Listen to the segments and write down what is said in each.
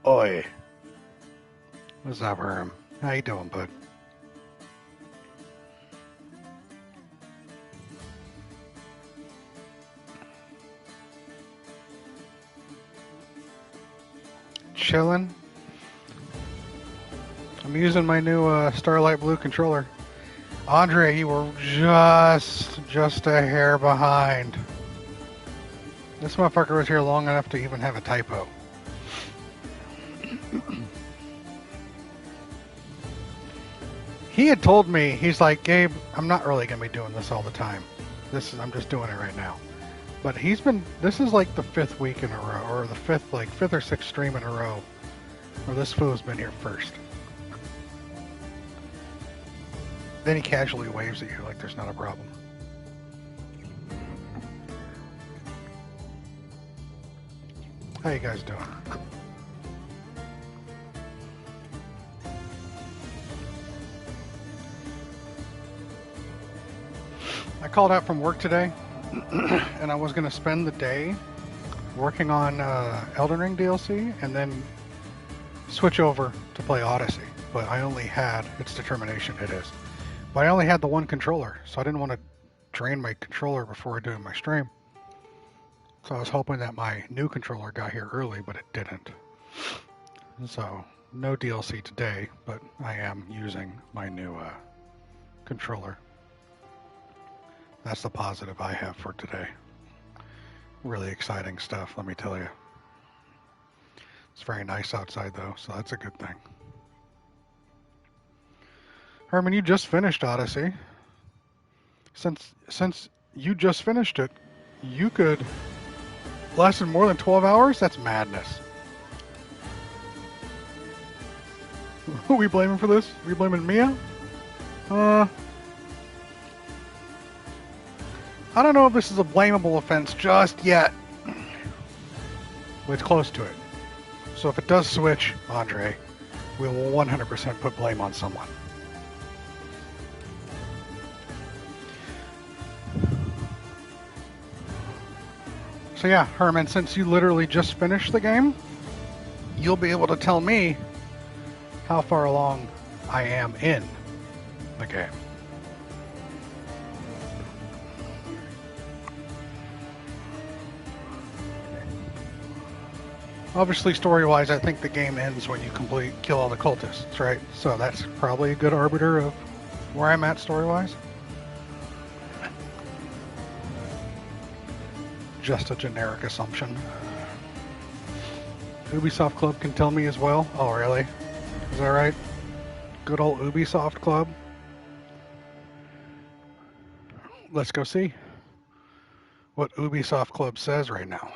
Oi. What's up, Herm? How you doing, bud? Chilling. I'm using my new Starlight Blue controller. Andre, you were just a hair behind. This motherfucker was here long enough to even have a typo. He had told me, he's like, Gabe, I'm not really going to be doing this all the time. I'm just doing it right now. But this is like the 5th week in a row, or the 5th or 6th stream in a row, where this fool's been here first. Then he casually waves at you like there's not a problem. How you guys doing? I called out from work today, and I was going to spend the day working on Elden Ring DLC, and then switch over to play Odyssey. But I only had, it's determination, it is. But I only had the one controller, so I didn't want to drain my controller before doing my stream. So I was hoping that my new controller got here early, but it didn't. So no DLC today, but I am using my new controller. That's the positive I have for today. Really exciting stuff, let me tell you. It's very nice outside though, so that's a good thing. Herman, you just finished Odyssey. Since you just finished it, you could last in more than 12 hours? That's madness. Who are we blaming for this? Are we blaming Mia? I don't know if this is a blamable offense just yet. But it's close to it. So if it does switch, Andre, we will 100% put blame on someone. So yeah, Herman, since you literally just finished the game, you'll be able to tell me how far along I am in the game. Obviously, story-wise, I think the game ends when you kill all the cultists, right? So that's probably a good arbiter of where I'm at story-wise. Just a generic assumption. Ubisoft Club can tell me as well. Oh, really? Is that right? Good old Ubisoft Club. Let's go see what Ubisoft Club says right now.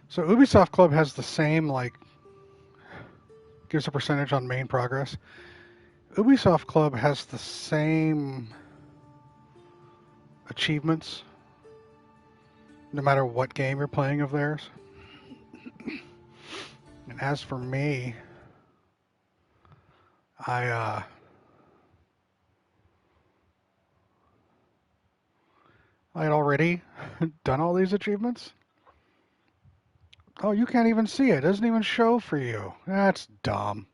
So Ubisoft Club has the same, gives a percentage on main progress. Ubisoft Club has the same achievements no matter what game you're playing of theirs. And as for me, I had already done all these achievements. Oh, you can't even see it. It doesn't even show for you. That's dumb.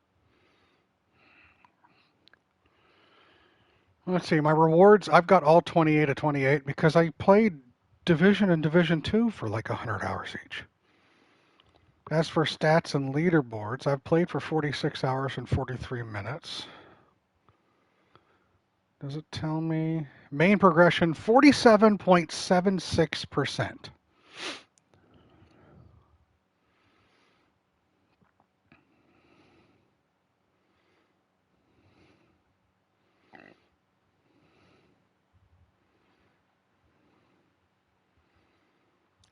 Let's see, my rewards, I've got all 28 of 28 because I played Division and Division 2 for like 100 hours each. As for stats and leaderboards, I've played for 46 hours and 43 minutes. Does it tell me? Main progression, 47.76%.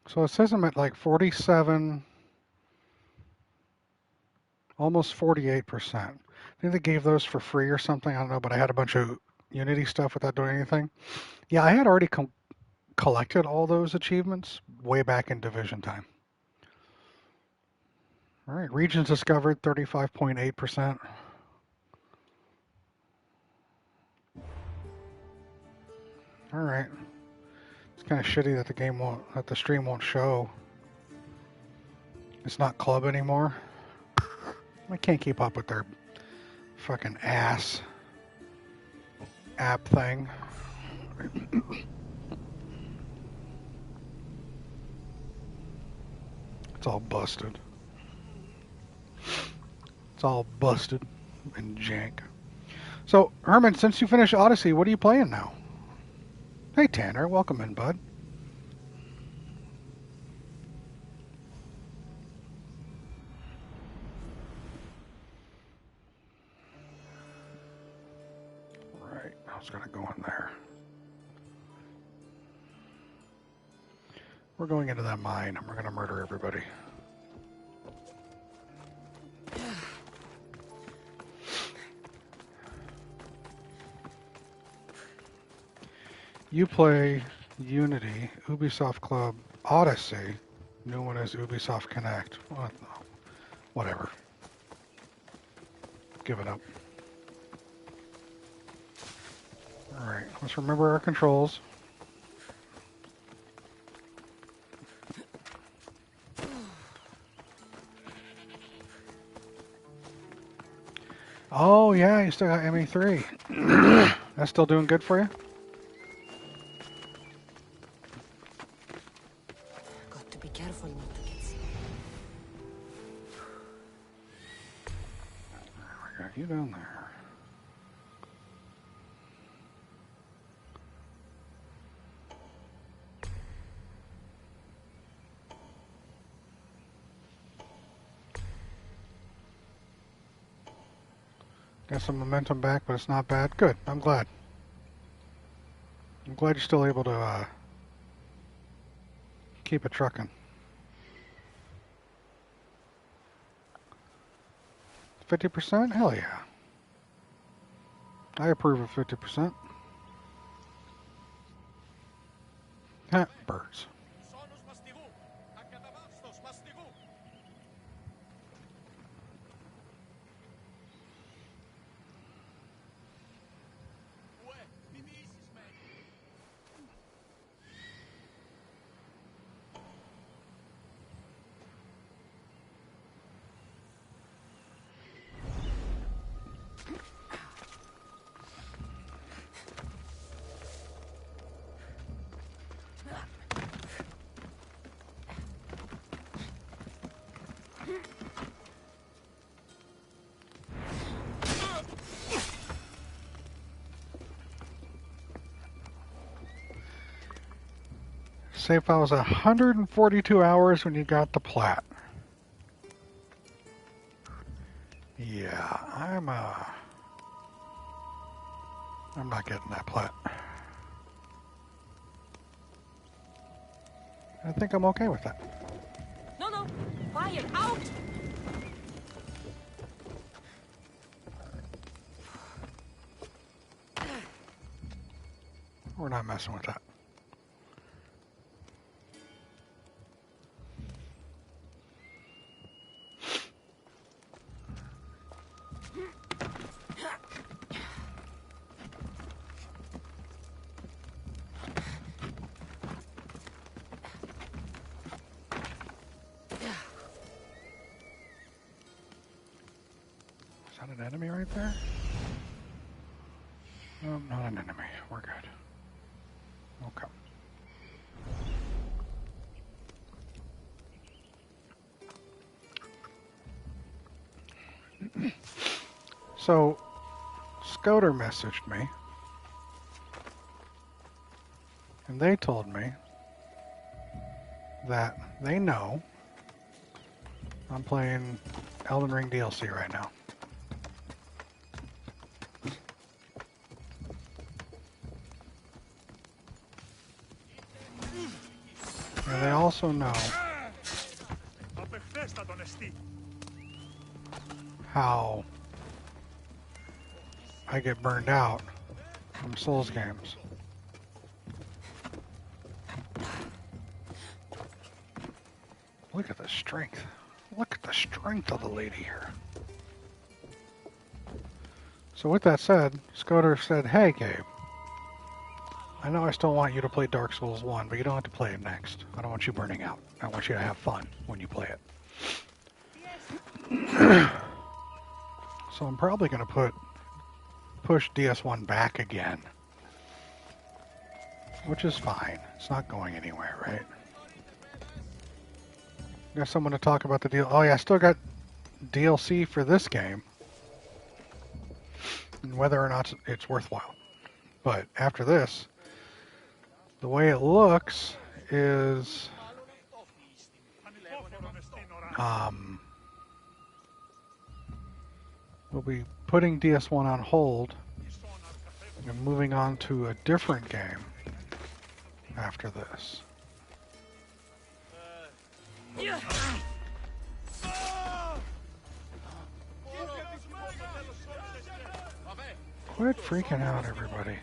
So it says I'm at like 47, almost 48%. I think they gave those for free or something. I don't know, but I had a bunch of Unity stuff without doing anything. Yeah, I had already collected all those achievements way back in Division time. All right, regions discovered, 35.8%. All right. It's kind of shitty that the stream won't show. It's not club anymore. I can't keep up with their fucking ass app thing. It's all busted. It's all busted and jank. So, Herman, since you finished Odyssey, what are you playing now? Hey, Tanner. Welcome in, bud. Right. I was going to go in there. We're going into that mine, and we're going to murder everybody. You play Unity, Ubisoft Club, Odyssey. New one is Ubisoft Connect. What? Whatever. Give it up. Alright, let's remember our controls. Oh yeah, you still got ME3. That's still doing good for you? Got to be careful not to get seen. I got you down there. Got some momentum back, but it's not bad. Good. I'm glad. I'm glad you're still able to keep it trucking. 50%? Hell yeah. I approve of 50%. Ha, birds. Save file was 142 hours when you got the plat. Yeah, I'm not getting that plat. I think I'm okay with that. No, fire out! We're not messing with that. Is that an enemy right there? No, not an enemy. We're good. Okay. So, Scoter messaged me, and they told me that they know I'm playing Elden Ring DLC right now. And they also know how I get burned out from Souls games. Look at the strength. Look at the strength of the lady here. So with that said, Scoter said, hey Gabe, I know I still want you to play Dark Souls 1, but you don't have to play it next. I don't want you burning out. I want you to have fun when you play it. So I'm probably going to push DS1 back again. Which is fine. It's not going anywhere, right? Got someone to talk about the deal. Oh yeah, I still got DLC for this game. And whether or not it's worthwhile. But after this, the way it looks is we'll be putting DS1 on hold and moving on to a different game after this. Quit freaking out, everybody.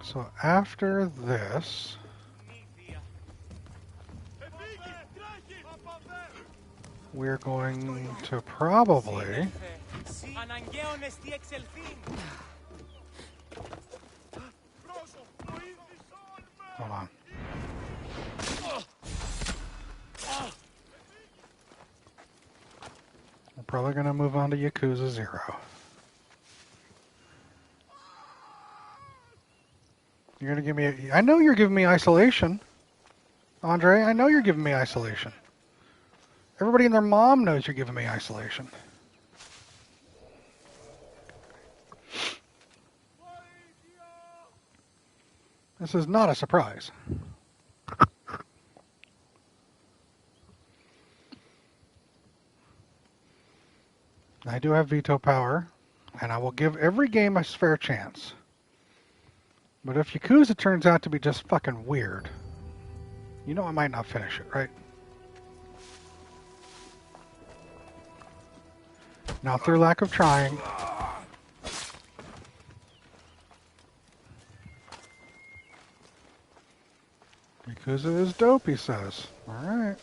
So after this, we're going to probably hold on. We're probably going to move on to Yakuza 0. You're going to give me I know you're giving me isolation. Andre, I know you're giving me isolation. Everybody and their mom knows you're giving me isolation. This is not a surprise. I do have veto power, and I will give every game a fair chance. But if Yakuza turns out to be just fucking weird, you know I might not finish it, right? Not through lack of trying. Yakuza is dope, he says. Alright.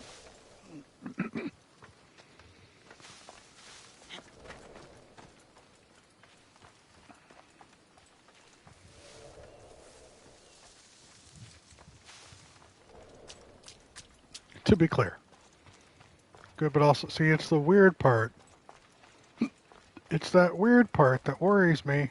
To be clear. Good, but also, see, it's the weird part. It's that weird part that worries me.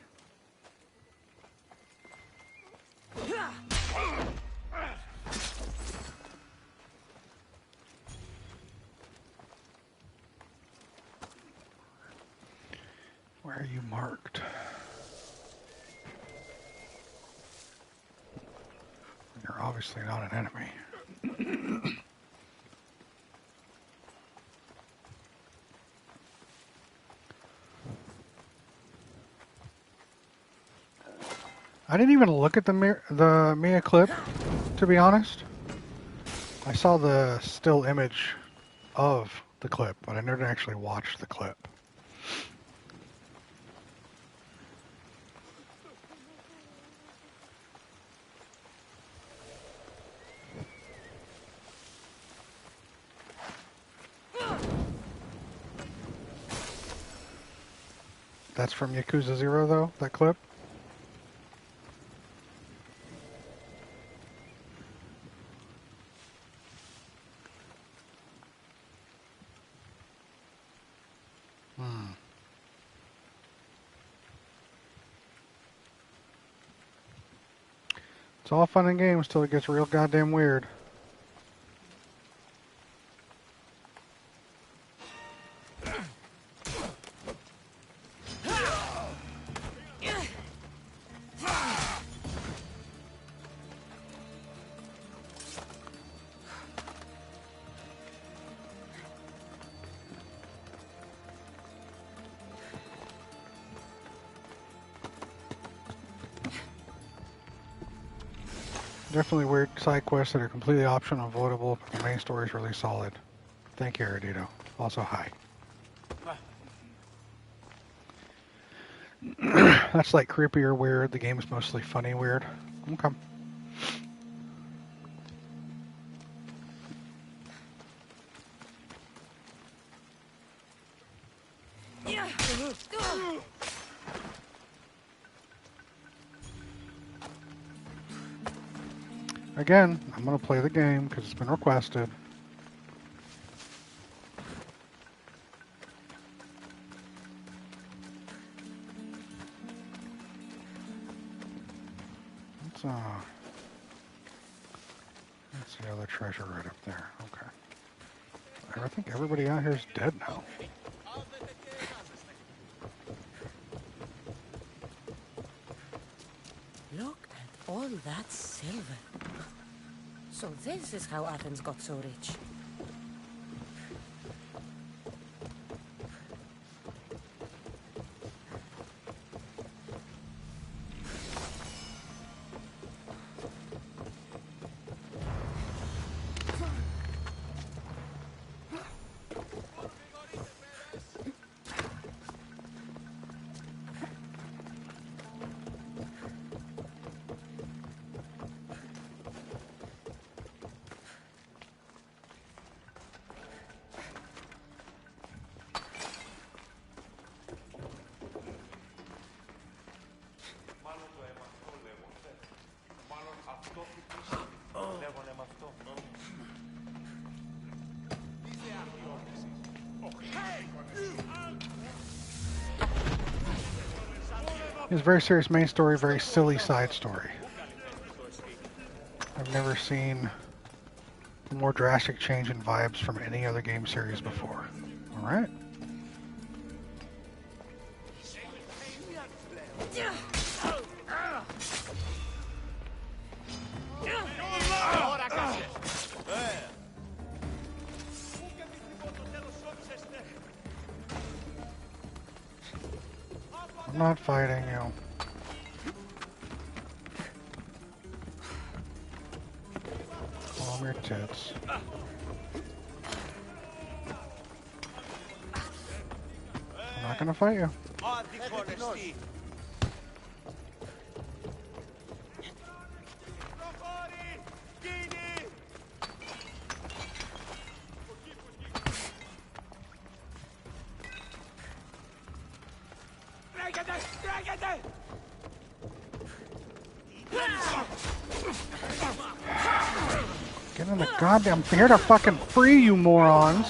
Where are you marked? You're obviously not an enemy. I didn't even look at the Mia clip, to be honest. I saw the still image of the clip, but I never actually watched the clip. That's from Yakuza 0, though, that clip? It's all fun and games till it gets real goddamn weird. Definitely weird side quests that are completely optional and avoidable, but the main story is really solid. Thank you, Eridito. Also, hi. That's like creepier weird. The game is mostly funny weird. Okay. again, I'm going to play the game because it's been requested. That's the other treasure right up there. Okay. I think everybody out here is dead now. Look at all that silver. So this is how Athens got so rich. It's a very serious main story, very silly side story. I've never seen a more drastic change in vibes from any other game series before. Alright. I'm not fighting you. Calm your tits. I'm not gonna fight you. Get in the goddamn... I'm here to fucking free you morons.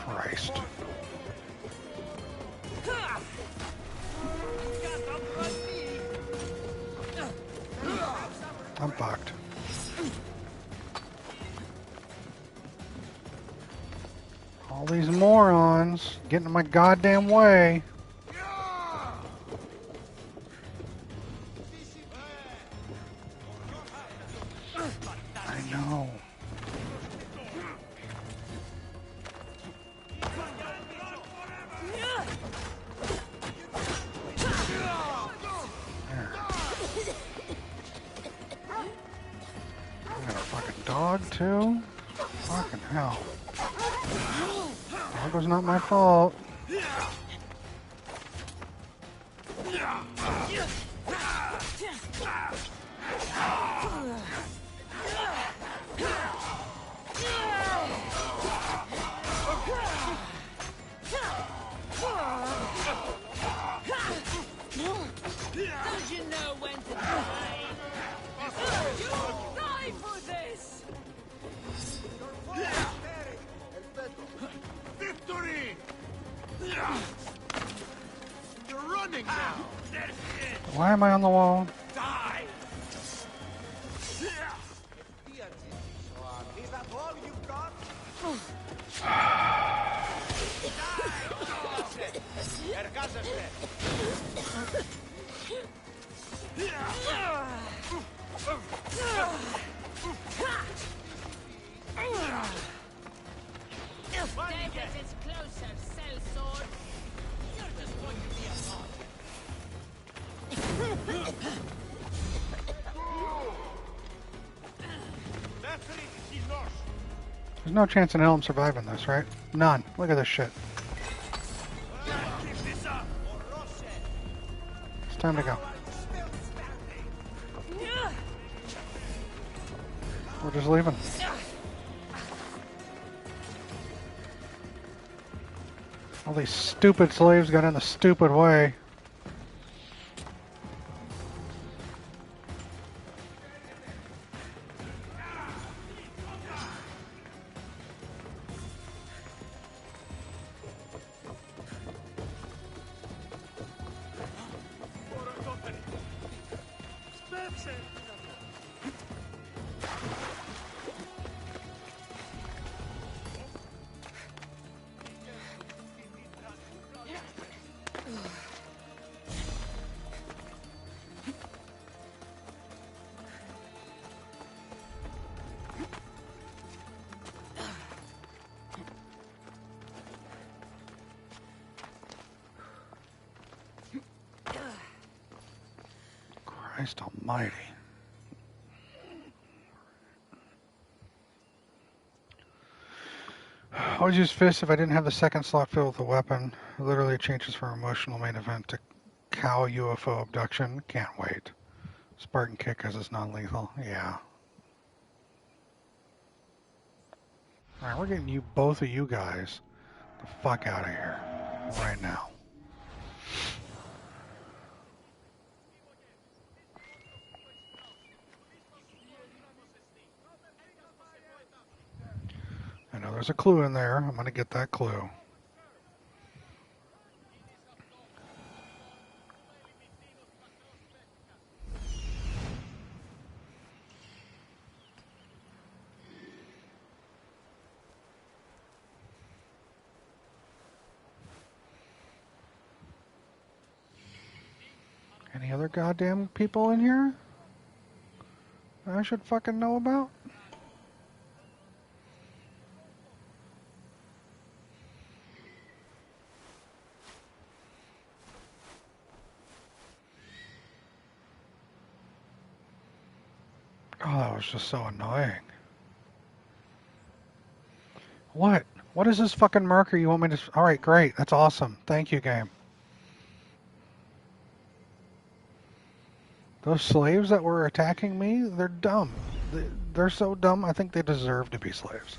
Christ. I'm fucked. All these morons getting in my goddamn way. I know. I got a fucking dog too? Fucking hell. Dog was not my fault. Don't you know when to die? You'll die for this! Victory! You're running now! Why am I on the wall? Die! David is closer, sellsword. You're just going to be a mod. There's no chance in hell I'm surviving this, right? None. Look at this shit. It's time to go. We're just leaving. All these stupid slaves got in the stupid way. Christ almighty. I would use fists if I didn't have the second slot filled with a weapon. It literally changes from emotional main event to cow UFO abduction. Can't wait. Spartan kick because it's non-lethal. Yeah. Alright, we're getting you, both of you guys, the fuck out of here. Right now. I know there's a clue in there. I'm gonna get that clue. Any other goddamn people in here that I should fucking know about? Oh, that was just so annoying. What? What is this fucking marker you want me to... Alright, great. That's awesome. Thank you, game. Those slaves that were attacking me, they're dumb. They're so dumb, I think they deserve to be slaves.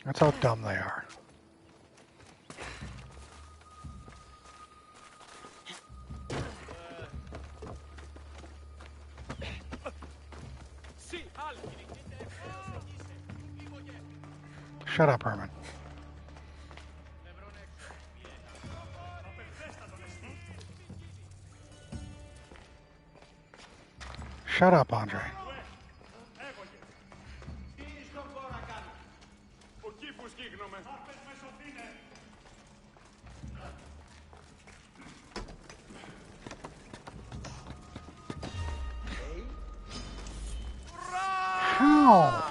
That's how dumb they are. Shut up, Herman. Shut up, Andre. How?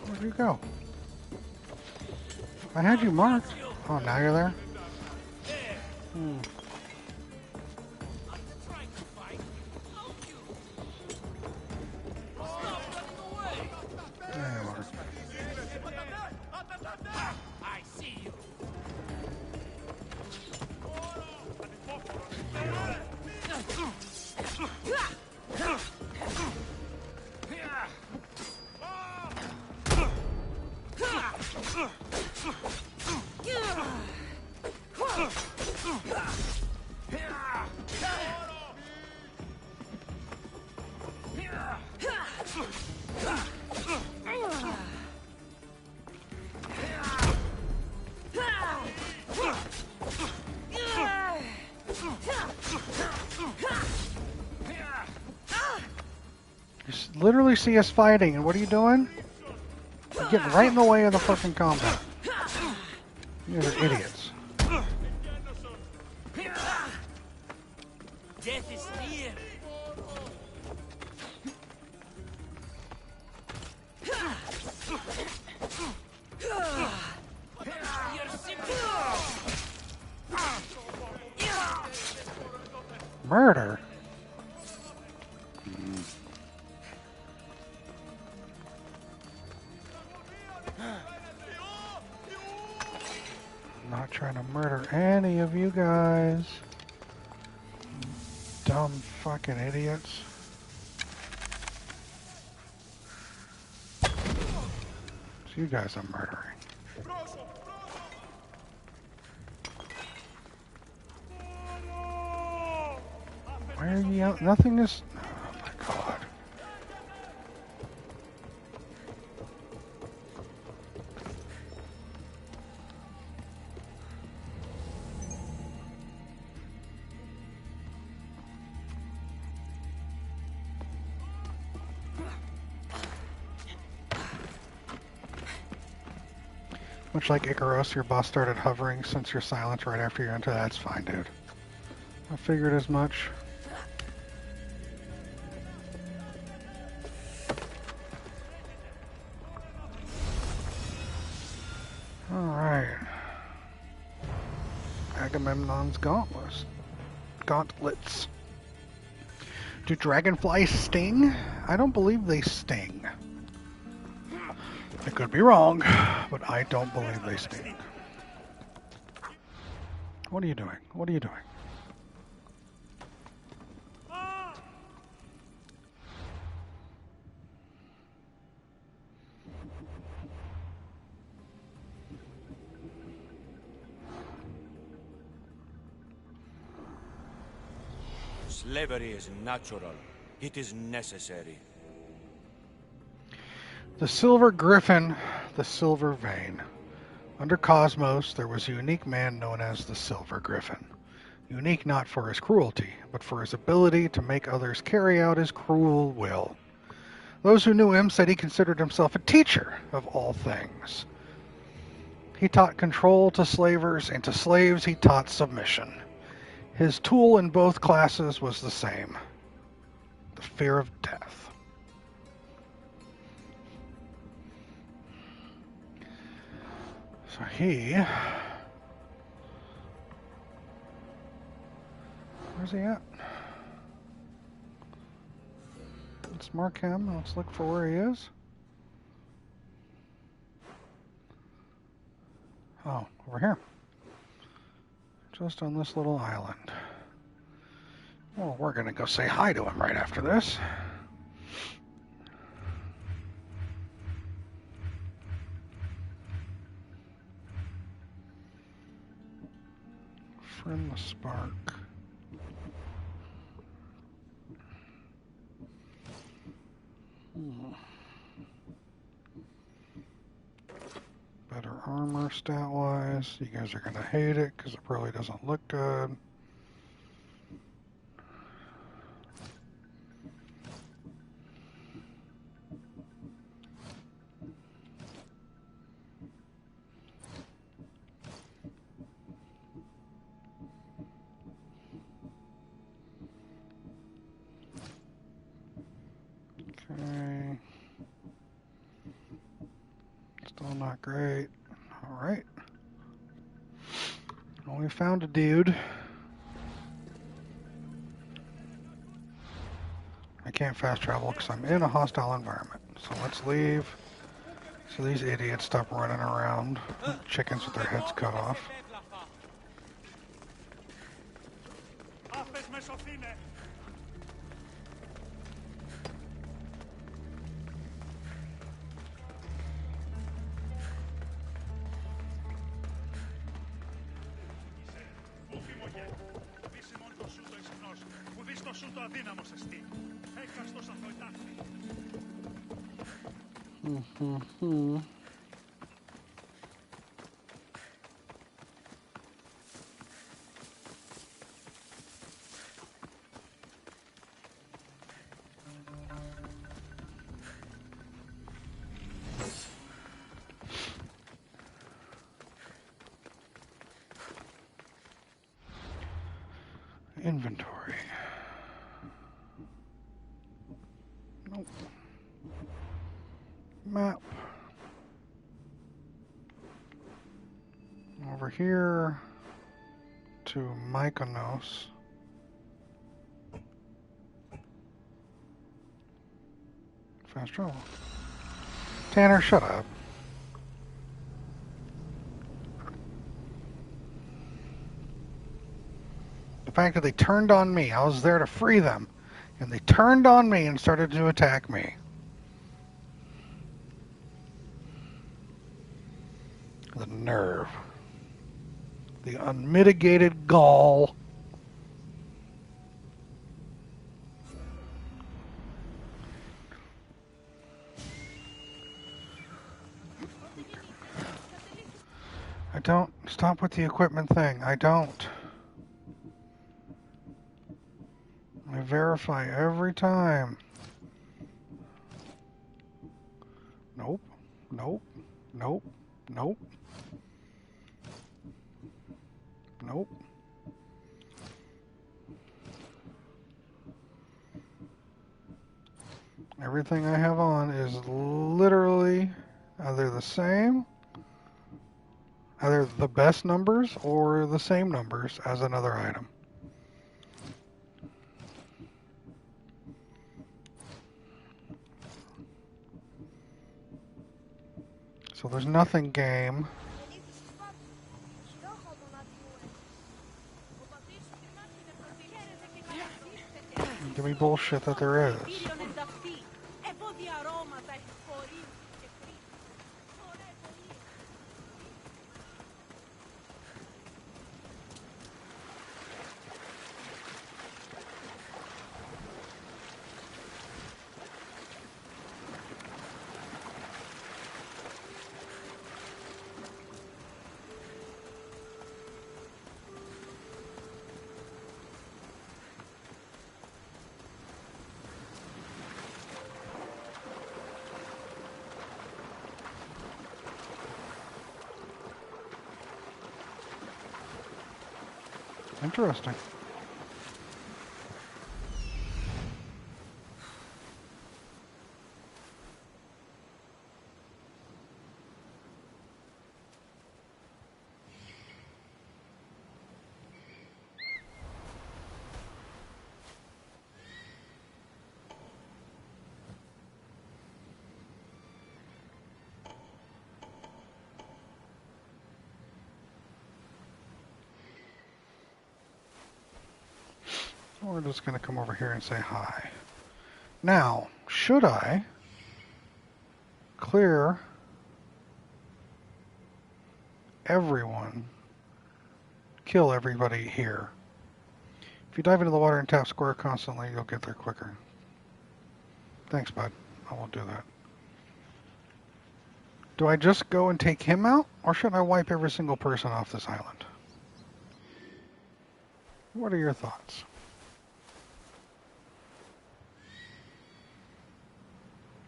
Where'd you go? I had you marked. Oh, now you're there? Hmm. There you are. I see you. Literally see us fighting, and what are you doing? You're getting right in the way of the fucking combat. You guys are idiots. Death is near. Murder? I'm not trying to murder any of you guys. Dumb fucking idiots. It's you guys I'm murdering. Why are you out? Nothing is... Oh my god. Much like Icaros, your boss started hovering since your silence right after you enter. That's fine, dude. I figured as much. Alright. Agamemnon's gauntlets. Do dragonflies sting? I don't believe they sting. I could be wrong, but I don't believe they sting. What are you doing? What are you doing? Slavery is natural. It is necessary. The Silver Griffin, the Silver Vein. Under Cosmos, there was a unique man known as the Silver Griffin. Unique not for his cruelty, but for his ability to make others carry out his cruel will. Those who knew him said he considered himself a teacher of all things. He taught control to slavers, and to slaves he taught submission. His tool in both classes was the same: the fear of death. So where's he at? Let's mark him. Let's look for where he is. Oh, over here. Just on this little island. Well, we're gonna go say hi to him right after this. Friend the spark. Better armor stat-wise. You guys are gonna hate it because it probably doesn't look good. Okay. Still not great. Alright. Well, we found a dude. I can't fast travel because I'm in a hostile environment. So let's leave. So these idiots stop running around. Chickens with their heads cut off. Inventory. Nope. Map. Over here to Mykonos. Fast travel. Tanner, shut up. The fact that they turned on me, I was there to free them, and they turned on me and started to attack me. The nerve. The unmitigated gall. I don't. Stop with the equipment thing. I don't. I verify every time. Nope. Nope. Nope. Nope. Nope. Everything I have on is literally either the same, either the best numbers or the same numbers as another item. So there's nothing game. Give me bullshit that there is. Interesting. We're just going to come over here and say hi. Now, should I clear everyone, kill everybody here? If you dive into the water and tap square constantly, you'll get there quicker. Thanks, bud. I won't do that. Do I just go and take him out, or should I wipe every single person off this island? What are your thoughts?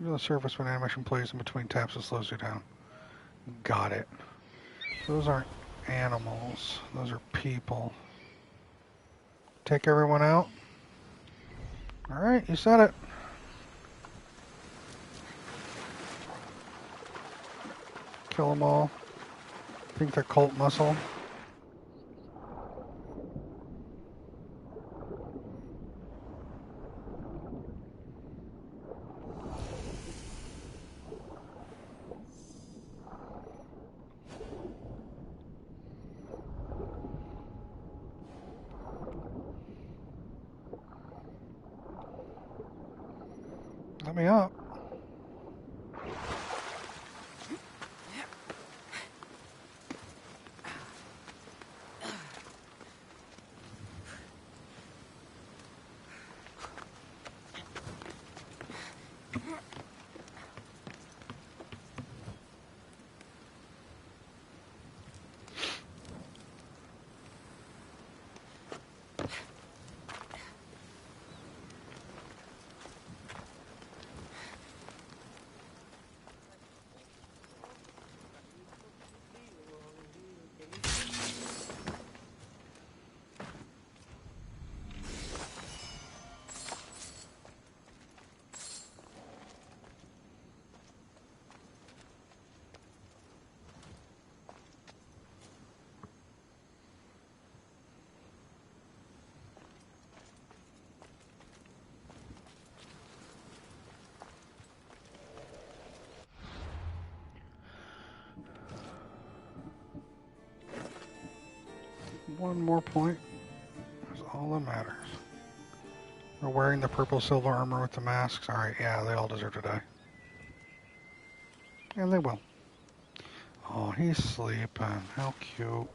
Go to the surface when animation plays in between taps, it slows you down. Got it. Those aren't animals. Those are people. Take everyone out. Alright, you said it. Kill them all. Think they're cult muscle. Let me up. One more point is all that matters. We're wearing the purple silver armor with the masks. Alright, yeah, they all deserve to die. And they will. Oh, he's sleeping. How cute.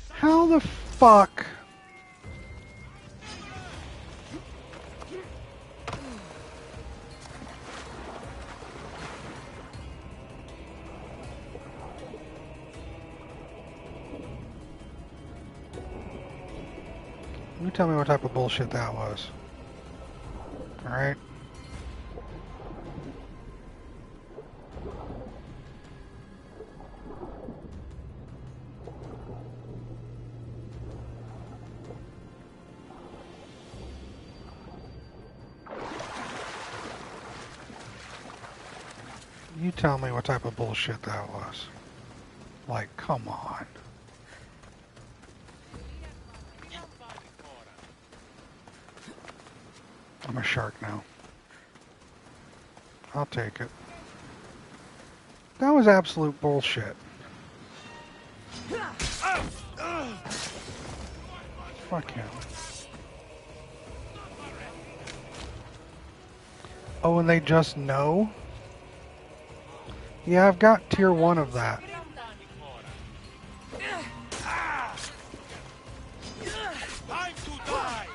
How the fuck? You tell me what type of bullshit that was. Alright? You tell me what type of bullshit that was. Like, come on. I'm a shark now. I'll take it. That was absolute bullshit. Fuck him. Oh, and they just know? Yeah, I've got tier 1 of that. Time to die!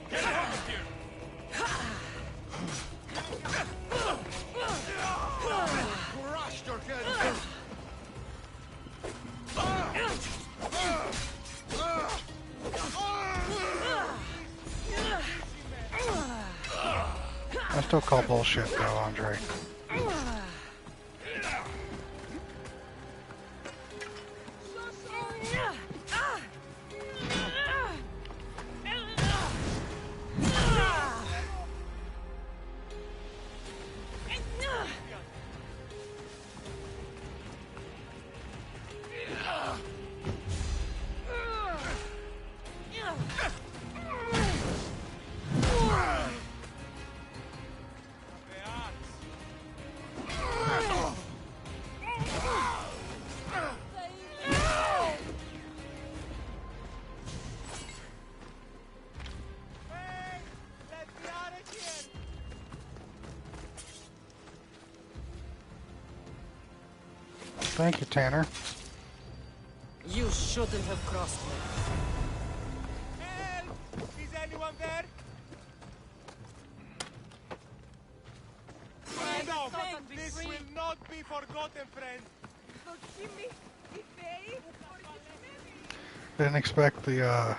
Get out of here! Crush your head! I still call bullshit though, Andre. Thank you, Tanner. You shouldn't have crossed me. Help! Is anyone there? No, this will not be forgotten, friend. Didn't expect the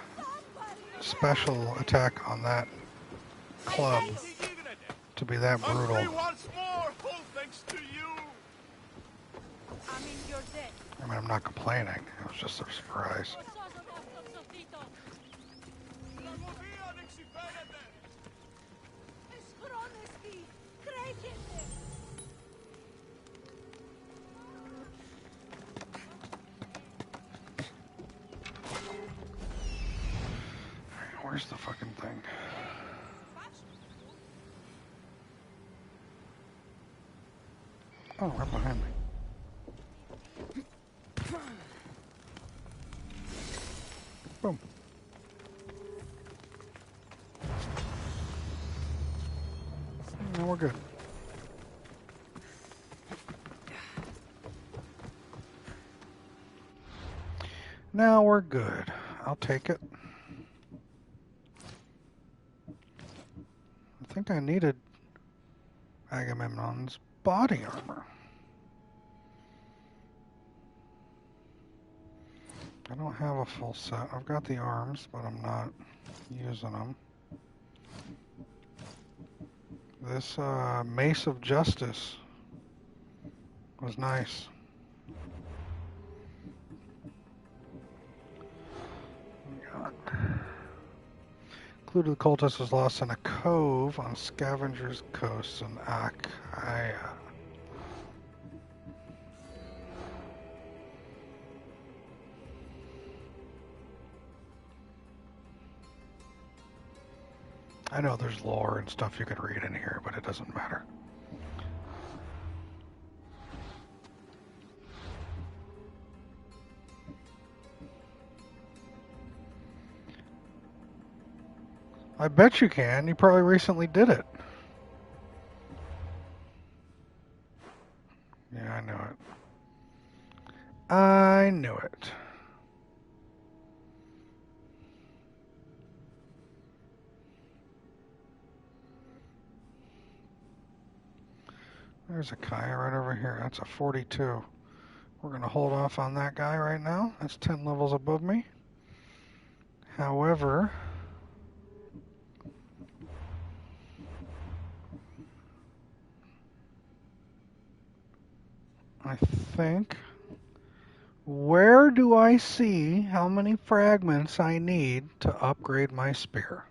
special attack on that club to be that brutal. Once more, all thanks to you. I mean, you're dead. I mean, I'm not complaining. It was just a surprise. Where's the fucking thing? Oh, right behind me. Boom. Now we're good. Now we're good. I'll take it. I think I needed Agamemnon's body armor. I don't have a full set. I've got the arms, but I'm not using them. This Mace of Justice was nice. Clue to the cultist was lost in a cove on Scavenger's Coast in Achaia. I know there's lore and stuff you could read in here, but it doesn't matter. I bet you can. You probably recently did it. Yeah, I knew it. I knew it. There's a Kaya right over here. That's a 42. We're going to hold off on that guy right now. That's 10 levels above me. However, I think... Where do I see how many fragments I need to upgrade my spear?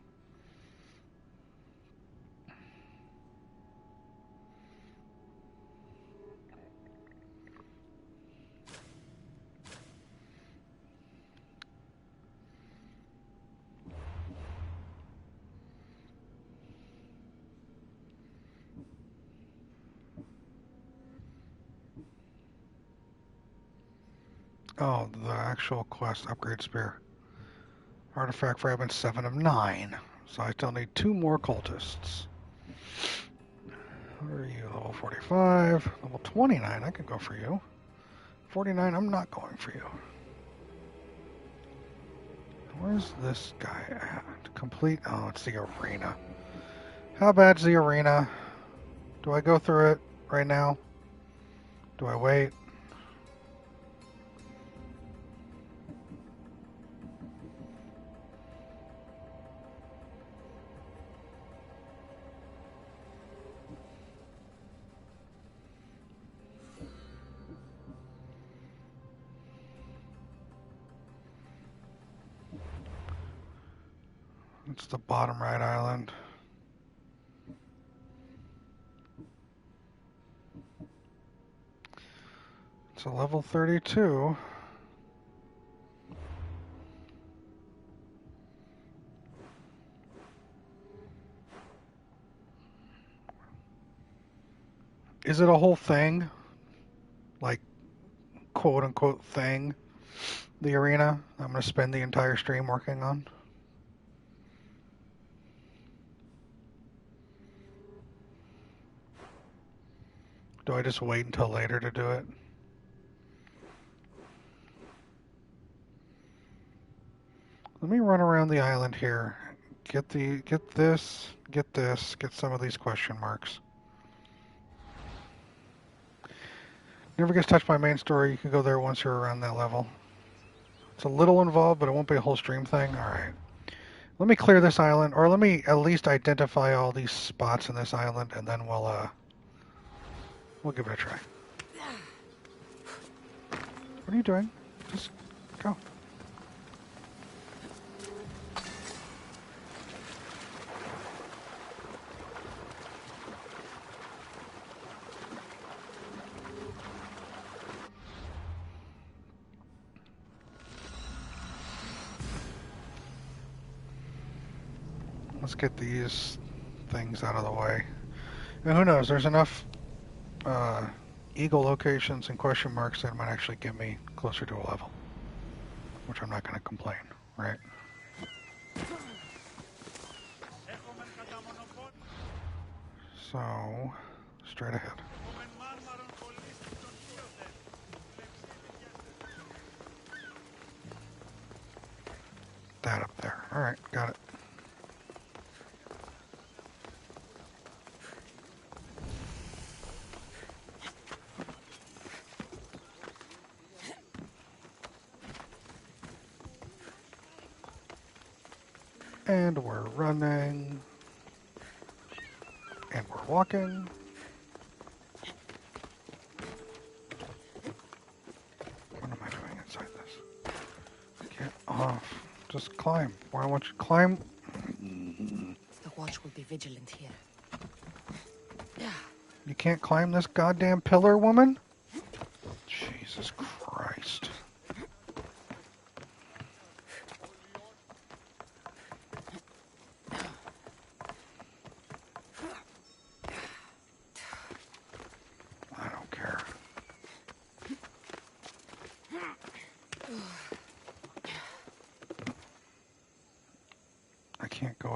Oh, the actual quest, upgrade spear. Artifact fragments 7 of 9. So I still need 2 more cultists. Where are you? Level 45. Level 29, I could go for you. 49, I'm not going for you. Where's this guy at? Complete, oh, it's the arena. How bad's the arena? Do I go through it right now? Do I wait? It's the bottom right island. It's a level 32. Is it a whole thing? Like, quote unquote thing? The arena? I'm going to spend the entire stream working on? Do I just wait until later to do it? Let me run around the island here. Get this, get some of these question marks. Never gets touched by main story. You can go there once you're around that level. It's a little involved, but it won't be a whole stream thing. Alright. Let me clear this island, or let me at least identify all these spots in this island, and then we'll give it a try. What are you doing? Just go. Let's get these things out of the way. And who knows, there's enough eagle locations and question marks that might actually get me closer to a level. Which I'm not going to complain, right? So, straight ahead. That up there. Alright, got it. And we're running. And we're walking. What am I doing inside this? Get off. Just climb. Why won't you climb? The watch will be vigilant here. You can't climb this goddamn pillar, woman? Jesus Christ.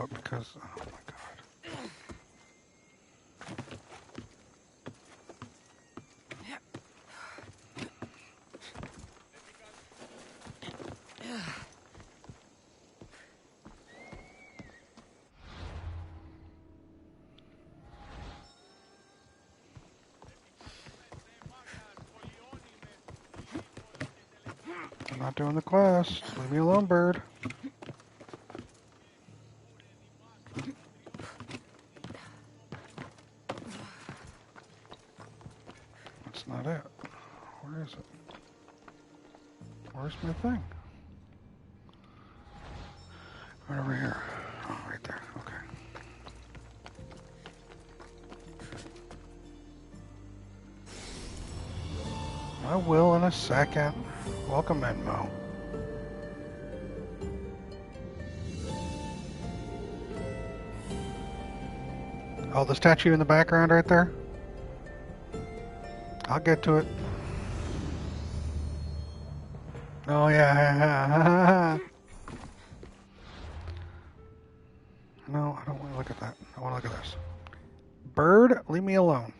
out because, oh my god. I'm not doing the quest. Leave me alone, bird. That's not it. Where is it? Where's my thing? Right over here. Oh, right there. Okay. I will in a second. Welcome in, Mo. Oh, the statue in the background right there? I'll get to it. Oh, yeah. No, I don't want to look at that. I want to look at this. Bird, leave me alone.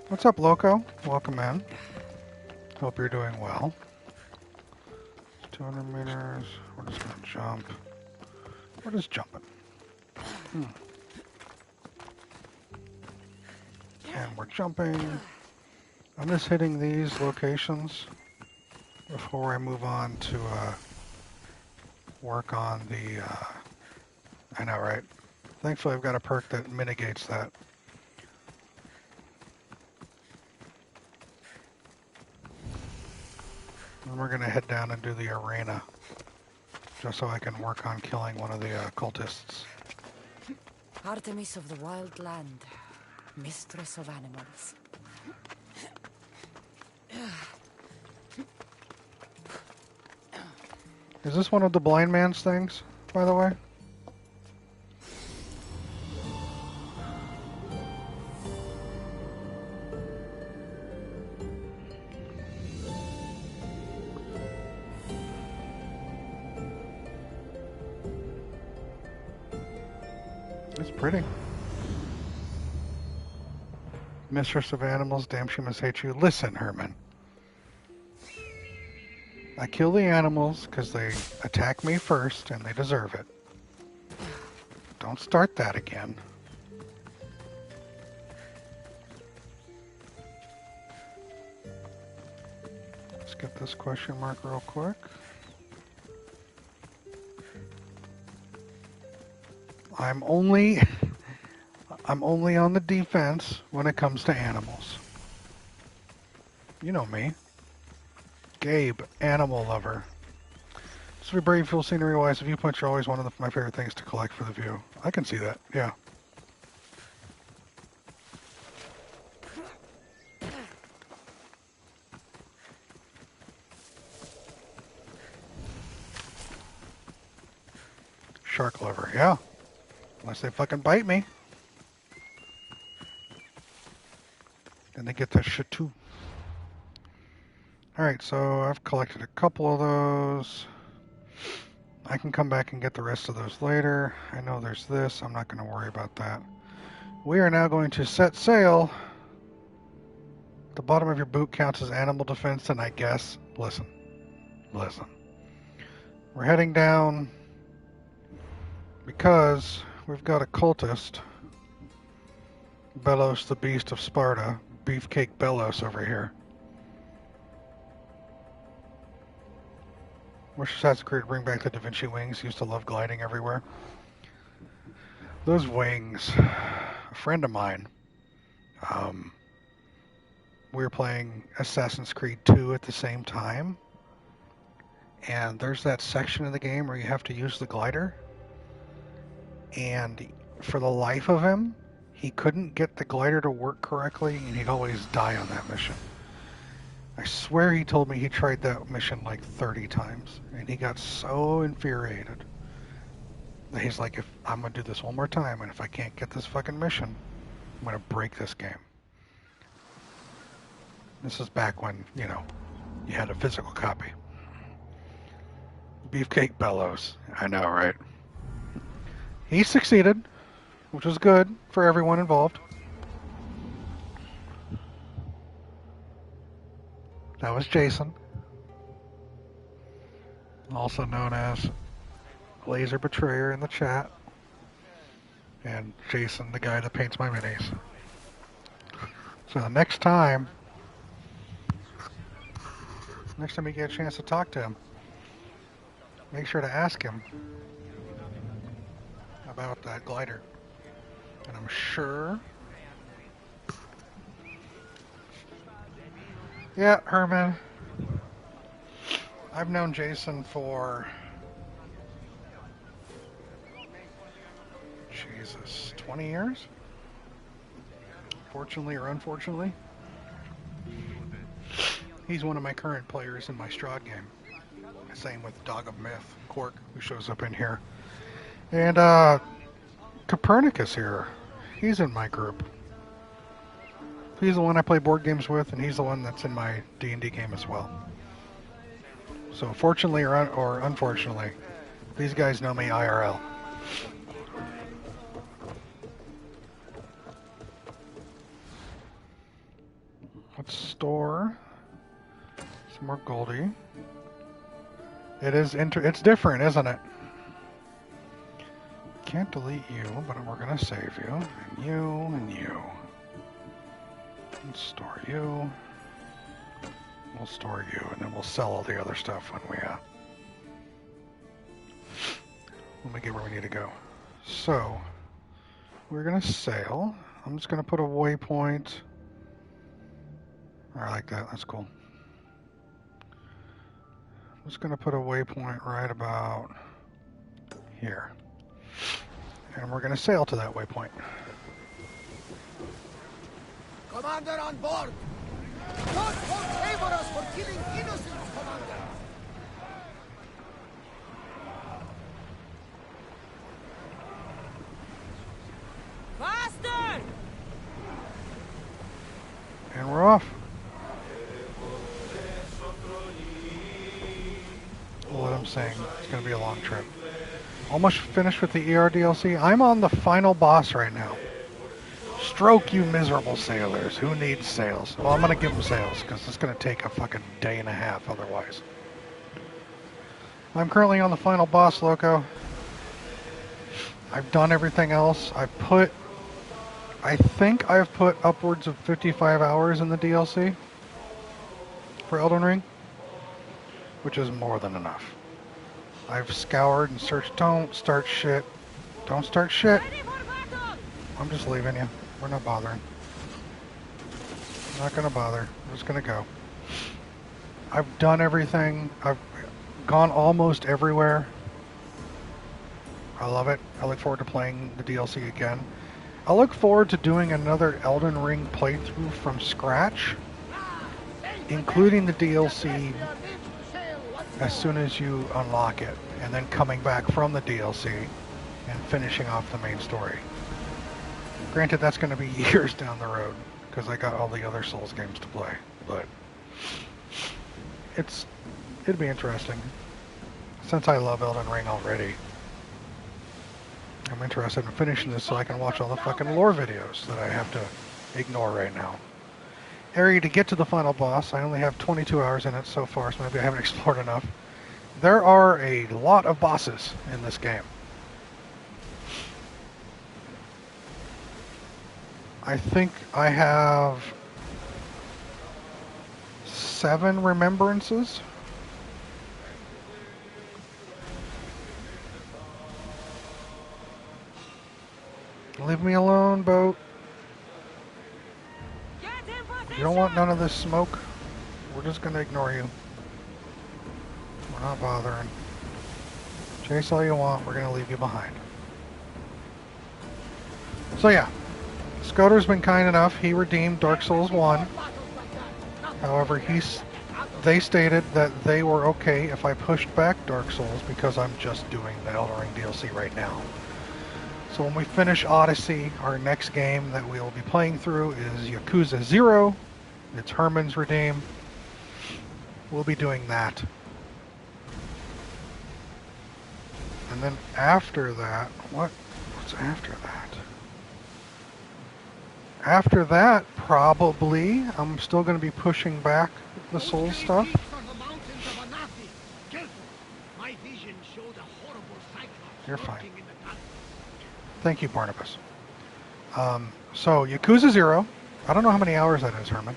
What's up, Loco? Welcome in. Hope you're doing well. 200 meters. We're just going to jump. We're just jumping. And we're jumping. I'm just hitting these locations before I move on to work on the... I know, right? Thankfully, I've got a perk that mitigates that. And we're going to head down and do the arena, just so I can work on killing one of the cultists. Artemis of the Wild Land, mistress of animals. Is this one of the blind man's things, by the way? It's pretty. Mistress of animals, damn she must hate you. Listen, Herman. I kill the animals because they attack me first and they deserve it. Don't start that again. Let's get this question mark real quick. I'm only on the defense when it comes to animals. You know me. Gabe, animal lover. Just to be brave, feel scenery-wise, the viewpoints are always one of my favorite things to collect for the view. I can see that, yeah. Shark lover, yeah. Unless they fucking bite me. Then they get that shit too. Alright, so I've collected a couple of those. I can come back and get the rest of those later. I know there's this. I'm not going to worry about that. We are now going to set sail. The bottom of your boot counts as animal defense, and I guess... Listen. We're heading down because we've got a cultist. Belos, the Beast of Sparta. Beefcake Belos over here. Wish Assassin's Creed to bring back the Da Vinci wings. Used to love gliding everywhere. Those wings. A friend of mine. We were playing Assassin's Creed 2 at the same time. And there's that section of the game where you have to use the glider. And for the life of him, he couldn't get the glider to work correctly, and he'd always die on that mission. I swear he told me he tried that mission like 30 times, and he got so infuriated that he's like, if I'm going to do this one more time, and if I can't get this fucking mission, I'm going to break this game. This is back when, you know, You had a physical copy. Beefcake Bellows. I know, right? He succeeded, which was good for everyone involved. That was Jason, also known as Laser Betrayer in the chat, and Jason, the guy that paints my minis. So the next time you get a chance to talk to him, make sure to ask him about that glider. And I'm sure... Yeah, Herman. I've known Jason for... Jesus, 20 years? Fortunately or unfortunately. He's one of my current players in my Strahd game. Same with Dog of Myth, Cork, who shows up in here. And Copernicus here. He's in my group. He's the one I play board games with, and he's the one that's in my D&D game as well. So fortunately or unfortunately, these guys know me IRL. Let's store some more Goldie. It's different, isn't it? Can't delete you, but we're gonna save you, and you, and you. Let's store you. We'll store you, and then we'll sell all the other stuff when we get where we need to go. So we're gonna sail. I'm just gonna put a waypoint. I like that. That's cool. I'm just gonna put a waypoint right about here, and we're gonna sail to that waypoint. Commander on board! God favor us for killing innocents, Commander! Faster! And we're off. What I'm saying, it's going to be a long trip. Almost finished with the ER DLC. I'm on the final boss right now. Stroke, you miserable sailors. Who needs sails? Well, I'm going to give them sails because it's going to take a fucking day and a half otherwise. I'm currently on the final boss, Loco. I've done everything else. I think I've put upwards of 55 hours in the DLC for Elden Ring, which is more than enough. I've scoured and searched. Don't start shit. Don't start shit. I'm just leaving you. We're not bothering. I'm not going to bother. I'm just going to go. I've done everything. I've gone almost everywhere. I love it. I look forward to playing the DLC again. I look forward to doing another Elden Ring playthrough from scratch, including the DLC as soon as you unlock it, and then coming back from the DLC and finishing off the main story. Granted, that's going to be years down the road, because I got all the other Souls games to play, but it'd be interesting. Since I love Elden Ring already, I'm interested in finishing this so I can watch all the fucking lore videos that I have to ignore right now. Area to get to the final boss, I only have 22 hours in it so far, so maybe I haven't explored enough. There are a lot of bosses in this game. I think I have 7 remembrances. Leave me alone, boat. You don't want none of this smoke? We're just gonna ignore you. We're not bothering. Chase all you want, we're gonna leave you behind. So yeah, Scoter's been kind enough. He redeemed Dark Souls 1. However, they stated that they were okay if I pushed back Dark Souls because I'm just doing the Elden Ring DLC right now. So when we finish Odyssey, our next game that we'll be playing through is Yakuza 0. It's Herman's redeem. we'll be doing that. And then after that, what's after that? After that, probably, I'm still going to be pushing back the soul stuff. You're fine. Thank you, Barnabas. So, Yakuza 0. I don't know how many hours that is, Herman.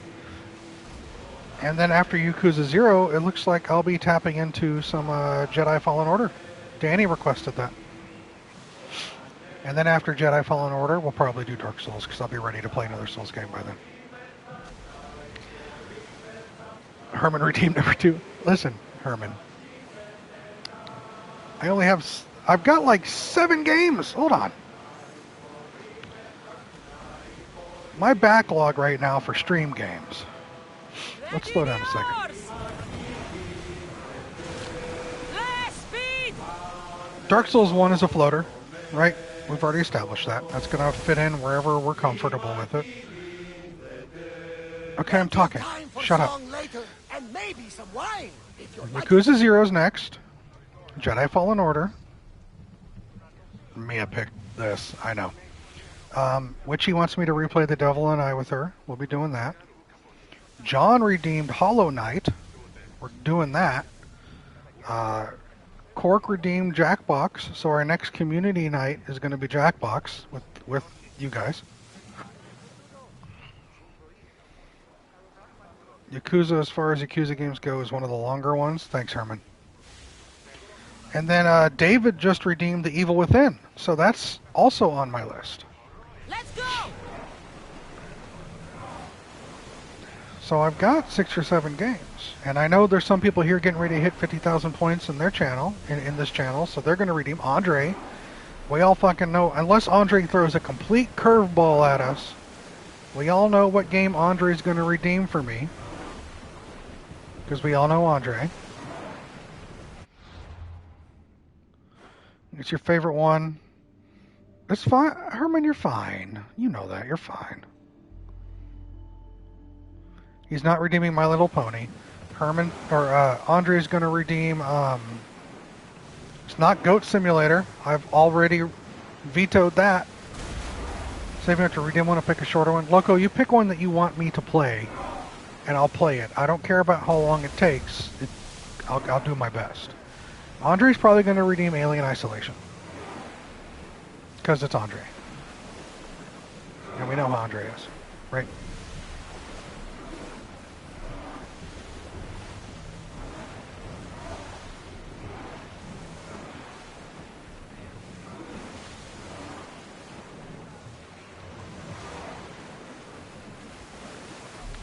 And then after Yakuza 0, it looks like I'll be tapping into some Jedi Fallen Order. Danny requested that. And then after Jedi Fallen Order, we'll probably do Dark Souls, because I'll be ready to play another Souls game by then. Herman redeemed number 2. Listen, Herman. I've got like 7 games. Hold on. My backlog right now for stream games. Let's slow down a second. Dark Souls 1 is a floater, right? We've already established that. That's going to fit in wherever we're comfortable with it. Okay, I'm talking. Shut up. Yakuza 0's next. Jedi Fallen Order. Mia picked this, I know. Witchy wants me to replay The Devil and I with her. We'll be doing that. John redeemed Hollow Knight. We're doing that. Cork redeemed Jackbox, so our next community night is going to be Jackbox with you guys. Yakuza, as far as Yakuza games go, is one of the longer ones. Thanks, Herman. And then David just redeemed The Evil Within, so that's also on my list. Let's go! So I've got 6 or 7 games, and I know there's some people here getting ready to hit 50,000 points in their channel, in this channel, so they're going to redeem Andre. We all fucking know, unless Andre throws a complete curveball at us, we all know what game Andre's going to redeem for me, because we all know Andre. It's your favorite one. It's fine. Herman, you're fine. You know that. You're fine. He's not redeeming My Little Pony. Andre is going to redeem, it's not Goat Simulator. I've already vetoed that. So if you have to redeem one, I'll pick a shorter one. Loco, you pick one that you want me to play, and I'll play it. I don't care about how long it takes. I'll do my best. Andre's probably going to redeem Alien Isolation. Because it's Andre. And we know how Andre is, right?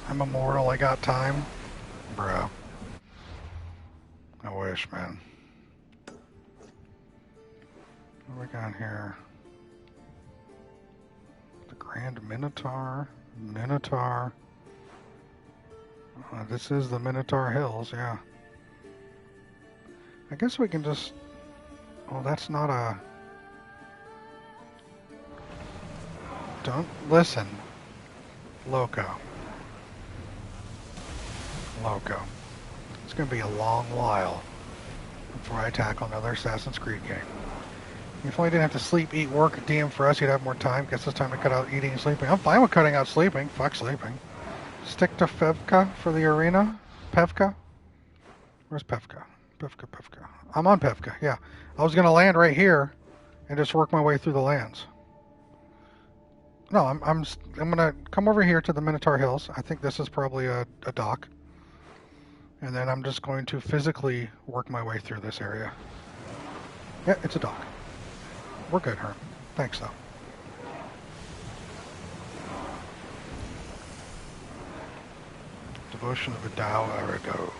I'm immortal, I got time. Bro. I wish, man. What do we got here? The Grand Minotaur. Minotaur. This is the Minotaur Hills, yeah. I guess we can just... Oh, that's not a... Don't listen. Loco. It's going to be a long while before I tackle another Assassin's Creed game. If only didn't have to sleep, eat, work, and DM for us, you'd have more time. Guess it's time to cut out eating and sleeping. I'm fine with cutting out sleeping. Fuck sleeping. Stick to Fevka for the arena. Pevka? Where's Pevka? Pevka. I'm on Pevka, yeah. I was going to land right here and just work my way through the lands. No, I'm going to come over here to the Minotaur Hills. I think this is probably a dock. And then I'm just going to physically work my way through this area. Yeah, it's a dock. We're good, Herm. Thanks, though. Devotion of a Tao Arido.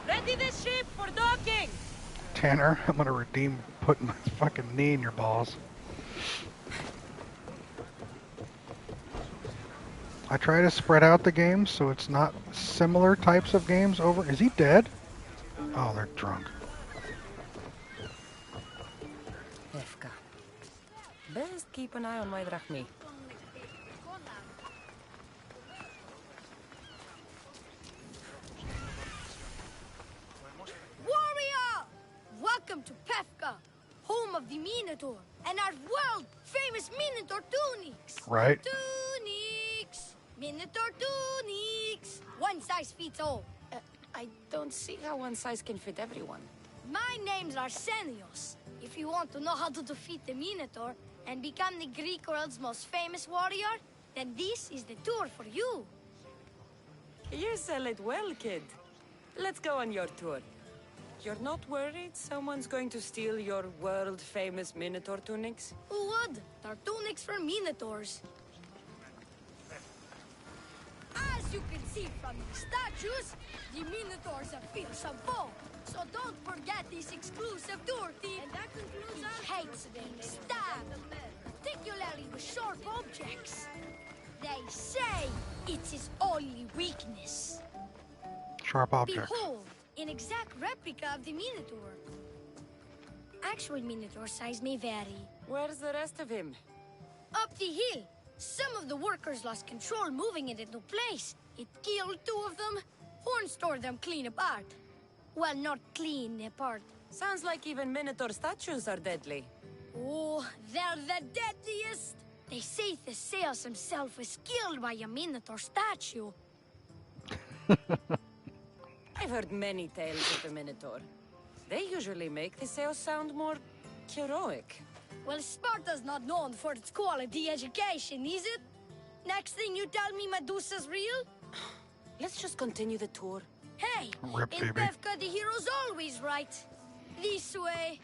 Ready the ship for docking! Tanner, I'm going to redeem putting my fucking knee in your balls. I try to spread out the games so it's not similar types of games over. Is he dead? Oh, they're drunk. Efka. Best keep an eye on my drachmi. Warrior! Welcome to Pefka, home of the Minotaur, and our world-famous Minotaur tunics. Right. Tunics! Minotaur tunics! One size fits all. I don't see how one size can fit everyone. My name's Arsenios. If you want to know how to defeat the Minotaur and become the Greek world's most famous warrior, then this is the tour for you. You sell it well, kid. Let's go on your tour. You're not worried someone's going to steal your world-famous Minotaur tunics? Who would? They're tunics for Minotaurs. As you can see from the statues, the Minotaurs are fearsome foe. So don't forget this exclusive tour team. And that concludes he hates being stabbed, particularly with sharp objects. They say it's his only weakness. Sharp objects. Behold, an exact replica of the Minotaur. Actual Minotaur size may vary. Where's the rest of him? Up the hill. Some of the workers lost control moving it into place. It killed 2 of them. Horns tore them clean apart. Well, not clean apart. Sounds like even Minotaur statues are deadly. Oh, they're the deadliest. They say Theseus himself was killed by a Minotaur statue. I've heard many tales of the Minotaur. They usually make Theseus sound more heroic. Well, Sparta's not known for its quality education, is it? Next thing you tell me Medusa's real? Let's just continue the tour. Hey, Rip, in baby. Pefka the hero's always right. This way.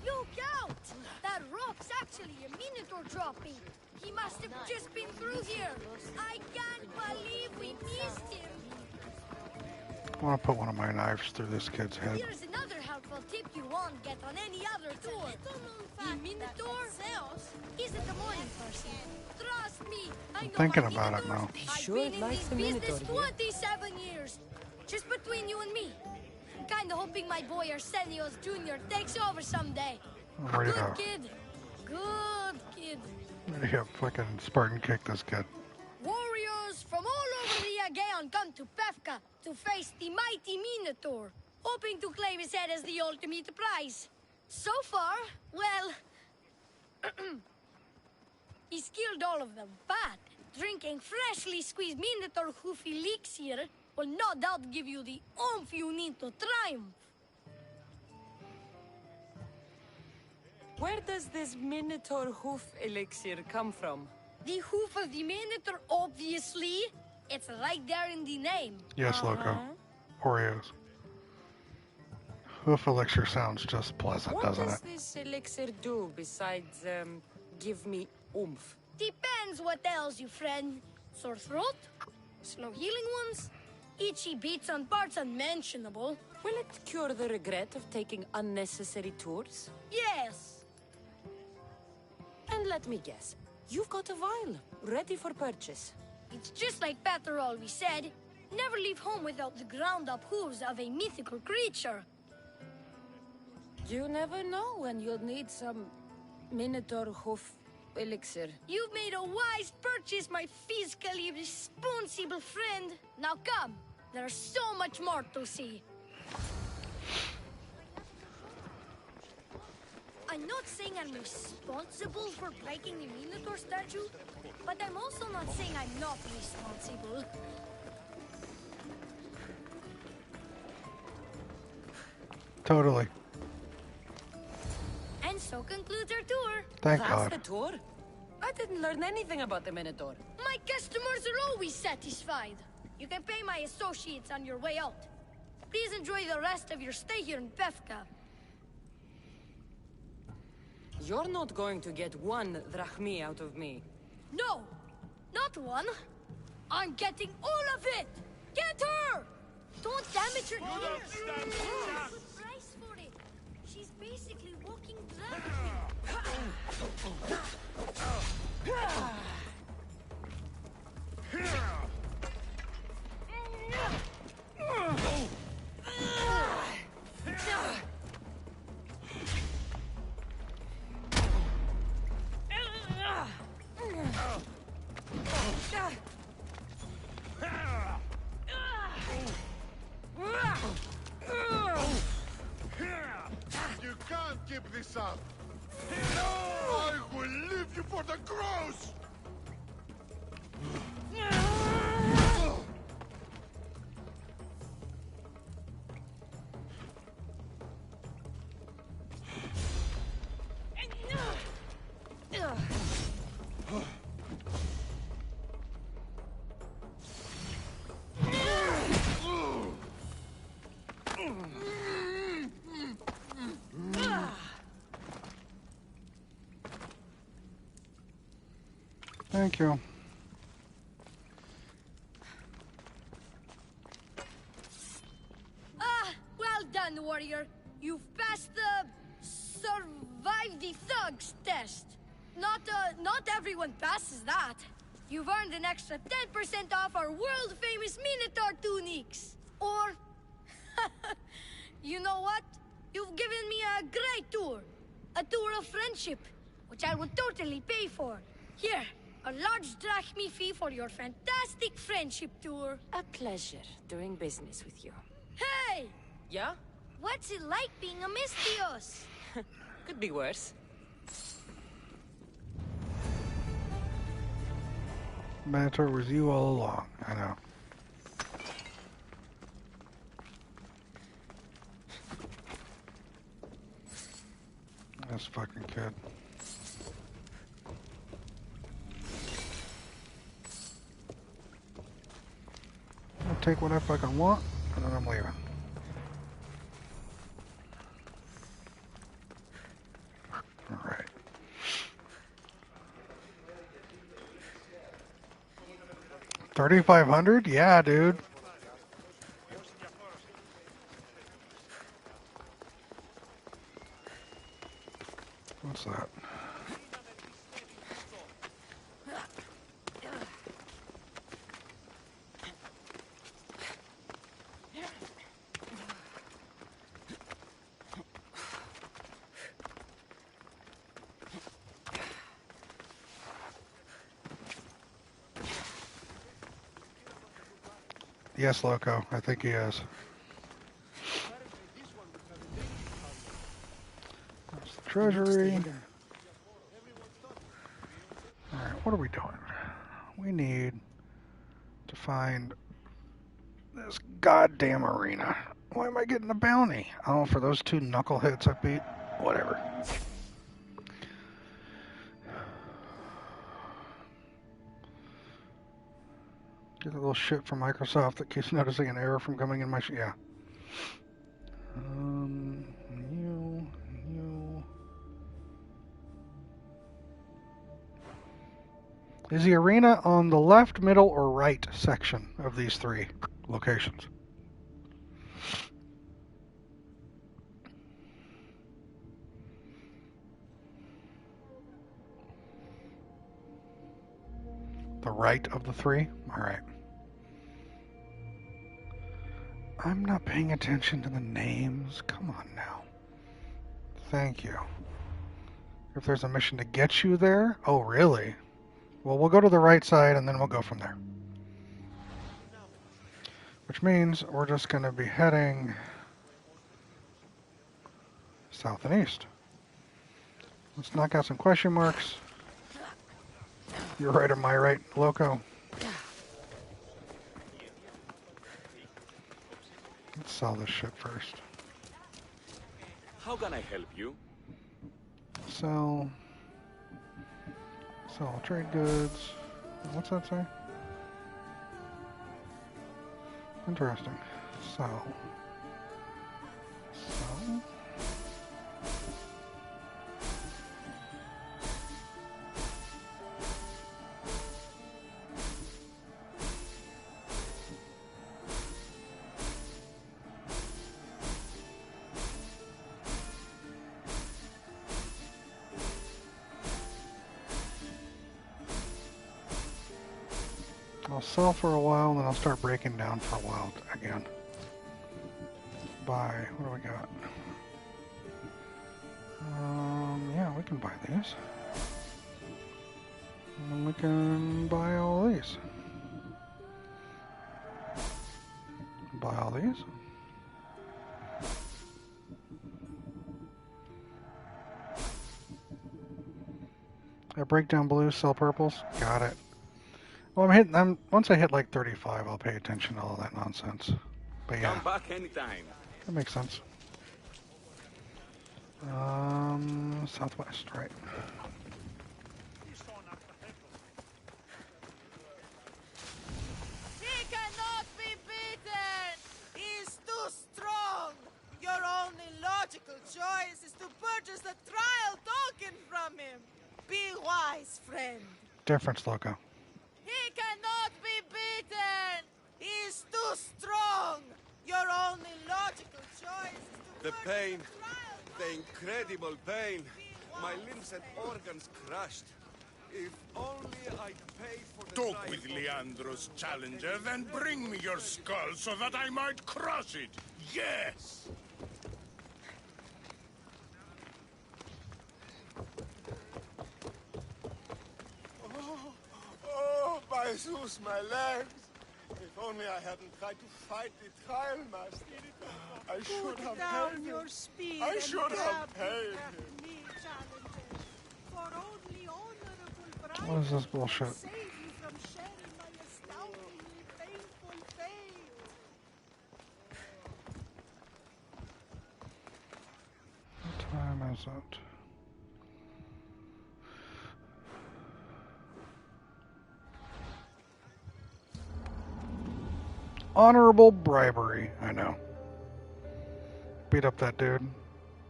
Look out! That rock's actually a Minotaur dropping. He must have just been through here. I can't believe we missed him. I want to put one of my knives through this kid's head. Here's another helpful tip you won't get on any other tour. The Minotaur isn't a morning person. Trust me, I know Thinking my about it Minotaurs. now. I've Sure been in likes this the business Minotaur here. 27 years. Just between you and me. I'm kinda hoping my boy Arsenios Jr. takes over someday. Ready Good to, kid. Good kid. ready to fucking Spartan kick this kid. Warriors from all over the Aegean come to Pefka to face the mighty Minotaur, hoping to claim his head as the ultimate prize. So far, well, he's killed all of them, but drinking freshly squeezed Minotaur hoof elixir will no doubt give you the oomph you need to triumph. Where does this Minotaur hoof elixir come from? The hoof of the Minotaur, obviously. It's right there in the name. Yes, Loco. Oreos. Hoof elixir sounds just pleasant, What doesn't does it? this elixir do besides, give me oomph? Depends what ails you, friend. Sore throat? Slow healing ones? Itchy bits on parts unmentionable? Will it cure the regret of taking unnecessary tours? Yes. And let me guess, you've got a vial, ready for purchase. It's just like Peter always said. Never leave home without the ground-up hooves of a mythical creature. You never know when you'll need some Minotaur hoof elixir. You've made a wise purchase, my fiscally responsible friend. Now come, there's so much more to see. I'm not saying I'm responsible for breaking the Minotaur statue, but I'm also not saying I'm not responsible. Totally. And so concludes our tour. Thank That's God. the tour? I didn't learn anything about the Minotaur. My customers are always satisfied. You can pay my associates on your way out. Please enjoy the rest of your stay here in Pefka. You're not going to get 1 drachmi out of me. No, not one. I'm getting all of it. Get her! Don't damage her ears. Good price for it. She's basically walking up! I will leave you for the crows! Thank you. Well done, warrior. You've passed the survive the thugs test. Not everyone passes that. You've earned an extra 10% off our world-famous Minotaur tunics. Or, you know what? You've given me a great tour. A tour of friendship, which I will totally pay for. Here, a large drachmi fee for your fantastic friendship tour. A pleasure doing business with you. Hey! Yeah? What's it like being a Mystios? Could be worse. Minotaur was you all along. I know. This fucking kid. I'll take what I fucking want, and then I'm leaving. Alright. $3,500? Yeah, dude. What's that? Yes, Loco. I think he is. That's the treasury. Alright, what are we doing? We need to find this goddamn arena. Why am I getting a bounty? Oh, for those two knuckleheads I beat? Whatever. Get a little shit from Microsoft that keeps noticing an error from coming in my... yeah. You... Is the arena on the left, middle, or right section of these three locations? The right of the three? Alright. I'm not paying attention to the names. Come on now. Thank you. If there's a mission to get you there? Oh, really? Well, we'll go to the right side and then we'll go from there. Which means we're just going to be heading south and east. Let's knock out some question marks. You're right or my right, Loco? Let's sell this shit first. How can I help you? Sell trade goods. What's that say? Interesting. Sell. I'll sell for a while, and then I'll start breaking down for a while again. Buy. What do we got? Yeah, we can buy these. And then we can buy all these. Buy all these. I break down blues, sell purples. Got it. Well, once I hit like 35, I'll pay attention to all that nonsense. But yeah, Come back anytime. that makes sense. Southwest, right. He cannot be beaten! He's too strong! Your only logical choice is to purchase the trial token from him! Be wise, friend! Difference logo. He cannot be beaten! He's too strong! Your only logical choice is to The purchase pain, the trial the incredible pain. My limbs and organs crushed. If only I'd paid for the Talk trial with token. Leandro's challenger, then bring me your skull so that I might crush it. Yes! Oh, by Zeus, my legs! If only I hadn't tried to fight the trial master. I should have down paid your him. speed I and should have grab paid me, him. me, challenger. For only honorable What is this bribes bullshit? can save you from sharing my astoundingly painful fate. What time is it? Honorable bribery. I know. Beat up that dude.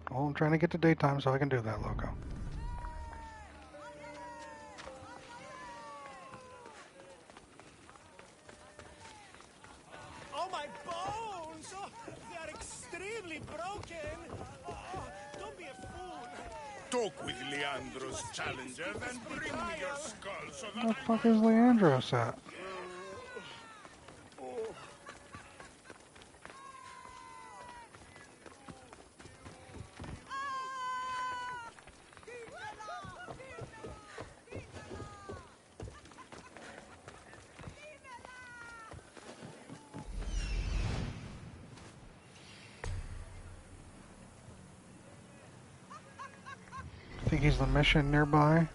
Well, I'm trying to get to daytime so I can do that logo. Oh, my bones! Oh, they are extremely broken. Oh, don't be a fool. Talk with Leandro's challenger, then bring me your skull so Where the that fuck is Leandros at? I think he's the mission nearby.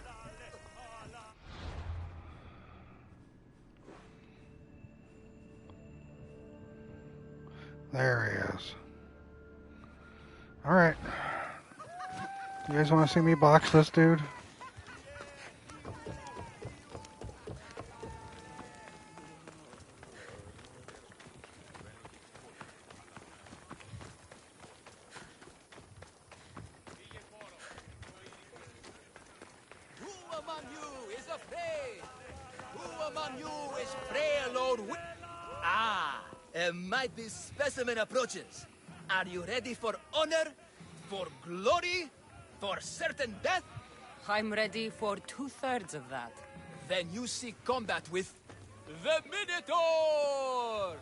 There he is. Alright. You guys want to see me box this dude? Who among you is afraid? Who among you is frail old a mighty specimen approaches. Are you ready for honor? For glory? For certain death? I'm ready for 2/3 of that. Then you seek combat with the Minotaur!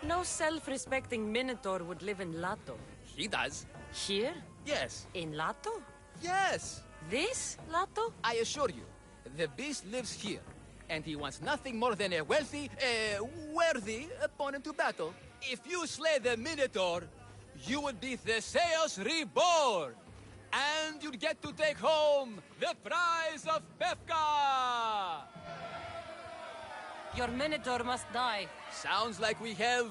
No self-respecting Minotaur would live in Lato. He does. Here? Yes. In Lato? Yes. This Lato? I assure you, the beast lives here, and he wants nothing more than a worthy opponent to battle. If you slay the Minotaur, you would be Theseus reborn, and you'd get to take home the prize of Befka! Your Minotaur must die. Sounds like we have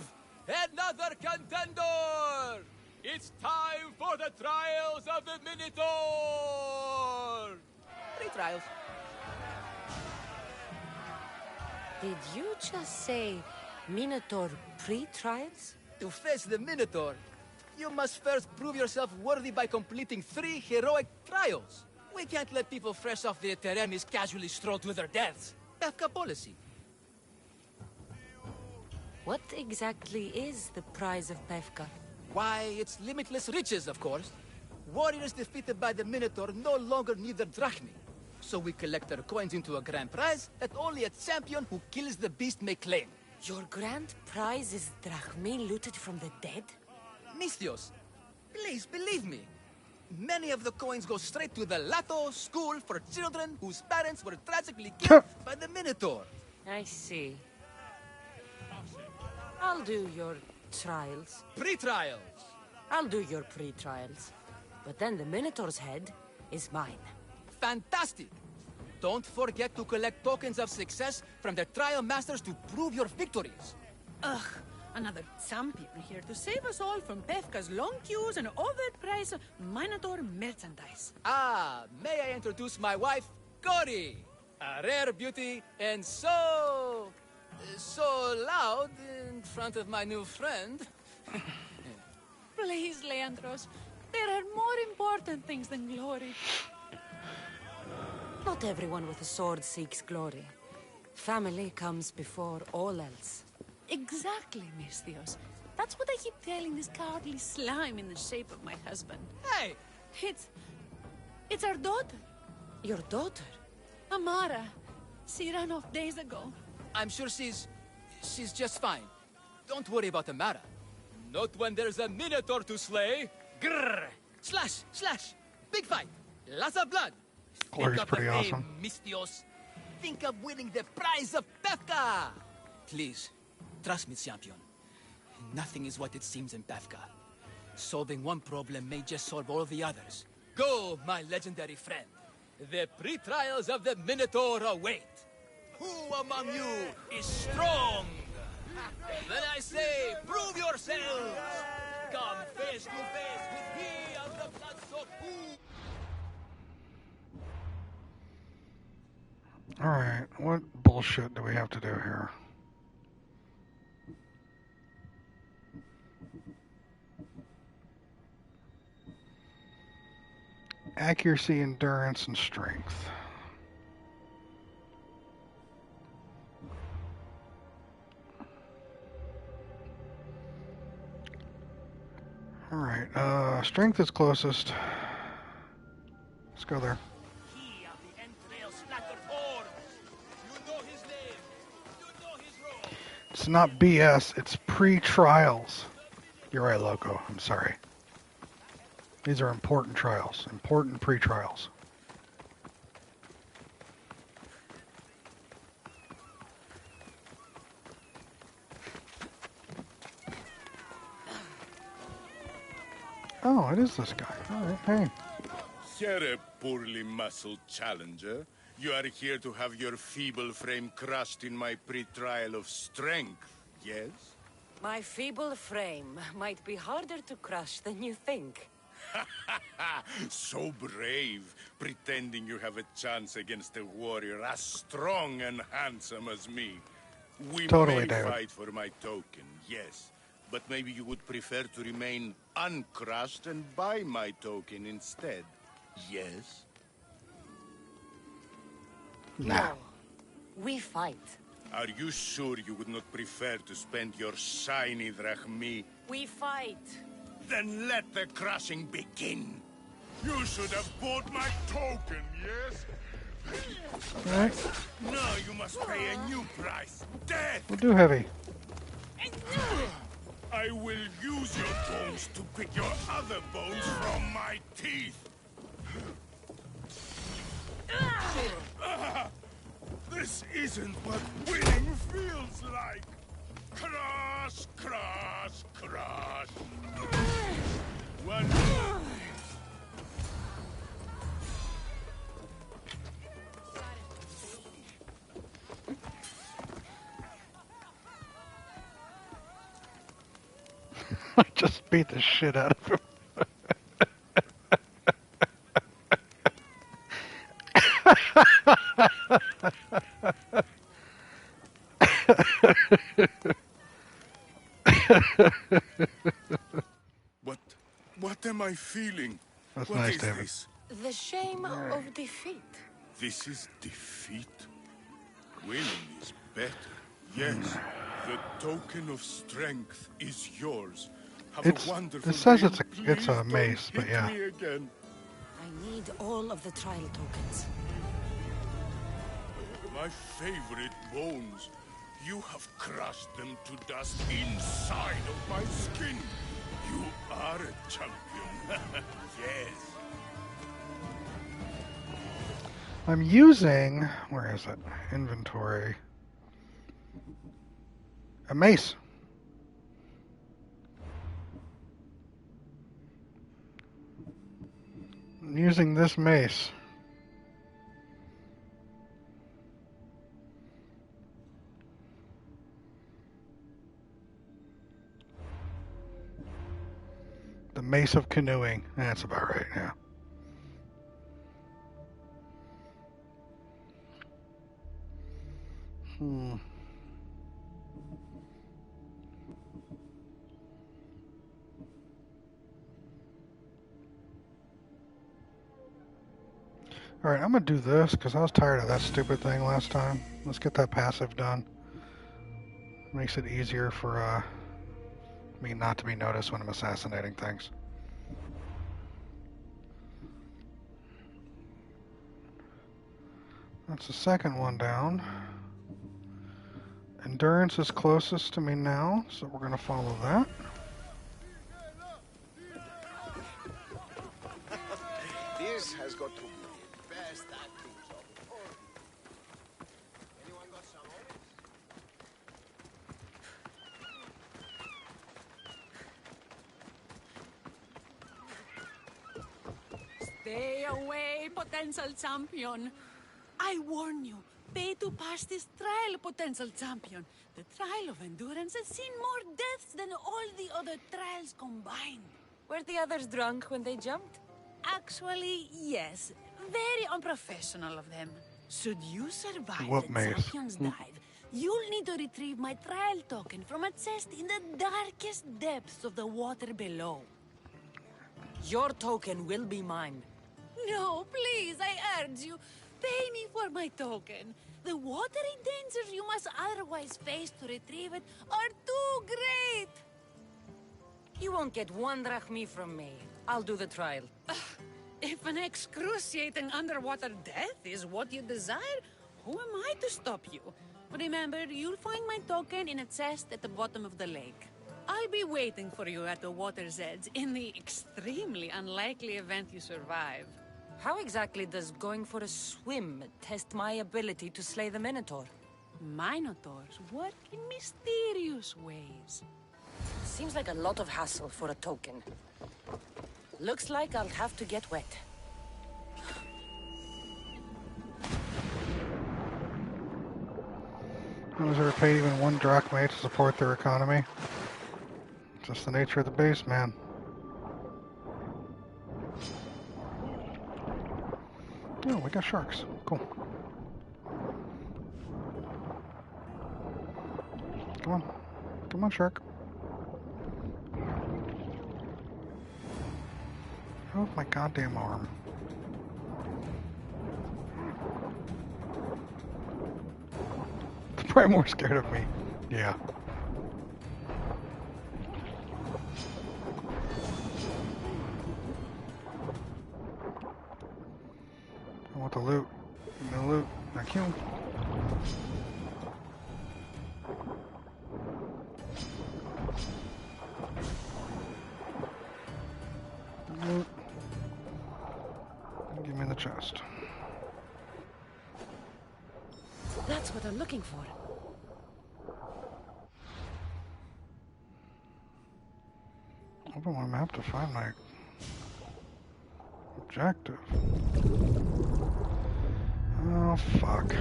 another contender! It's time for the trials of the Minotaur! 3 trials. Did you just say Minotaur pre-trials? To face the Minotaur, you must first prove yourself worthy by completing 3 heroic trials. We can't let people fresh off the Teremis casually stroll to their deaths. Befka policy. What exactly is the prize of Befka? Why, it's limitless riches, of course. Warriors defeated by the Minotaur no longer need their drachmi. So we collect their coins into a grand prize that only a champion who kills the beast may claim. Your grand prize is drachmi looted from the dead? Misthios, please believe me. Many of the coins go straight to the Lato School for children whose parents were tragically killed by the Minotaur. I see. I'll do your trials. Pre-trials. I'll do your pre-trials. But then the Minotaur's head, is mine. Fantastic! Don't forget to collect tokens of success from the trial masters to prove your victories. Ugh, another champion here to save us all from Befka's long queues and overpriced Minotaur merchandise. Ah, may I introduce my wife, Cory? A rare beauty and so loud in front of my new friend. Please, Leandros, there are more important things than glory. Not everyone with a sword seeks glory. Family comes before all else. Exactly, Misthios. That's what I keep telling this cowardly slime in the shape of my husband. Hey! It's our daughter, Your daughter? Amara. She ran off days ago. I'm sure she's just fine. Don't worry about Amara. Not when there's a Minotaur to slay. Grrr! Slash! Slash! Big fight! Lots of blood! Glory's Think of pretty the fame, awesome. Misthios. Think of winning the prize of Befka! Please, trust me, champion. Nothing is what it seems in Befka. Solving one problem may just solve all the others. Go, my legendary friend. The pre-trials of the Minotaur await. Who among you is strong? Then I say, prove yourselves! Come face to face with he of the blood-soaked pool! Alright, what bullshit do we have to do here? Accuracy, endurance, and strength. Alright, strength is closest. Let's go there. He of the entrail-splattered horns! You know his name! You know his role! It's not BS, it's pre-trials. You're right, Loco. I'm sorry. These are important trials. Important pre-trials. Oh, it is this guy. Alright, hey. Here, poorly muscled challenger. You are here to have your feeble frame crushed in my pre-trial of strength, yes? My feeble frame might be harder to crush than you think. So brave, pretending you have a chance against a warrior as strong and handsome as me. We Totally, may David. fight for my token, yes. But maybe you would prefer to remain uncrushed and buy my token instead, yes? Nah. No. We fight. Are you sure you would not prefer to spend your shiny drachmi? We fight. Then let the crushing begin. You should have bought my token, yes? Alright, Now you must pay a new price. Death! we'll do heavy. I will use your bones to pick your other bones from my teeth. This isn't what winning feels like. Crush, crush, crush. One more. I just beat the shit out of him. What am I feeling? That's What nice, is David. this? The shame of defeat. This is defeat. Winning is better. Yes, the token of strength is yours. Have It's- a wonderful it says day. it's a Please mace, don't but hit yeah. me again. I need all of the trial tokens. My favorite bones. You have crushed them to dust inside of my skin. You are a champion. Yes. I'm using, where is it? Inventory. A mace. I'm using this mace. The Mace of Canoeing. That's about right, yeah. Alright, I'm gonna do this because I was tired of that stupid thing last time. Let's get that passive done. Makes it easier for me not to be noticed when I'm assassinating things. That's the second one down. Endurance is closest to me now, so we're gonna follow that. This has got to be the best acting job of all. Anyone got some orders? Stay away, potential champion. I warn you, pay to pass this trial, potential champion. The trial of endurance has seen more deaths than all the other trials combined. Were the others drunk when they jumped? Actually, yes. Very unprofessional of them. Should you survive What the maze? champion's dive, you'll need to retrieve my trial token from a chest in the darkest depths of the water below. Your token will be mine. No, please, I urge you. Pay me for my token. The watery dangers you must otherwise face to retrieve it are too great. You won't get one drachmi from me. I'll do the trial. If an excruciating underwater death is what you desire, who am I to stop you? Remember, you'll find my token in a chest at the bottom of the lake. I'll be waiting for you at the water's edge in the extremely unlikely event you survive. How exactly does going for a swim test my ability to slay the Minotaur? Minotaurs work in mysterious ways. Seems like a lot of hassle for a token. Looks like I'll have to get wet. No one's ever paid even one drachma to support their economy. It's just the nature of the beast, man. Oh, we got sharks. Cool. Come on. Come on, shark. Oh, my goddamn arm. They're probably more scared of me. Yeah. I want the loot. Give me the loot. Thank you. Loot. Give me the chest. That's what I'm looking for. Open my map to find my objective. Oh, fuck.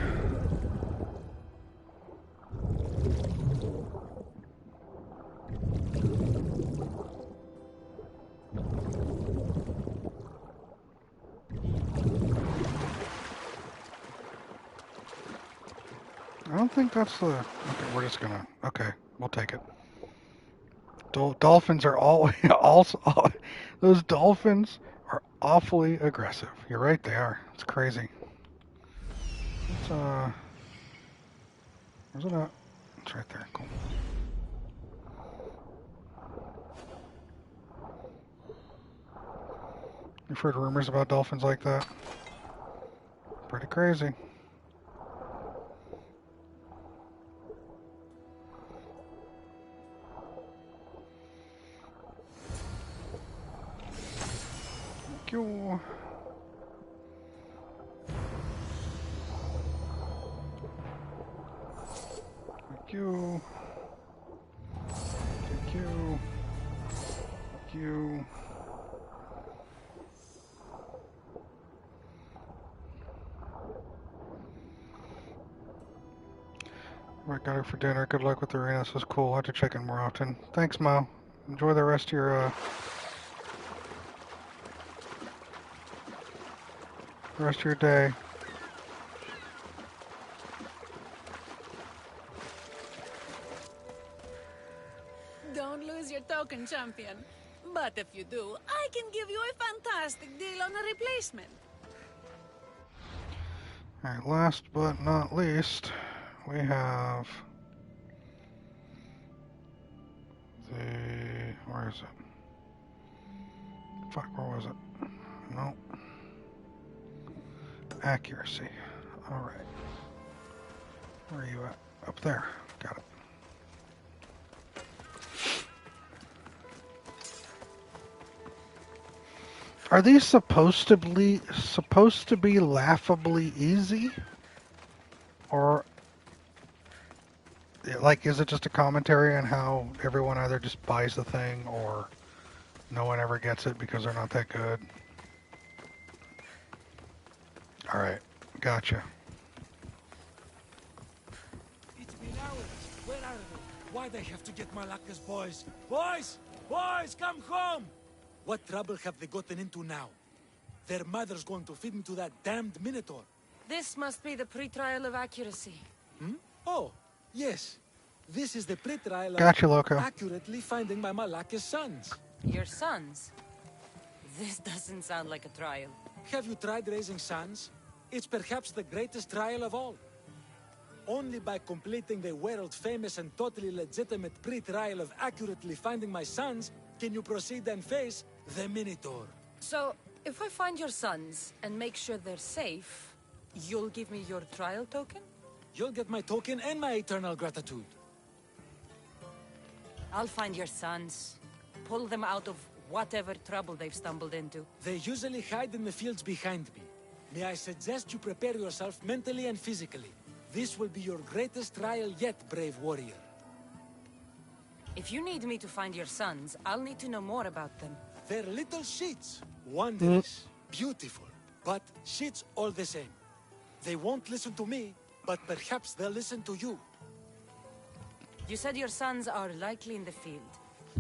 I don't think that's the... Okay, we're just gonna... Okay, we'll take it. Dolphins are those dolphins are awfully aggressive. You're right, they are. It's crazy. It's, where's it at? It's right there. Cool. You've heard rumors about dolphins like that? Pretty crazy. Thank you. Thank you. Thank you. Thank you. I got her for dinner. Good luck with the arena. This was cool. I'll have to check in more often. Thanks, Mo. Enjoy the rest of your day. Don't lose your token, champion. But if you do, I can give you a fantastic deal on a replacement. Alright, last but not least, we have where is it? Fuck, where was it? No. Accuracy. Alright. Where are you at? Up there. Got it. Are these supposed to be laughably easy? Or like, is it just a commentary on how everyone either just buys the thing or no one ever gets it because they're not that good? Alright, gotcha. It's been hours. Where are they? Why they have to get Malaka's boys? Boys! Boys, come home! What trouble have they gotten into now? Their mother's going to feed me to that damned Minotaur. This must be the pre-trial of accuracy. Hmm? Oh, yes. This is the pre-trial Gotcha, of Loco. accurately finding my Malaka's sons. Your sons? This doesn't sound like a trial. Have you tried raising sons? It's perhaps the greatest trial of all. Only by completing the world-famous and totally legitimate pre-trial of accurately finding my sons can you proceed and face the Minotaur. So, if I find your sons and make sure they're safe, you'll give me your trial token? You'll get my token and my eternal gratitude. I'll find your sons. Pull them out of whatever trouble they've stumbled into. They usually hide in the fields behind me. May I suggest you prepare yourself mentally and physically. This will be your greatest trial yet, brave warrior. If you need me to find your sons, I'll need to know more about them. They're little shits. Wondrous, beautiful, but shits all the same. They won't listen to me, but perhaps they'll listen to you. You said your sons are likely in the field,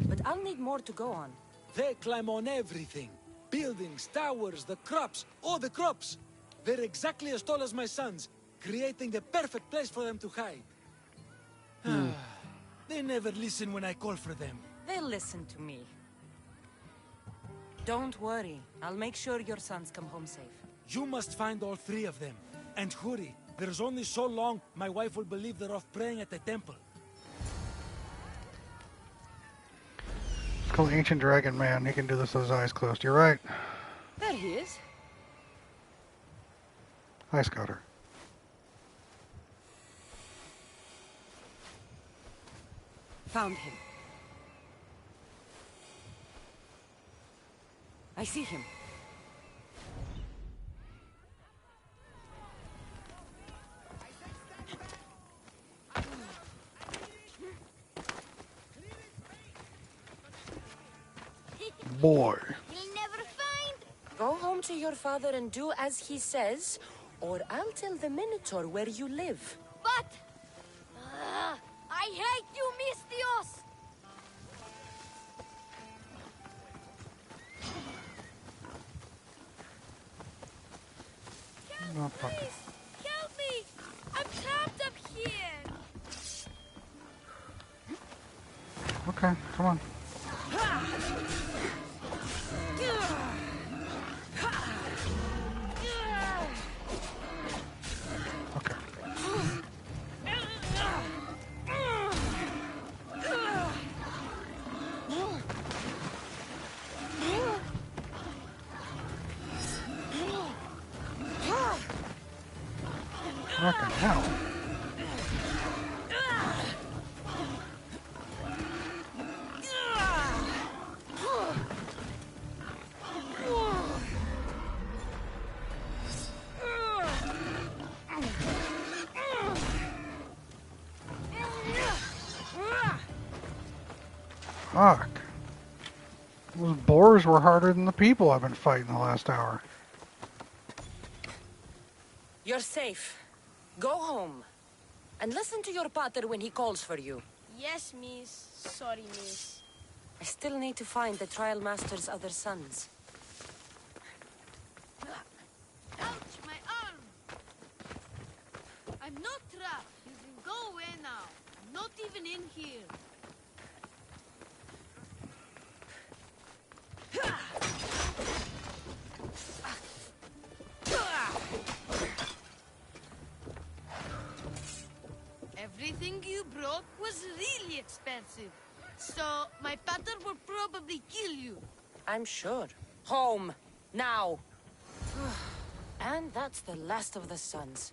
but I'll need more to go on. They climb on everything. Buildings, towers, the crops, all the crops. They're exactly as tall as my sons, creating the perfect place for them to hide. They never listen when I call for them. They'll listen to me. Don't worry. I'll make sure your sons come home safe. You must find all three of them. And hurry. There's only so long my wife will believe they're off praying at the temple. It's called Ancient Dragon Man. He can do this with his eyes closed. You're right. There he is. Hi, Scouter. Found him. I see him. Boy. He'll never find. Go home to your father and do as he says, or I'll tell the Minotaur where you live. But I hate you, Mistios. No, fuck it. Help me! I'm trapped up here. Okay, come on. Okay. Fucking hell. Fuck. Those boars were harder than the people I've been fighting the last hour. You're safe. Go home. And listen to your pater when he calls for you. Yes, miss. Sorry, miss. I still need to find the trial master's other sons. Ouch, my arm! I'm not trapped. You can go away now. I'm not even in here. Everything you brought was really expensive. So, my pater will probably kill you. I'm sure. Home. Now. And that's the last of the sons.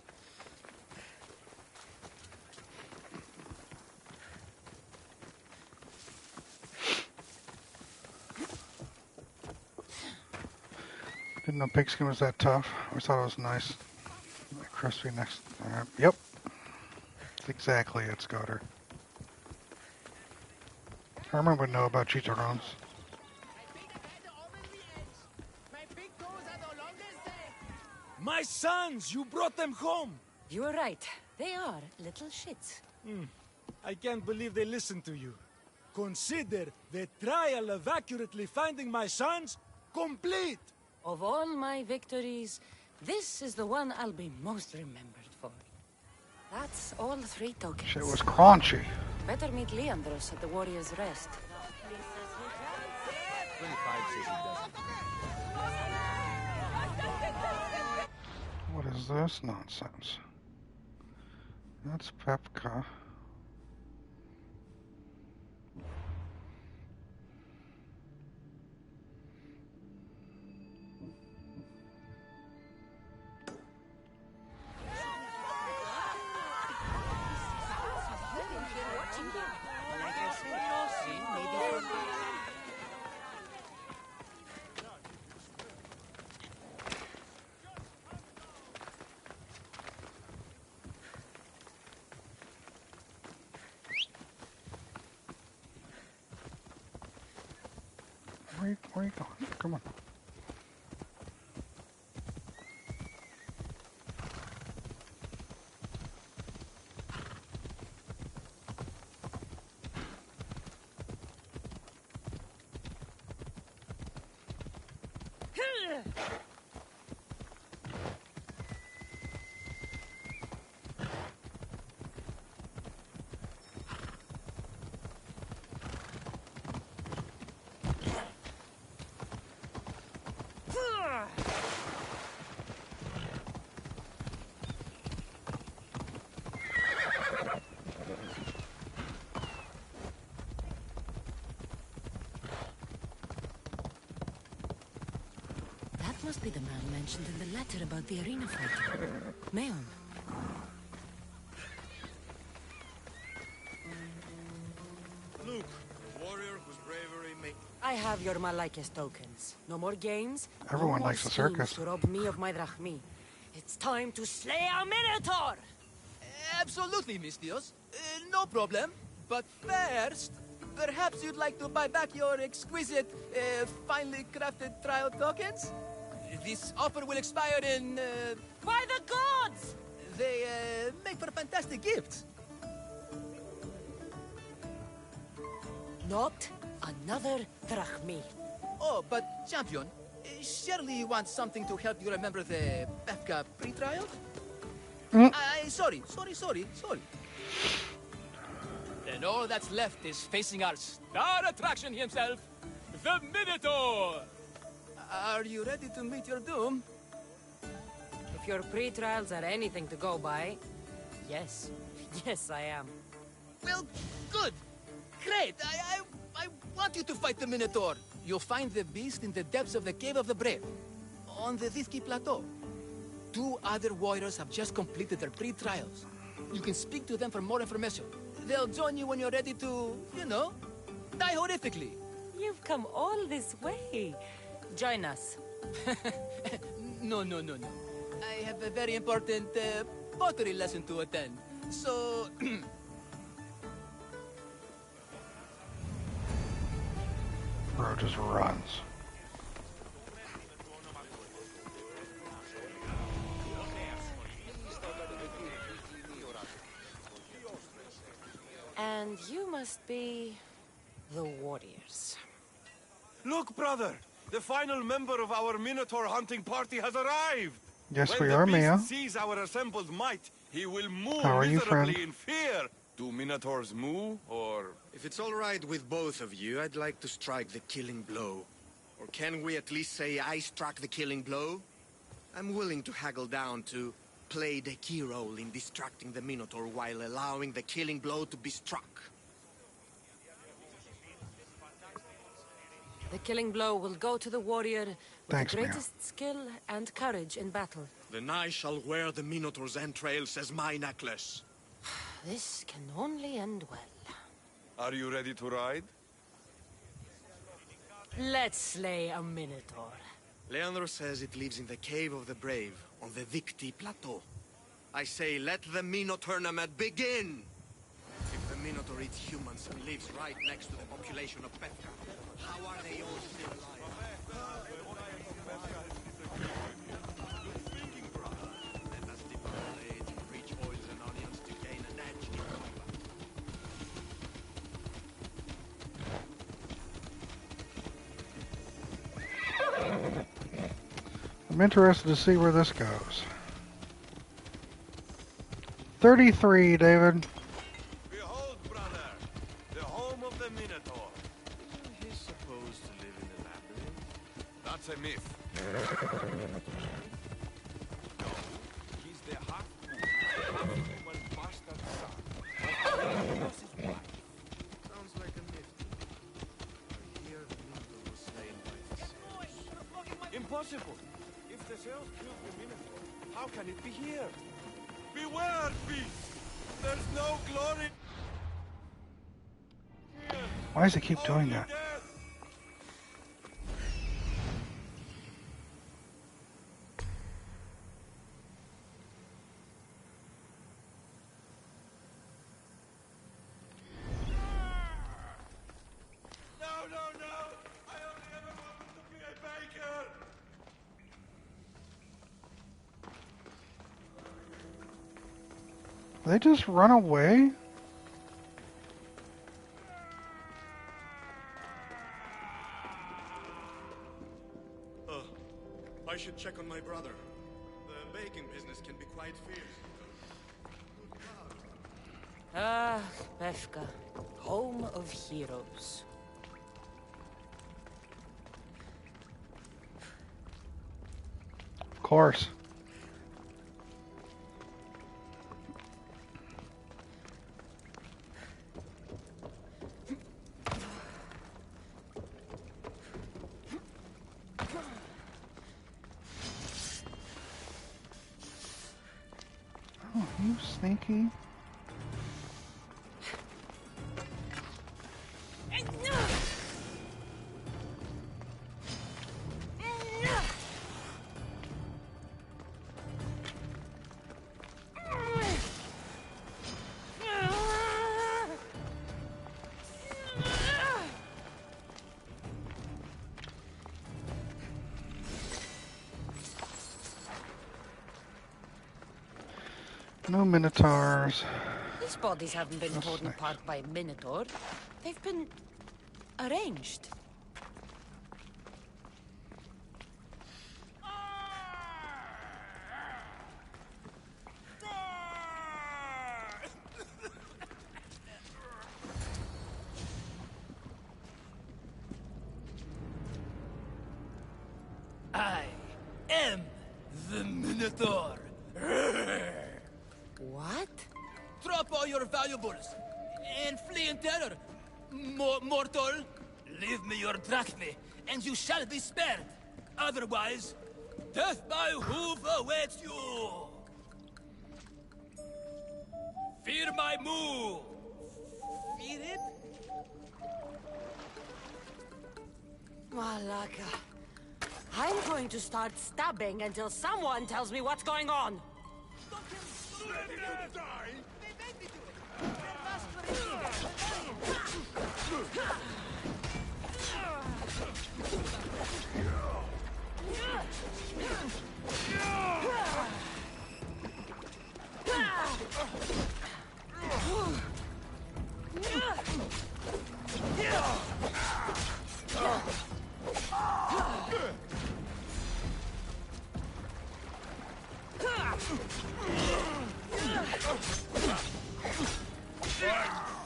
Didn't know pigskin was that tough. I always thought it was nice. Crispy next. Yep. That's exactly it, Scudder. I remember to know about chicharrones. My sons! You brought them home! You were right. They are little shits. I can't believe they listened to you. Consider the trial of accurately finding my sons complete! Of all my victories, this is the one I'll be most remembered for. That's all 3 tokens. Shit was crunchy. Better meet Leandros at the Warrior's Rest. 25 says he doesn't. What is this nonsense? That's Pepka. Where are you going? Come on. That must be the man mentioned in the letter about the arena fighting. Mayon. Luke, warrior whose bravery make... I have your Malaikis tokens. No more games. Everyone no more likes the schemes circus. to rob me of my drachmi. It's time to slay a Minotaur! Absolutely, Mistios. No problem. But first, perhaps you'd like to buy back your exquisite, finely crafted trial tokens? This offer will expire in... By the gods! They make for fantastic gifts. Not another drachmi. Oh, but champion, surely you want something to help you remember the Befka pre-trial? Sorry. Then all that's left is facing our star attraction himself, the Minotaur! Are you ready to meet your doom? If your pre-trials are anything to go by, yes. Yes, I am. Well, good. Great. I want you to fight the Minotaur. You'll find the beast in the depths of the Cave of the Brave, on the Vithki Plateau. 2 other warriors have just completed their pre-trials. You can speak to them for more information. They'll join you when you're ready to, die horrifically. You've come all this way. Join us. No. I have a very important pottery lesson to attend. So... Bro just runs. And you must be the warriors. Look, brother! The final member of our Minotaur hunting party has arrived! Yes, when we are, the Mia. beast sees our assembled might, he will moo How are you, miserably friend? in fear. Do Minotaurs moo, or... If it's all right with both of you, I'd like to strike the killing blow. Or can we at least say I struck the killing blow? I'm willing to haggle down to play the key role in distracting the Minotaur while allowing the killing blow to be struck. The killing blow will go to the warrior with Thanks, the Mia. greatest skill and courage in battle. Then I shall wear the Minotaur's entrails as my necklace. This can only end well. Are you ready to ride? Let's slay a minotaur. Leandro says it lives in the Cave of the Brave, on the Victi Plateau. I say, let the Minotaur tournament begin! If the Minotaur eats humans and lives right next to the population of Petka, how are they all still alive? Let us dip our blades in rich oils and onions to gain an edge in combat. I'm interested to see where this goes. 33, David. Behold, brother, the home of the Minotaur. Isn't he supposed to live in the labyrinth? That's a myth. No, he's the half-human bastard son of Helios's wife. Sounds like a myth. I hear the Minotaur was slain by the Zeus. Impossible! If the Zeus killed the Minotaur, how can it be here? Beware, beast! There's no glory here. Why does it keep doing that? Death. No, no, no! I only ever wanted to be a baker! They just run away? I should check on my brother. The baking business can be quite fierce. Ah, Befka, home of heroes. Of course. Oh, you sneaky. No minotaurs. These bodies haven't been torn apart by a minotaur. They've been arranged. I am the Minotaur. What? Drop all your valuables and flee in terror. Mortal, leave me your drachme, and you shall be spared. Otherwise, death by hoof awaits you. Fear my moo. Fear it? Malaka. I'm going to start stabbing until someone tells me what's going on.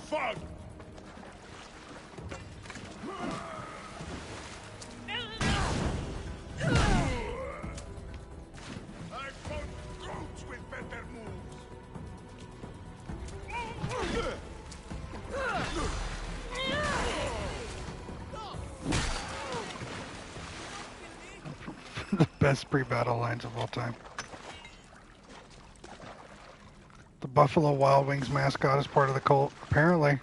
Fuck! I found goats with better moves. The best pre-battle lines of all time. The Buffalo Wild Wings mascot is part of the cult, apparently.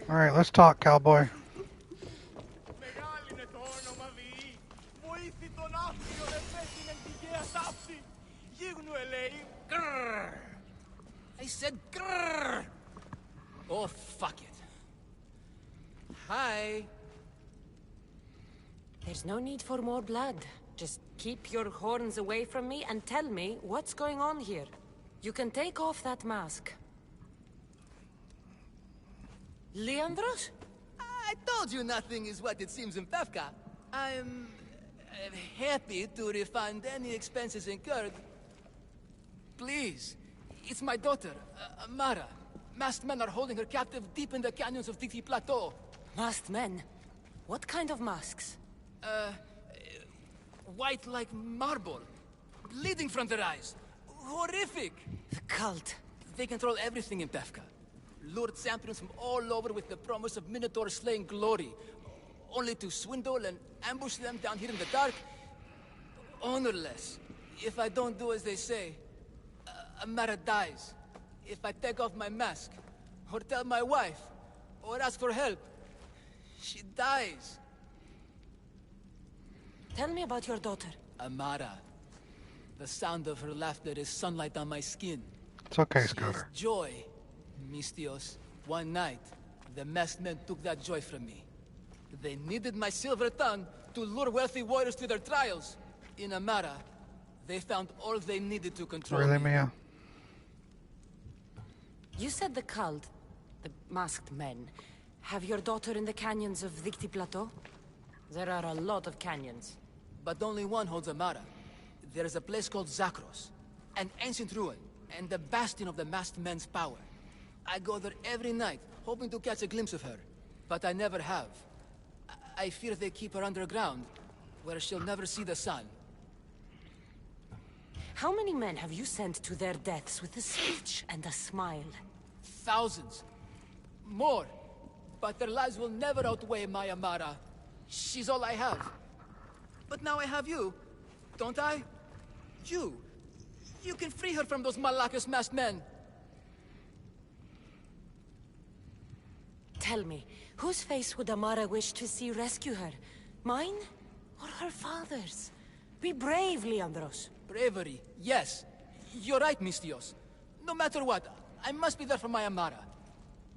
All right, let's talk, cowboy. Grrr. I said grrr. Oh, fuck it. Hi. There's no need for more blood. Just keep your horns away from me and tell me what's going on here. You can take off that mask. Leandros? I told you nothing is what it seems in Pevka. I'm happy to refund any expenses incurred. Please. It's my daughter, Amara. Masked men are holding her captive deep in the canyons of Dixie Plateau. Masked men? What kind of masks? White like marble. Bleeding from their eyes. Horrific. The cult. They control everything in Pevka. Lured champions from all over with the promise of Minotaur slaying glory. Only to swindle and ambush them down here in the dark. Honorless. If I don't do as they say, Amara dies. If I take off my mask, or tell my wife, or ask for help, she dies. Tell me about your daughter. Amara. The sound of her laughter is sunlight on my skin. It's okay, She Scooter. is joy, Mistios. One night, the masked men took that joy from me. They needed my silver tongue to lure wealthy warriors to their trials. In Amara, they found all they needed to control Really, me. Mia? You said the cult, the masked men, have your daughter in the canyons of Dixie Plateau? There are a lot of canyons. But only one holds Amara. There is a place called Zakros, an ancient ruin, and the bastion of the masked men's power. I go there every night, hoping to catch a glimpse of her. But I never have. I fear they keep her underground, where she'll never see the sun. How many men have you sent to their deaths with a speech and a smile? Thousands. More. But their lives will never outweigh my Amara. She's all I have. But now I have you, don't I? You. You can free her from those Malakas masked men. Tell me, whose face would Amara wish to see rescue her? Mine? Or her father's? Be brave, Leandros. Bravery, yes. You're right, Mistios. No matter what, I must be there for my Amara.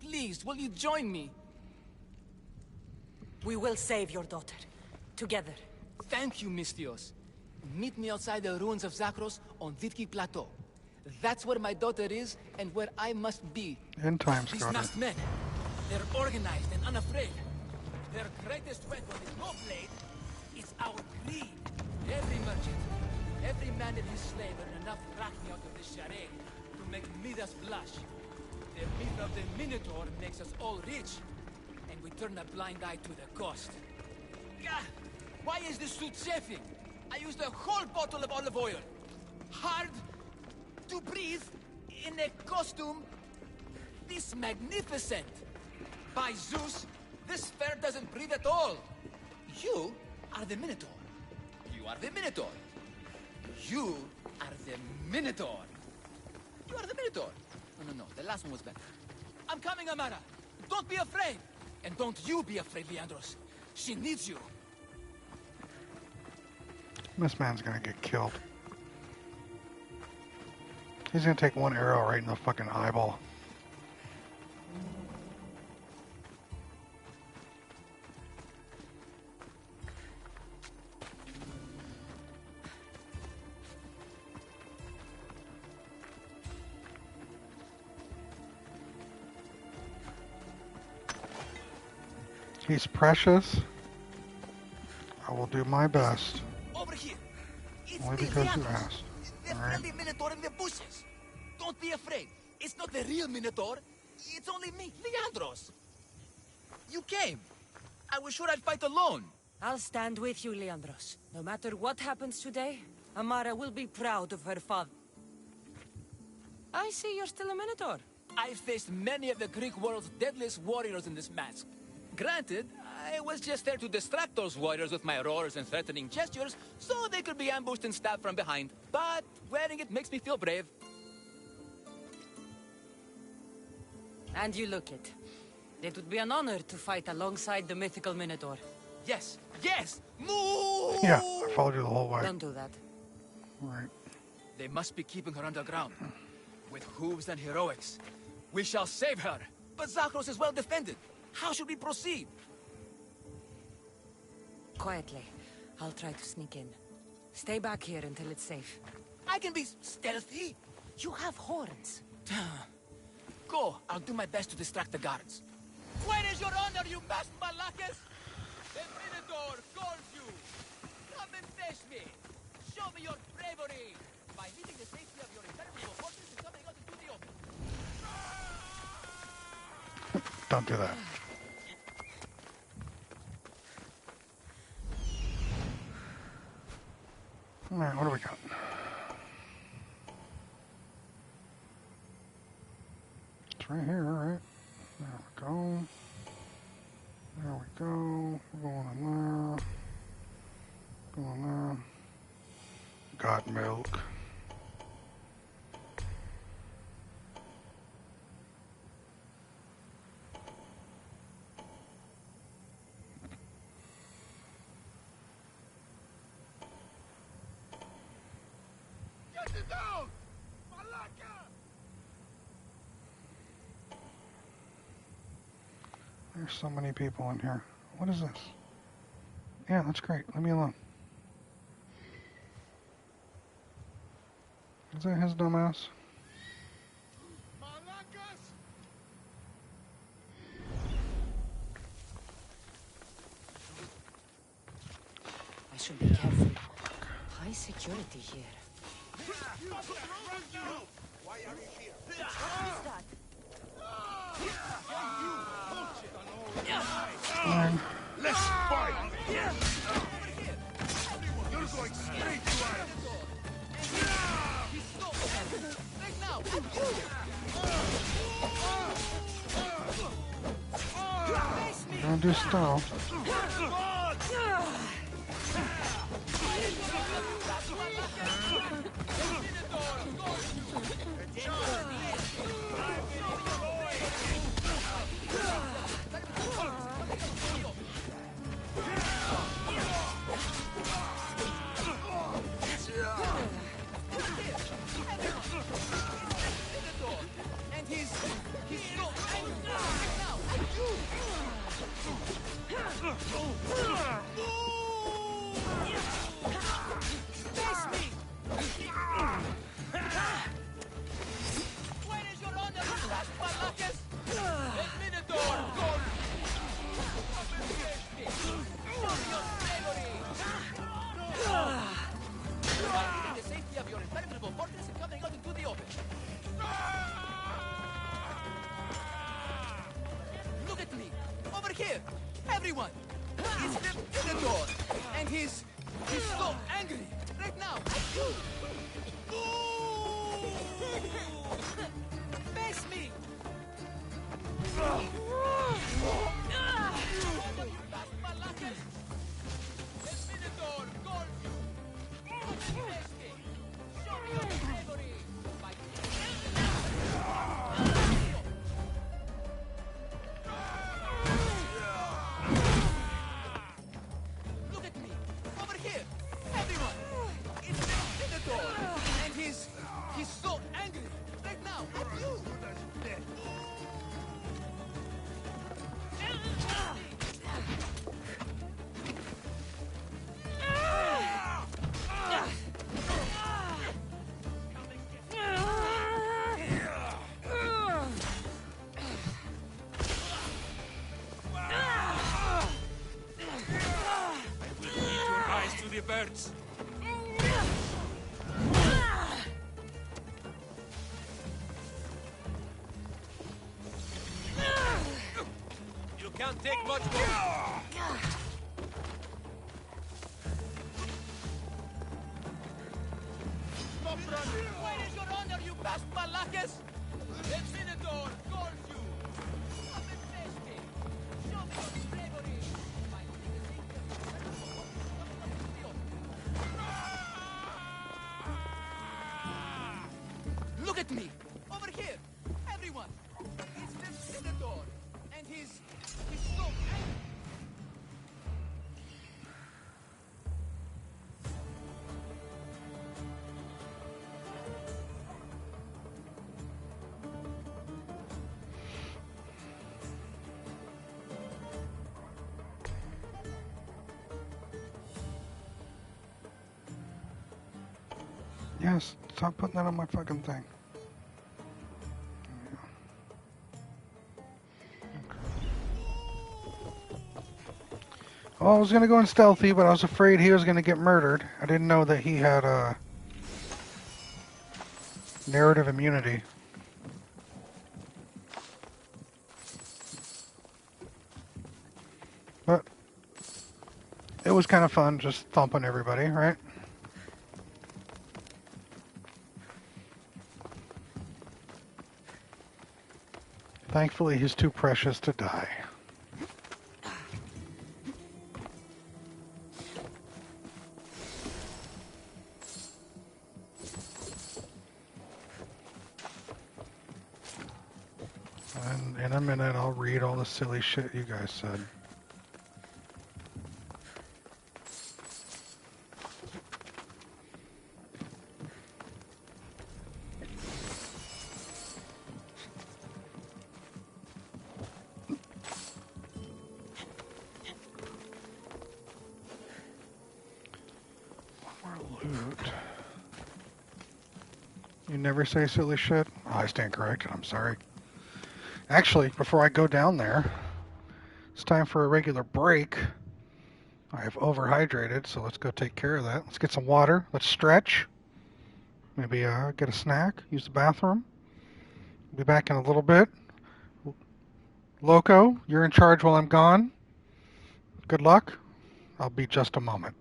Please, will you join me? We will save your daughter. Together. Thank you, Mistios. Meet me outside the ruins of Zakros on Vitki Plateau. That's where my daughter is, and where I must be. In time, These Scooter. masked men, they're organized and unafraid. Their greatest weapon is no blade, it's our greed. Every merchant, every man and his slave earn enough drachmi out of this charade to make Midas blush. The myth of the Minotaur makes us all rich, and we turn a blind eye to the cost. Gah! Why is this suit chafing? I used a whole bottle of olive oil. Hard to breathe in a costume this magnificent. By Zeus, this fair doesn't breathe at all. You are the Minotaur. You are the Minotaur. You are the Minotaur. You are the Minotaur. No, the last one was better. I'm coming, Amara. Don't be afraid. And don't you be afraid, Leandros. She needs you. This man's gonna get killed. He's gonna take one arrow right in the fucking eyeball. He's precious. I will do my best. Over here. It's Only me, because you Leandros. asked. The All right. friendly Minotaur in the bushes. Don't be afraid. It's not the real Minotaur. It's only me, Leandros. You came. I was sure I'd fight alone. I'll stand with you, Leandros. No matter what happens today, Amara will be proud of her father. I see you're still a Minotaur. I faced many of the Greek world's deadliest warriors in this mask. Granted, I was just there to distract those warriors with my roars and threatening gestures, so they could be ambushed and stabbed from behind. But wearing it makes me feel brave. And you look it. It would be an honor to fight alongside the mythical Minotaur. Yes, yes! Move! Yeah, I followed you the whole way. Don't do that. All right. They must be keeping her underground. With hooves and heroics. We shall save her. But Zakros is well defended. How should we proceed? Quietly. I'll try to sneak in. Stay back here until it's safe. I can be stealthy. You have horns. Go. I'll do my best to distract the guards. Where is your honor, you masked Malakis? The Minotaur calls you. Come and face me. Show me your bravery. By leaving the safety of your impenetrable fortress and coming out into the open. Don't do that. All right, what do we got? It's right here, all right. There we go. There we go. We're going in there. Going there. Got milk. Get it down! Malaka! There's so many people in here. What is this? Yeah, that's great. Leave me alone. Is that his dumbass? Malakas! I should be careful. High security here. Why are you here? Fine. Let's fight! You're going straight to our... Right now! Gonna do stuff. And he's so angry right now at you! Face me! Where is your honor, Malakis? The Minotaur calls! Come and face me! Show me your bravery! By leaving the safety of your impenetrable fortress and coming out into the open. Look at me! Over here! Everyone! It's the Minotaur! And he's so angry! Right now! At you! Face me! Malakis! The Minotaur calls you! Face me! Show me your bravery! By Look at me! Over here! Everyone! It's the Minotaur! And he's so angry! Right now! At you! you birds. You can't take much more. Stop running! Where is your honor, you past Malakis? The Minotaur calls you! Stop infesting! Show me your bravery! Look at me! Over here! Everyone! He's the Minotaur! And he's so angry! Yes, stop putting that on my fucking thing. Well, I was gonna go in stealthy, but I was afraid he was gonna get murdered. I didn't know that he had narrative immunity. But it was kind of fun just thumping everybody, right? Thankfully, he's too precious to die. And in a minute, I'll read all the silly shit you guys said. Loot. You never say silly shit? Oh, I stand corrected, I'm sorry. Actually, before I go down there, it's time for a regular break. I've overhydrated, so let's go take care of that. Let's get some water, let's stretch. Maybe get a snack, use the bathroom. Be back in a little bit. Loco, you're in charge while I'm gone. Good luck. I'll be just a moment.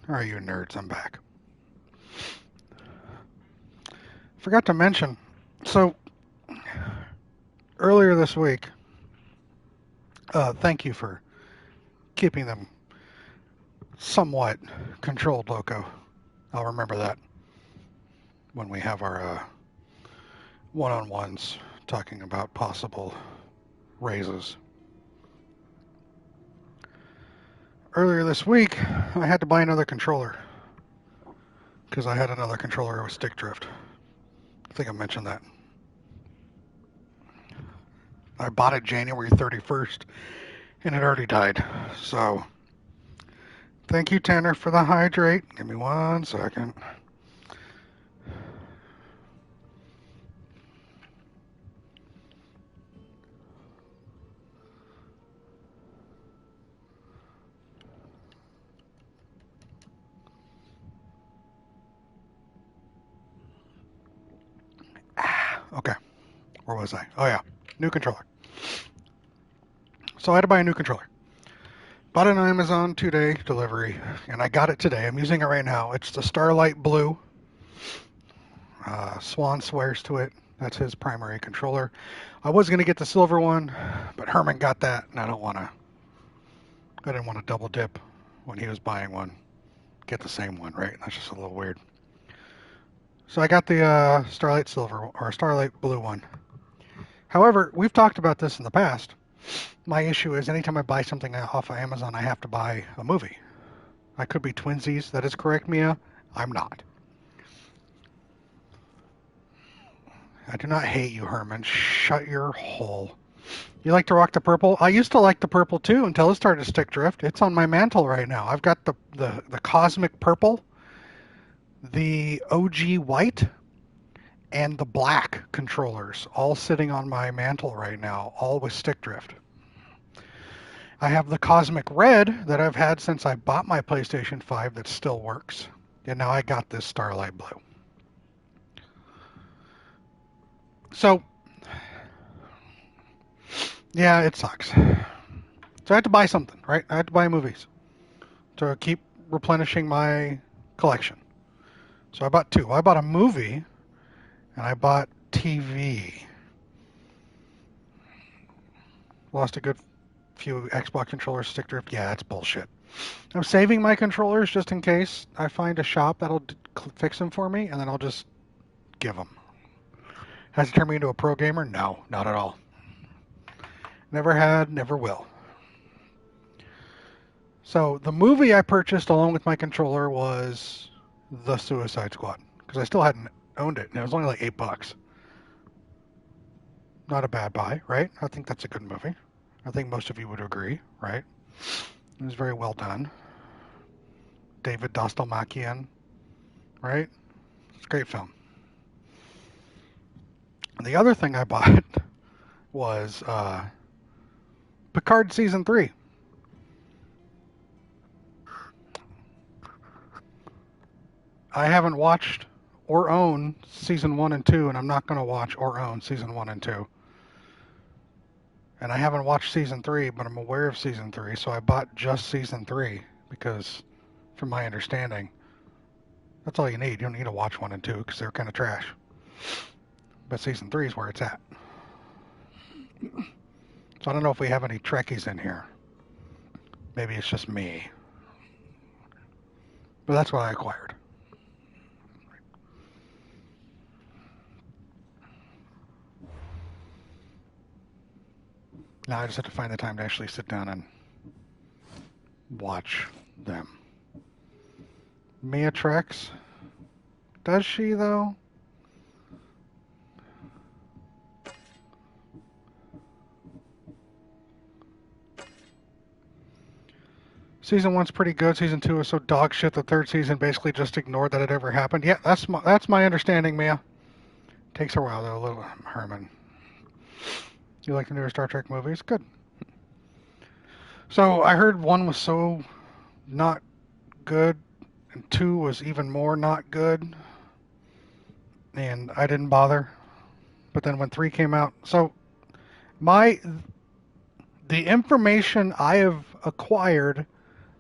Alright, you nerds, I'm back. Forgot to mention, so earlier this week, thank you for keeping them somewhat controlled, Loco. I'll remember that when we have our one-on-ones talking about possible raises. Earlier this week, I had to buy another controller because I had another controller with stick drift. I think I mentioned that. I bought it January 31st, and it already died. So, thank you, Tanner, for the hydrate. Give me 1 second. Okay, where was I? Oh yeah, new controller. So I had to buy a new controller. Bought it on Amazon 2-day delivery, and I got it today. I'm using it right now. It's the Starlight Blue. Swan swears to it. That's his primary controller. I was going to get the silver one, but Herman got that, and I didn't want to double dip when he was buying one. Get the same one, right? That's just a little weird. So I got the Starlight Silver, or Starlight Blue one. However, we've talked about this in the past. My issue is anytime I buy something off of Amazon, I have to buy a movie. I could be twinsies. That is correct, Mia. I'm not. I do not hate you, Herman. Shut your hole. You like to rock the purple? I used to like the purple too until it started to stick drift. It's on my mantle right now. I've got the cosmic purple, the OG white, and the black controllers all sitting on my mantle right now, all with stick drift. I have the cosmic red that I've had since I bought my PlayStation 5 that still works. And now I got this Starlight Blue. So, yeah, it sucks. So I had to buy something, right? I had to buy movies to keep replenishing my collection. So I bought two. I bought a movie and I bought TV. Lost a good few Xbox controllers stick drift. Yeah, that's bullshit. I'm saving my controllers just in case I find a shop that'll fix them for me, and then I'll just give them. Has it turned me into a pro gamer? No, not at all. Never had, never will. So the movie I purchased along with my controller was The Suicide Squad, because I still hadn't owned it, and it was only like $8. Not a bad buy, right? I think that's a good movie. I think most of you would agree, right? It was very well done. David Dostalmakian, right? It's a great film. And the other thing I bought was Picard Season 3. I haven't watched or own Season 1 and 2, and I'm not going to watch or own Season 1 and 2. And I haven't watched Season 3, but I'm aware of Season 3, so I bought just Season 3 because, from my understanding, that's all you need. You don't need to watch 1 and 2 because they're kind of trash. But Season 3 is where it's at. So I don't know if we have any Trekkies in here. Maybe it's just me. But that's what I acquired. Now I just have to find the time to actually sit down and watch them. Mia Trex? Does she, though? Season 1's pretty good. Season 2 is so dog shit. The third season basically just ignored that it ever happened. Yeah, that's my understanding, Mia. Takes a while, though, a little, Herman. You like the newer Star Trek movies? Good. So I heard 1 was so not good, and 2 was even more not good, and I didn't bother. But then when 3 came out, so the information I have acquired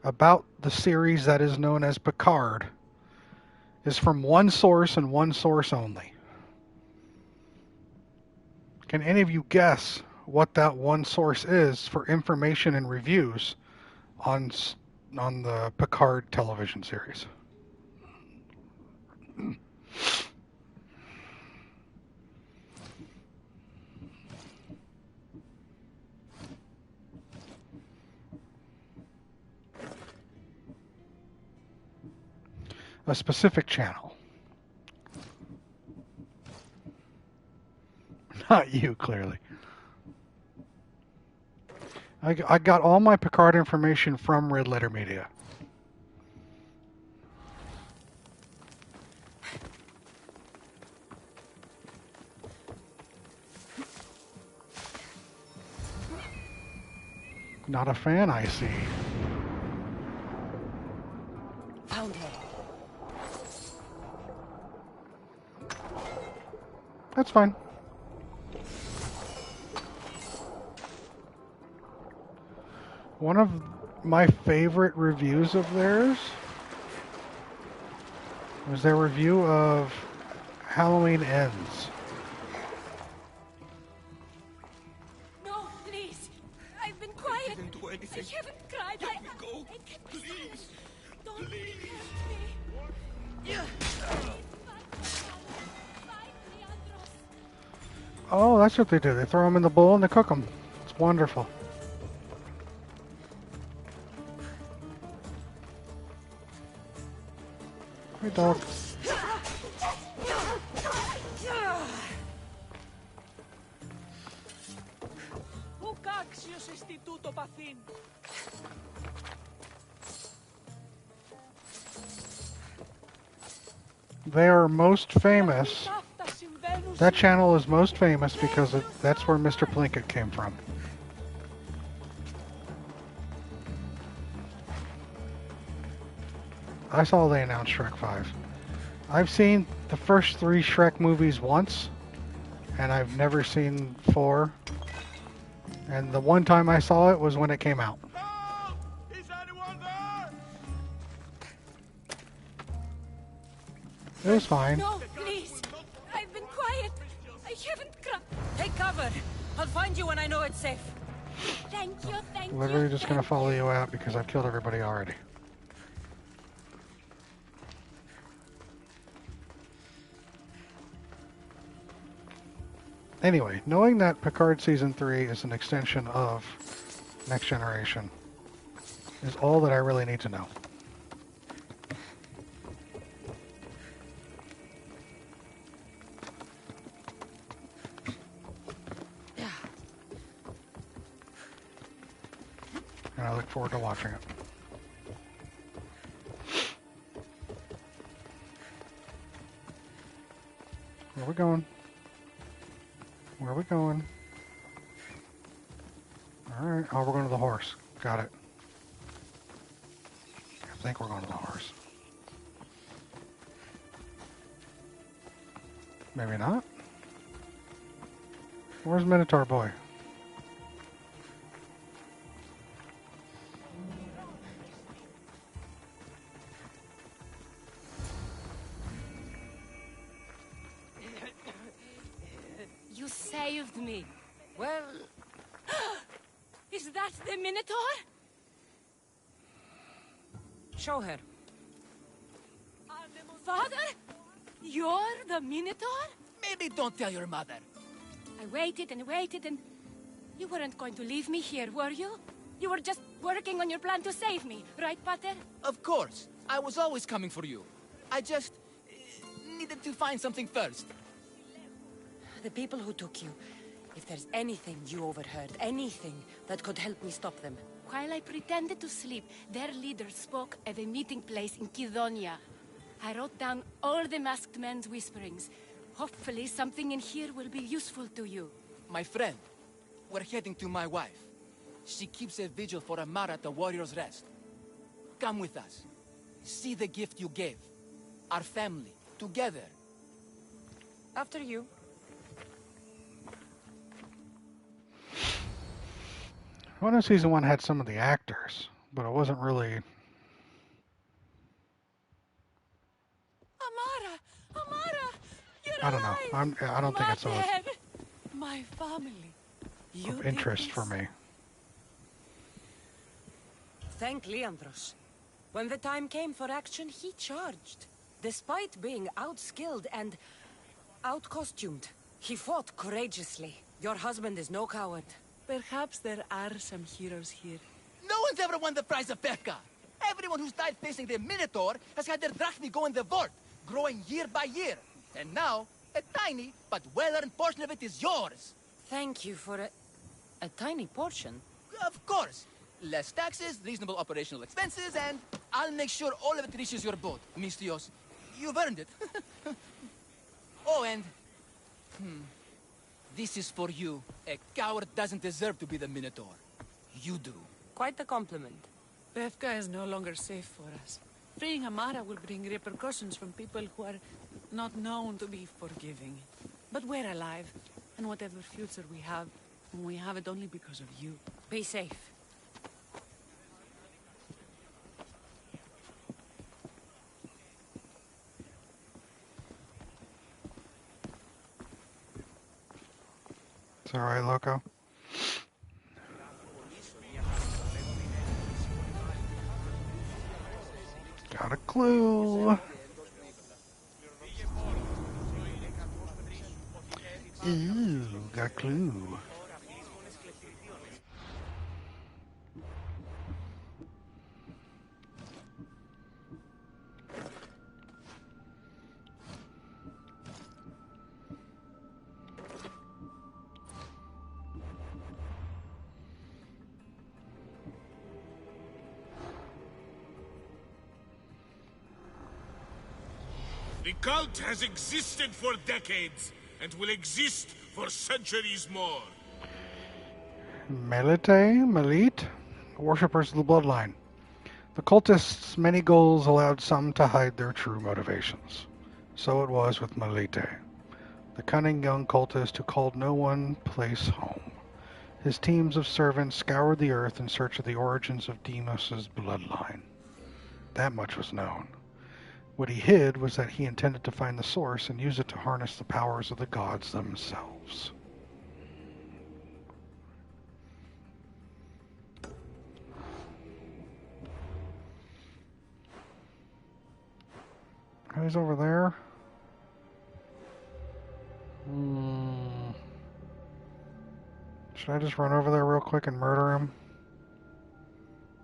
about the series that is known as Picard is from one source and one source only. Can any of you guess what that one source is for information and reviews on the Picard television series? A specific channel. Not you, clearly. I got all my Picard information from Red Letter Media. Not a fan, I see. Found her. That's fine. One of my favorite reviews of theirs was their review of Halloween Ends. No, please. I've been quiet. I didn't do anything. I haven't cried. Let me go. Please. Don't Please. hurt me. Yeah. Oh, that's what they do. They throw them in the bowl and they cook them. It's wonderful. Hey, dog. They are most famous. That channel is most famous because that's where Mr. Plinkett came from. I saw they announced Shrek 5. I've seen the first 3 Shrek movies once, and I've never seen 4. And the one time I saw it was when it came out. Is anyone there? It was fine. No, please. I've been quiet. I haven't cried. Take cover. I'll find you when I know it's safe. Thank you, thank you. Literally just gonna follow you out because I've killed everybody already. Anyway, knowing that Picard Season 3 is an extension of Next Generation is all that I really need to know. And I look forward to watching it. Where are we going? Where are we going? Alright, oh, we're going to the horse. Got it. I think we're going to the horse. Maybe not. Where's Minotaur Boy? You saved me. Well, Is that the Minotaur? show her. Father? You're the Minotaur? Maybe don't tell your mother. I waited and waited and... You weren't going to leave me here, were you? You were just working on your plan to save me, right, Pater? Of course. I was always coming for you. I just needed to find something first. The people who took you. If there's anything you overheard, anything that could help me stop them. While I pretended to sleep, their leader spoke of a meeting place in Kidonia. I wrote down all the masked men's whisperings. Hopefully something in here will be useful to you. My friend, we're heading to my wife. She keeps a vigil for Amar at the Warrior's Rest. Come with us. See the gift you gave. Our family, together. After you. I know Season 1 had some of the actors, but it wasn't really I don't know. I don't think it's of My family. You interest for me. Thank Leandros. When the time came for action, he charged. Despite being outskilled and out-costumed, he fought courageously. Your husband is no coward. Perhaps there are some heroes here. No one's ever won the prize of Pefka. Everyone who's died facing the Minotaur has had their drachmi go in the vault, growing year by year. And now, a tiny but well-earned portion of it is yours. Thank you for a tiny portion. Of course. Less taxes, reasonable operational expenses, and I'll make sure all of it reaches your boat, Mistios. You've earned it. Oh, and... This is for you. A coward doesn't deserve to be the Minotaur. You do. Quite a compliment. Pefka is no longer safe for us. Freeing Amara will bring repercussions from people who are not known to be forgiving. But we're alive, and whatever future we have it only because of you. Be safe. It's alright, Loco. Got a clue. Ooh, got a clue. The cult has existed for decades, and will exist for centuries more. Melite, worshippers of the bloodline. The cultists' many goals allowed some to hide their true motivations. So it was with Melite, the cunning young cultist who called no one place home. His teams of servants scoured the earth in search of the origins of Deimos' bloodline. That much was known. What he hid was that he intended to find the source and use it to harness the powers of the gods themselves. Oh, he's over there. Should I just run over there real quick and murder him?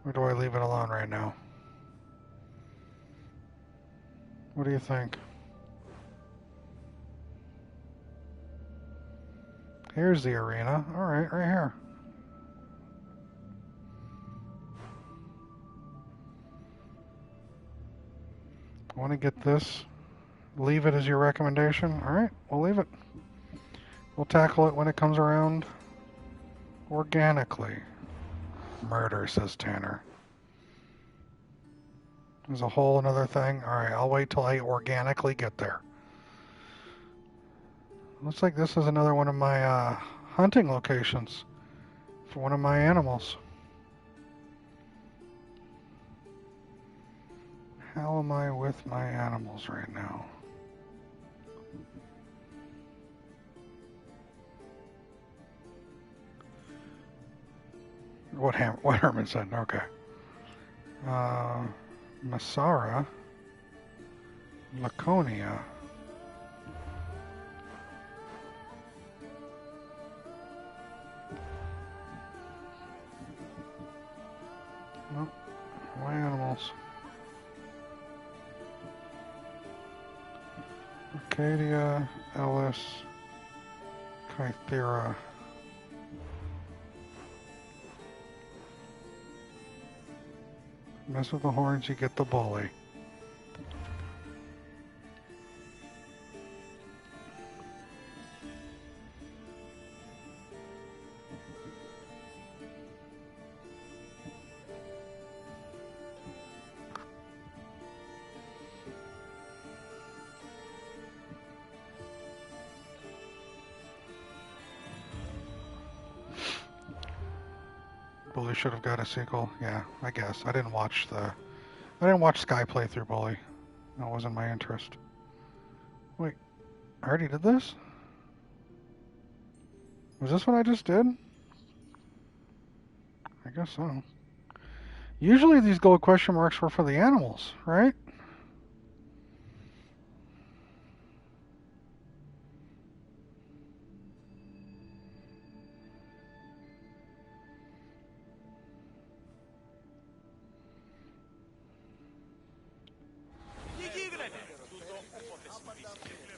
Or do I leave it alone right now? What do you think? Here's the arena. Alright, right here. I want to get this. Leave it as your recommendation. Alright, we'll leave it. We'll tackle it when it comes around. Organically. Murder, says Tanner. There's a whole another thing. Alright, I'll wait till I organically get there. Looks like this is another one of my hunting locations for one of my animals. How am I with my animals right now? What Herman said, okay. Masara, Laconia. Nope, my animals. Arcadia, Ellis, Kythera. Mess with the horns, you get the bully. Bully should have got a sequel. Yeah, I guess. I didn't watch Sky play through Bully. That wasn't my interest. Wait, I already did this? Was this what I just did? I guess so. Usually these gold question marks were for the animals, right?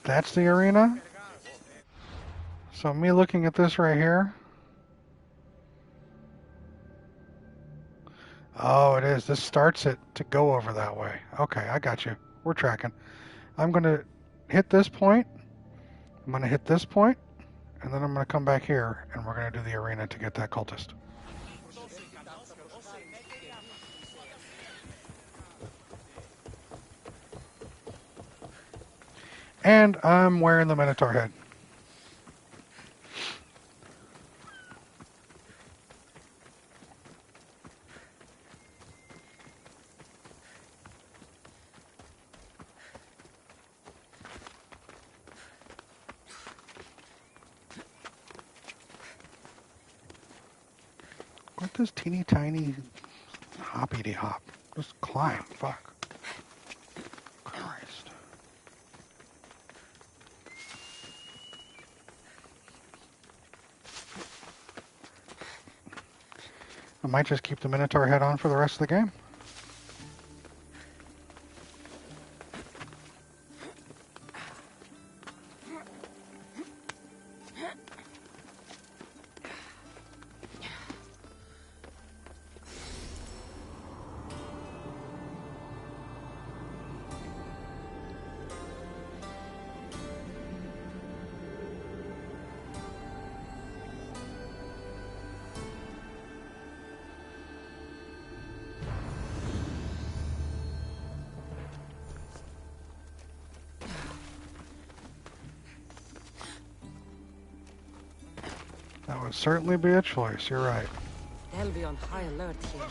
That's the arena? So me looking at this right here. Oh, it is. This starts it to go over that way. Okay, I got you. We're tracking. I'm going to hit this point. I'm going to hit this point, and then I'm going to come back here, and we're going to do the arena to get that cultist. And I'm wearing the Minotaur head. What this teeny tiny hoppity hop? Just climb. Fuck. Christ. I might just keep the Minotaur head on for the rest of the game. That would certainly be a choice, you're right. They'll be on high alert here.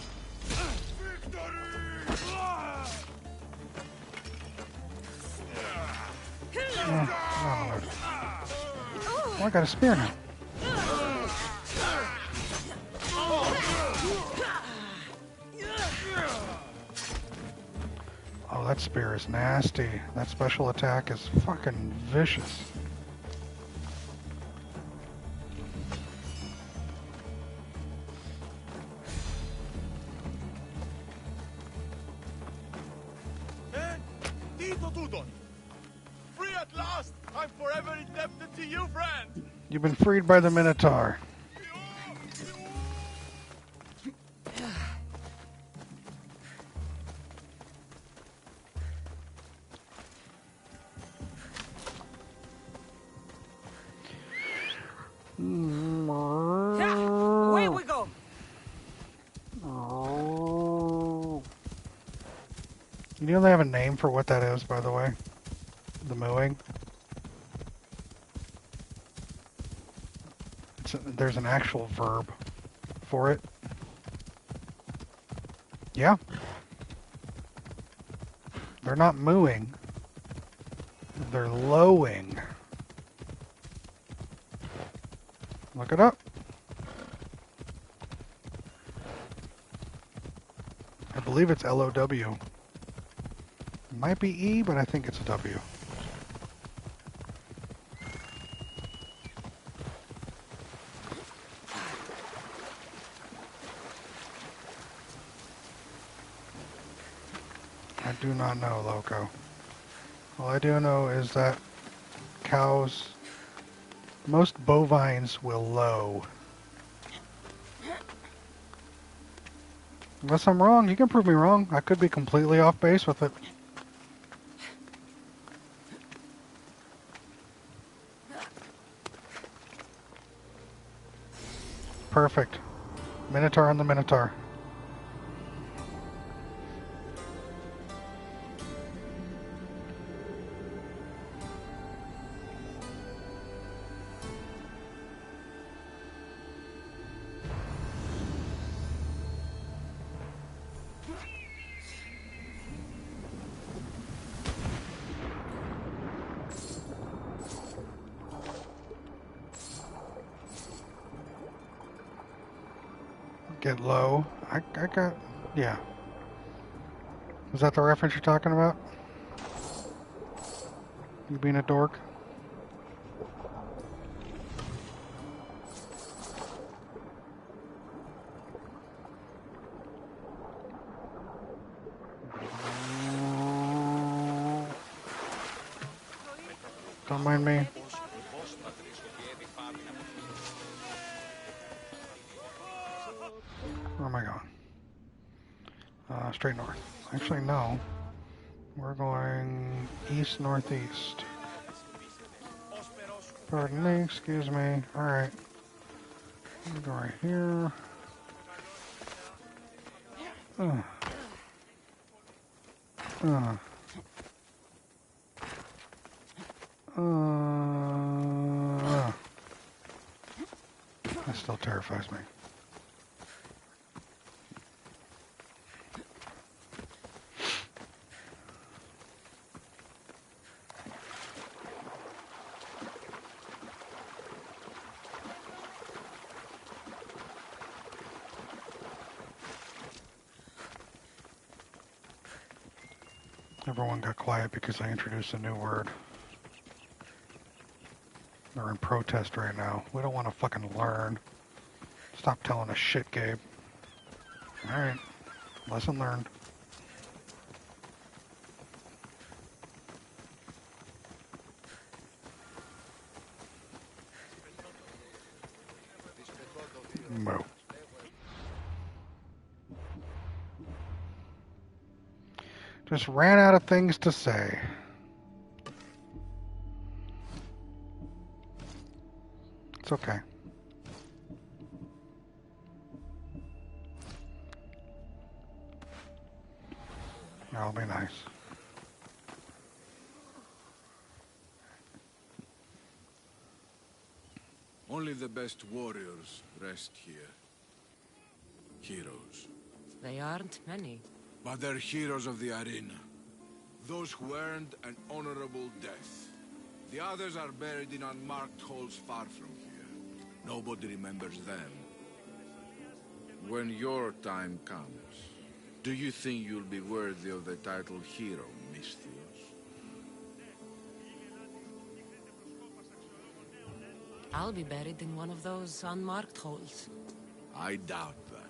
Oh, I got a spear now. Oh, that spear is nasty. That special attack is fucking vicious. Free at last! I'm forever indebted to you, friend! You've been freed by the Minotaur. Away we go! You know they have a name for what that is, by the way? The mooing? There's an actual verb for it. Yeah. They're not mooing. They're lowing. Look it up. I believe it's L-O-W. It might be E, but I think it's a W. I do not know, Loco. All I do know is that cows, most bovines will low. Unless I'm wrong, you can prove me wrong. I could be completely off base with it. Perfect. Minotaur on the Minotaur. Get low. I got... Yeah. Is that the reference you're talking about? You being a dork? Don't mind me. Where am I going? Straight north. Actually, no. We're going east-northeast. Pardon me, excuse me. Alright. Go right here. That still terrifies me. Everyone got quiet because I introduced a new word. They're in protest right now. We don't want to fucking learn. Stop telling us shit, Gabe. Alright. Lesson learned. Moo. Just ran out of things to say. It's okay. That'll be nice. Only the best warriors rest here. Heroes. They aren't many. But they're heroes of the arena. Those who earned an honorable death. The others are buried in unmarked holes far from here. Nobody remembers them. When your time comes, do you think you'll be worthy of the title hero, Misthios? I'll be buried in one of those unmarked holes. I doubt that.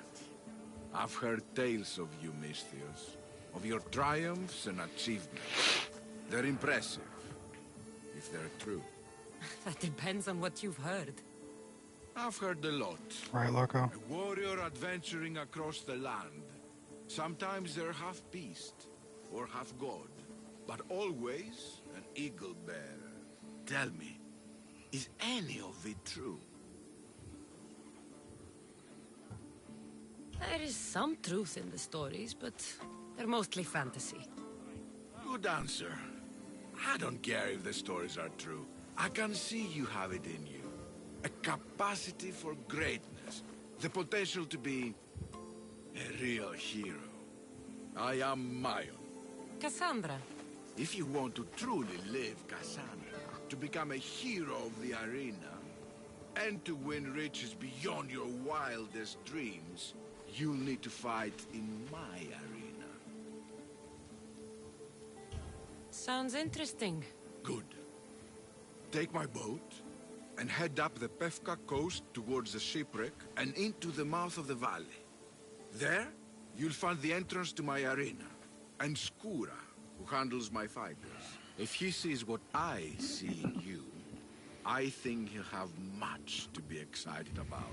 I've heard tales of you, Misthios. Of your triumphs and achievements. They're impressive. If they're true. That depends on what you've heard. I've heard a lot. Right, Loco? A warrior adventuring across the land. Sometimes they're half beast, or half god. But always an eagle bearer. Tell me, is any of it true? There is some truth in the stories, but they're mostly fantasy. Good answer. I don't care if the stories are true. I can see you have it in you. A capacity for greatness. The potential to be a real hero. I am Mayon. Cassandra. If you want to truly live Cassandra, to become a hero of the arena, and to win riches beyond your wildest dreams, you'll need to fight in my arena. Sounds interesting. Good. Take my boat and head up the Pefka coast towards the shipwreck and into the mouth of the valley. There, you'll find the entrance to my arena, and Skura, who handles my fighters. If he sees what I see in you, I think he'll have much to be excited about.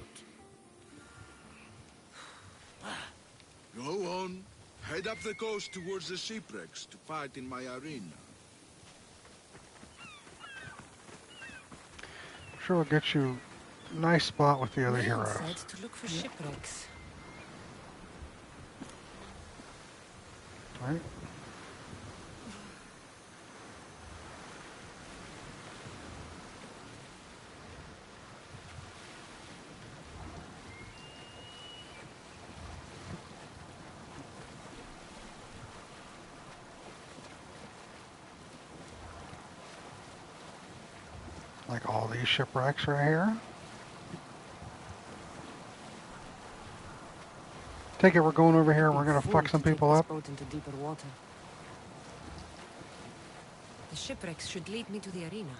Go on. Head up the coast towards the shipwrecks to fight in my arena. Sure will get you a nice spot with the other Wayne heroes. said to look for shipwrecks. Right? Like all these shipwrecks right here. Take it we're going over here and we're gonna fuck some people up. Boat into deeper water. The shipwrecks should lead me to the arena.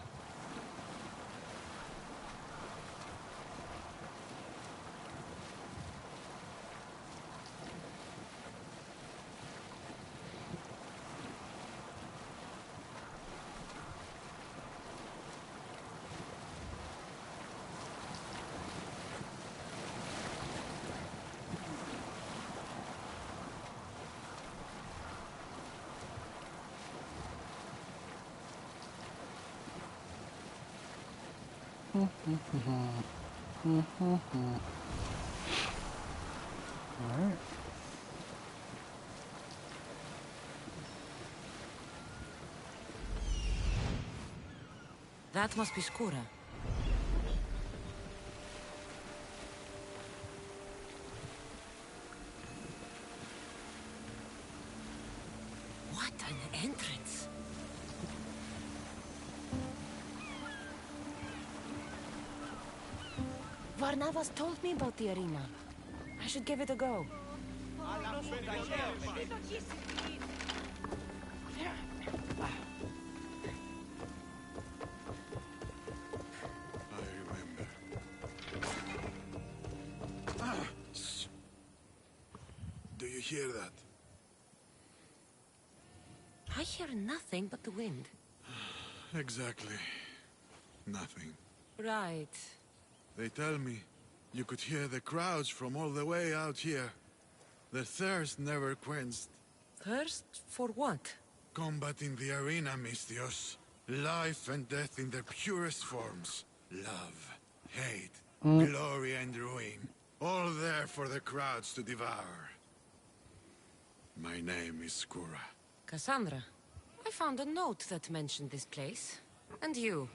Alright. That must be Skura. What an entrance! Varnavas told me about the arena. I should give it a go. Do you hear that? I hear nothing but the wind. Exactly. Nothing. Right. They tell me you could hear the crowds from all the way out here. The thirst never quenched. Thirst for what? Combat in the arena, Misthios. Life and death in their purest forms. Love, hate, glory and ruin. All there for the crowds to devour. My name is Skura. Cassandra, I found a note that mentioned this place. And you.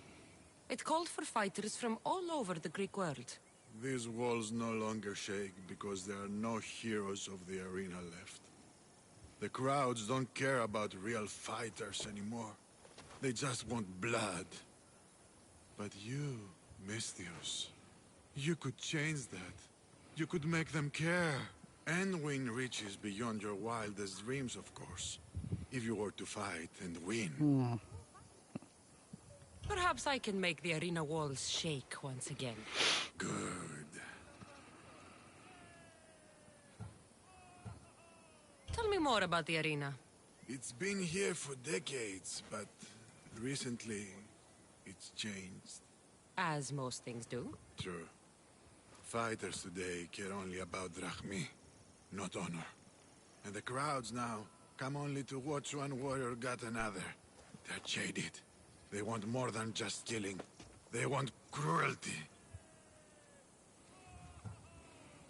It called for fighters from all over the Greek world. These walls no longer shake because there are no heroes of the arena left. The crowds don't care about real fighters anymore. They just want blood. But you, Misthios, you could change that. You could make them care. And win riches beyond your wildest dreams, of course. If you were to fight and win. Perhaps I can make the arena walls shake once again. Good. Tell me more about the arena. It's been here for decades, but recently it's changed. As most things do. True. Fighters today care only about drachmi, not honor. And the crowds now come only to watch one warrior gut another. They're jaded. They want more than just killing. They want cruelty.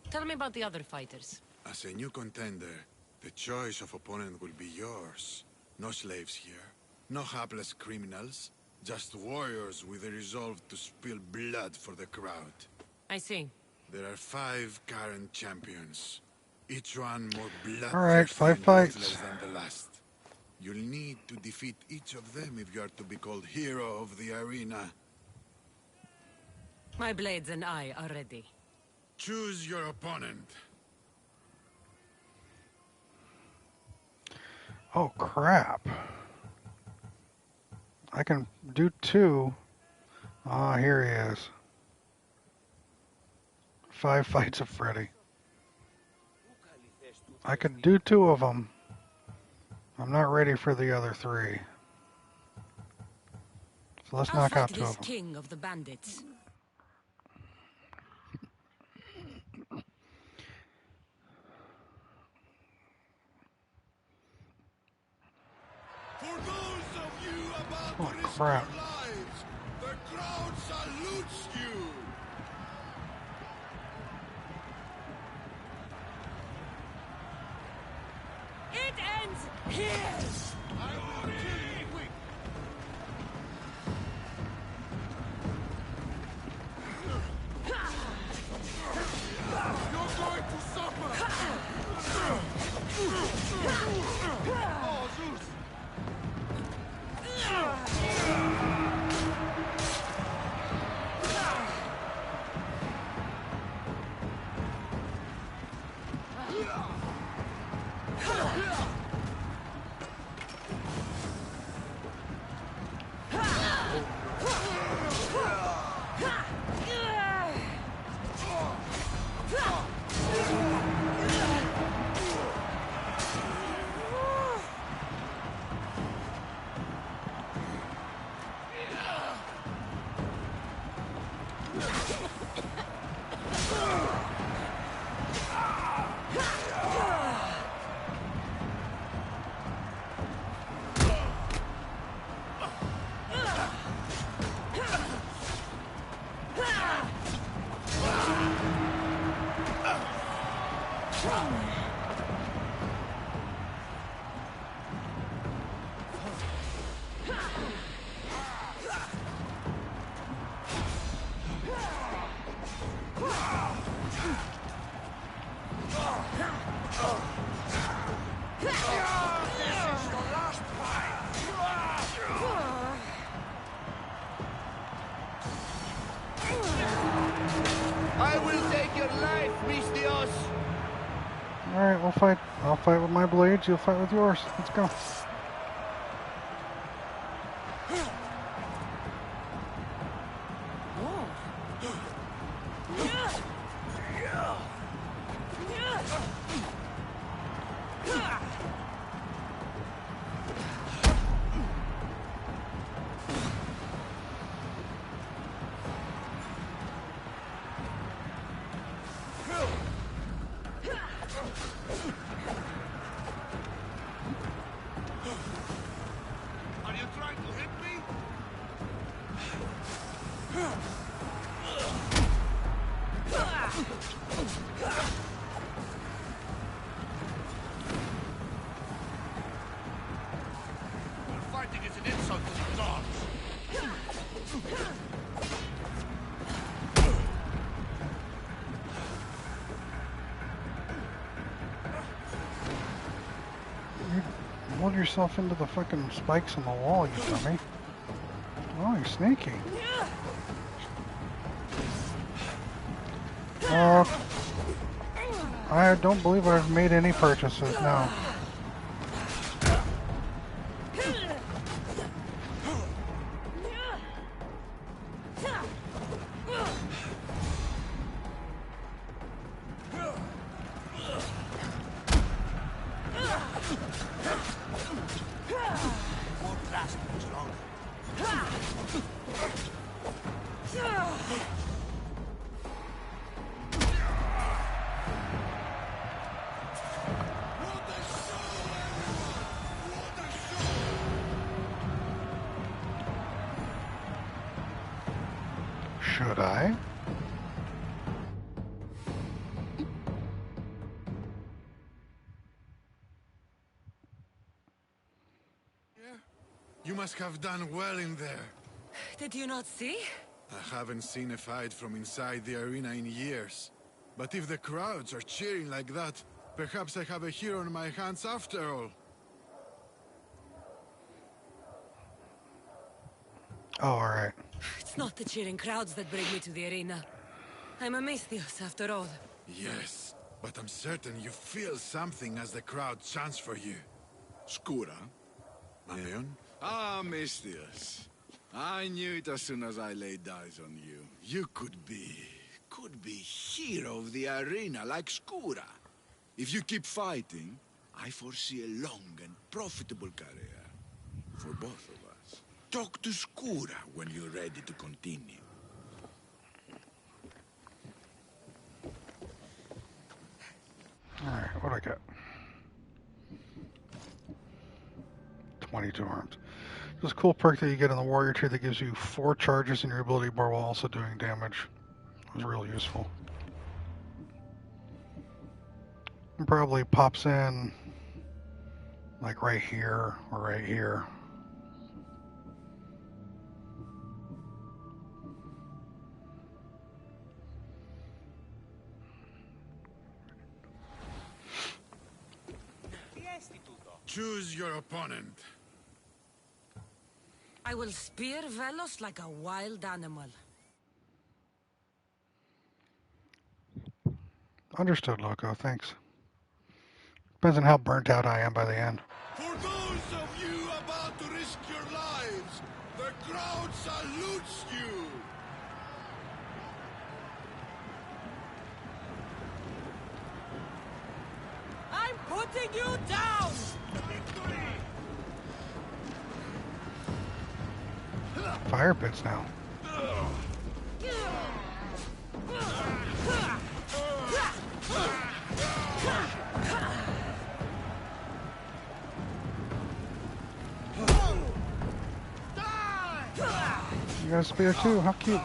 Tell me about the other fighters. As a new contender, the choice of opponent will be yours. No slaves here. No hapless criminals. Just warriors with a resolve to spill blood for the crowd. I see. There are 5 current champions. Each one more bloodthirsty Alright, 5 and fights. ruthless than the last. You'll need to defeat each of them if you are to be called hero of the arena. My blades and I are ready. Choose your opponent. Oh crap. I can do 2. Ah, here he is. 5 fights of Freddy. I could do 2 of them. I'm not ready for the other 3. So let's knock out 2 this of them. king of the bandits. For those of you about Oh, to risk crap. your lives, the crowd salutes you. It ends here! I will kill you quick. You're going to suffer. Oh, Zeus. I will take your life, Mistios. Alright, we'll fight. I'll fight with my blades, you'll fight with yours. Let's go. Are you trying to hit me? Your fighting is an insult to the gods. You hold yourself into the fucking spikes on the wall, you dummy. Oh, you're sneaky. I don't believe I've made any purchases now. Won't last much longer. Should I? You must have done well in there. Did you not see? I haven't seen a fight from inside the arena in years. But if the crowds are cheering like that, perhaps I have a hero on my hands after all. Oh, alright. It's not the cheering crowds that bring me to the arena. I'm a Misthios, after all. Yes, but I'm certain you feel something as the crowd chants for you. Skura? Leon? Ah, Misthios. I knew it as soon as I laid eyes on you. You could be hero of the arena like Skura. If you keep fighting, I foresee a long and profitable career. For both of us. Talk to Skura when you're ready to continue. Alright, what do I got? 22 arms. This cool perk that you get in the warrior tree that gives you 4 charges in your ability bar while also doing damage. It was real useful. It probably pops in like right here or right here. Choose your opponent. I will spear Velos like a wild animal. Understood, Loco. Thanks. Depends on how burnt out I am by the end. For those of you about to risk your lives, the crowd salutes you! I'm putting you down! Fire pits now. You got a spear too, how cute.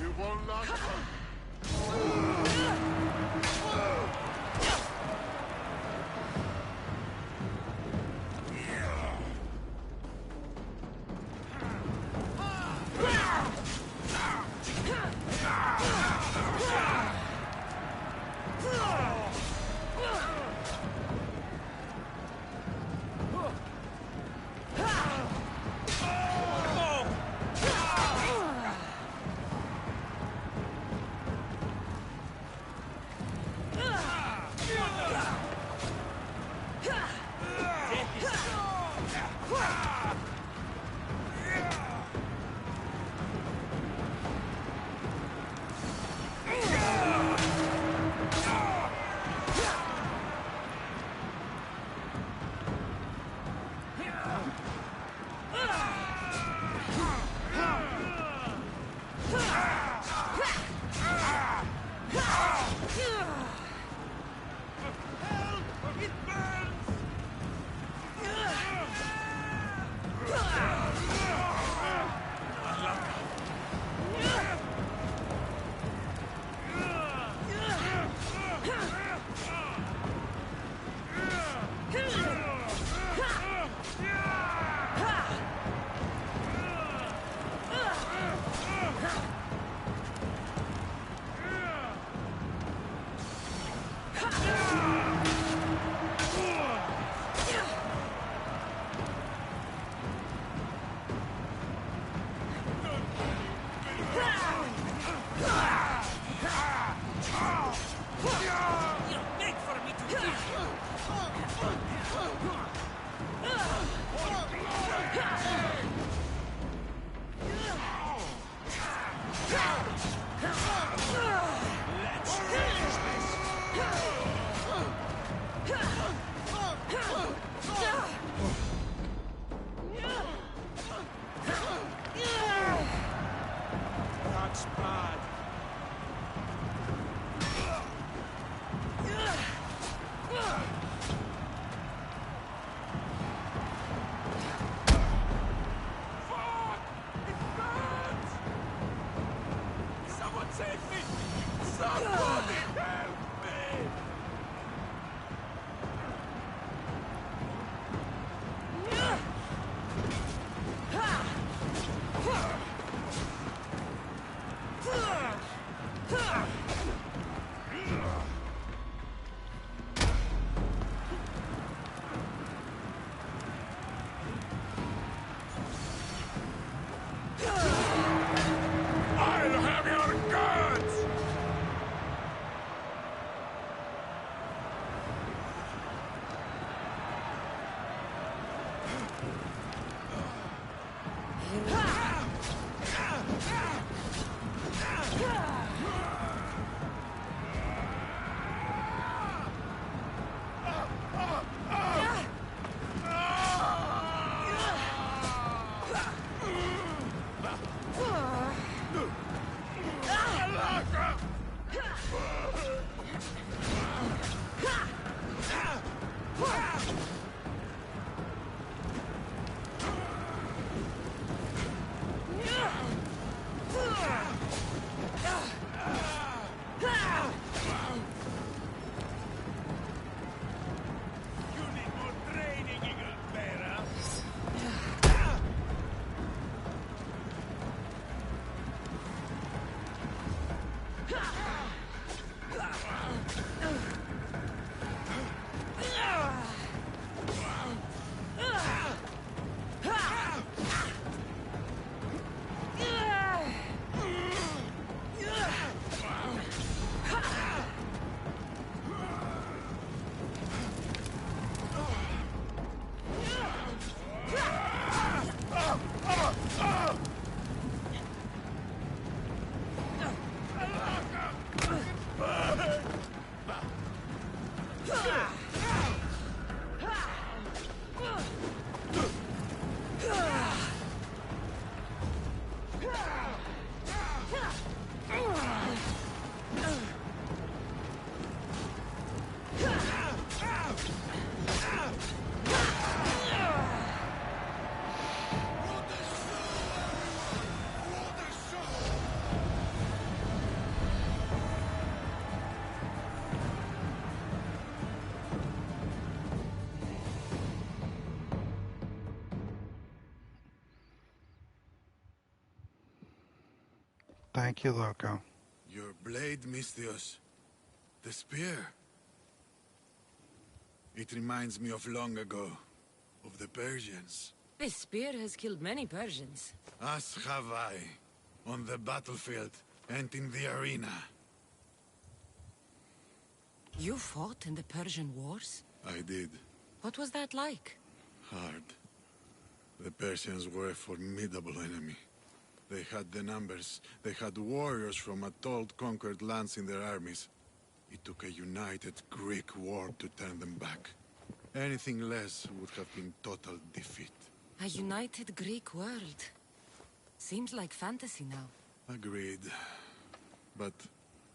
You won't last long. That's bad. Someone save me! Somebody help me! I'll have your guns! Thank you, Loco. Your blade, Misthios. The spear. It reminds me of long ago. Of the Persians. This spear has killed many Persians. As have I. On the battlefield and in the arena. You fought in the Persian wars? I did. What was that like? Hard. The Persians were a formidable enemy. They had the numbers. They had warriors from Atoll conquered lands in their armies. It took a united Greek war to turn them back. Anything less would have been total defeat. A united Greek world. Seems like fantasy now. Agreed. But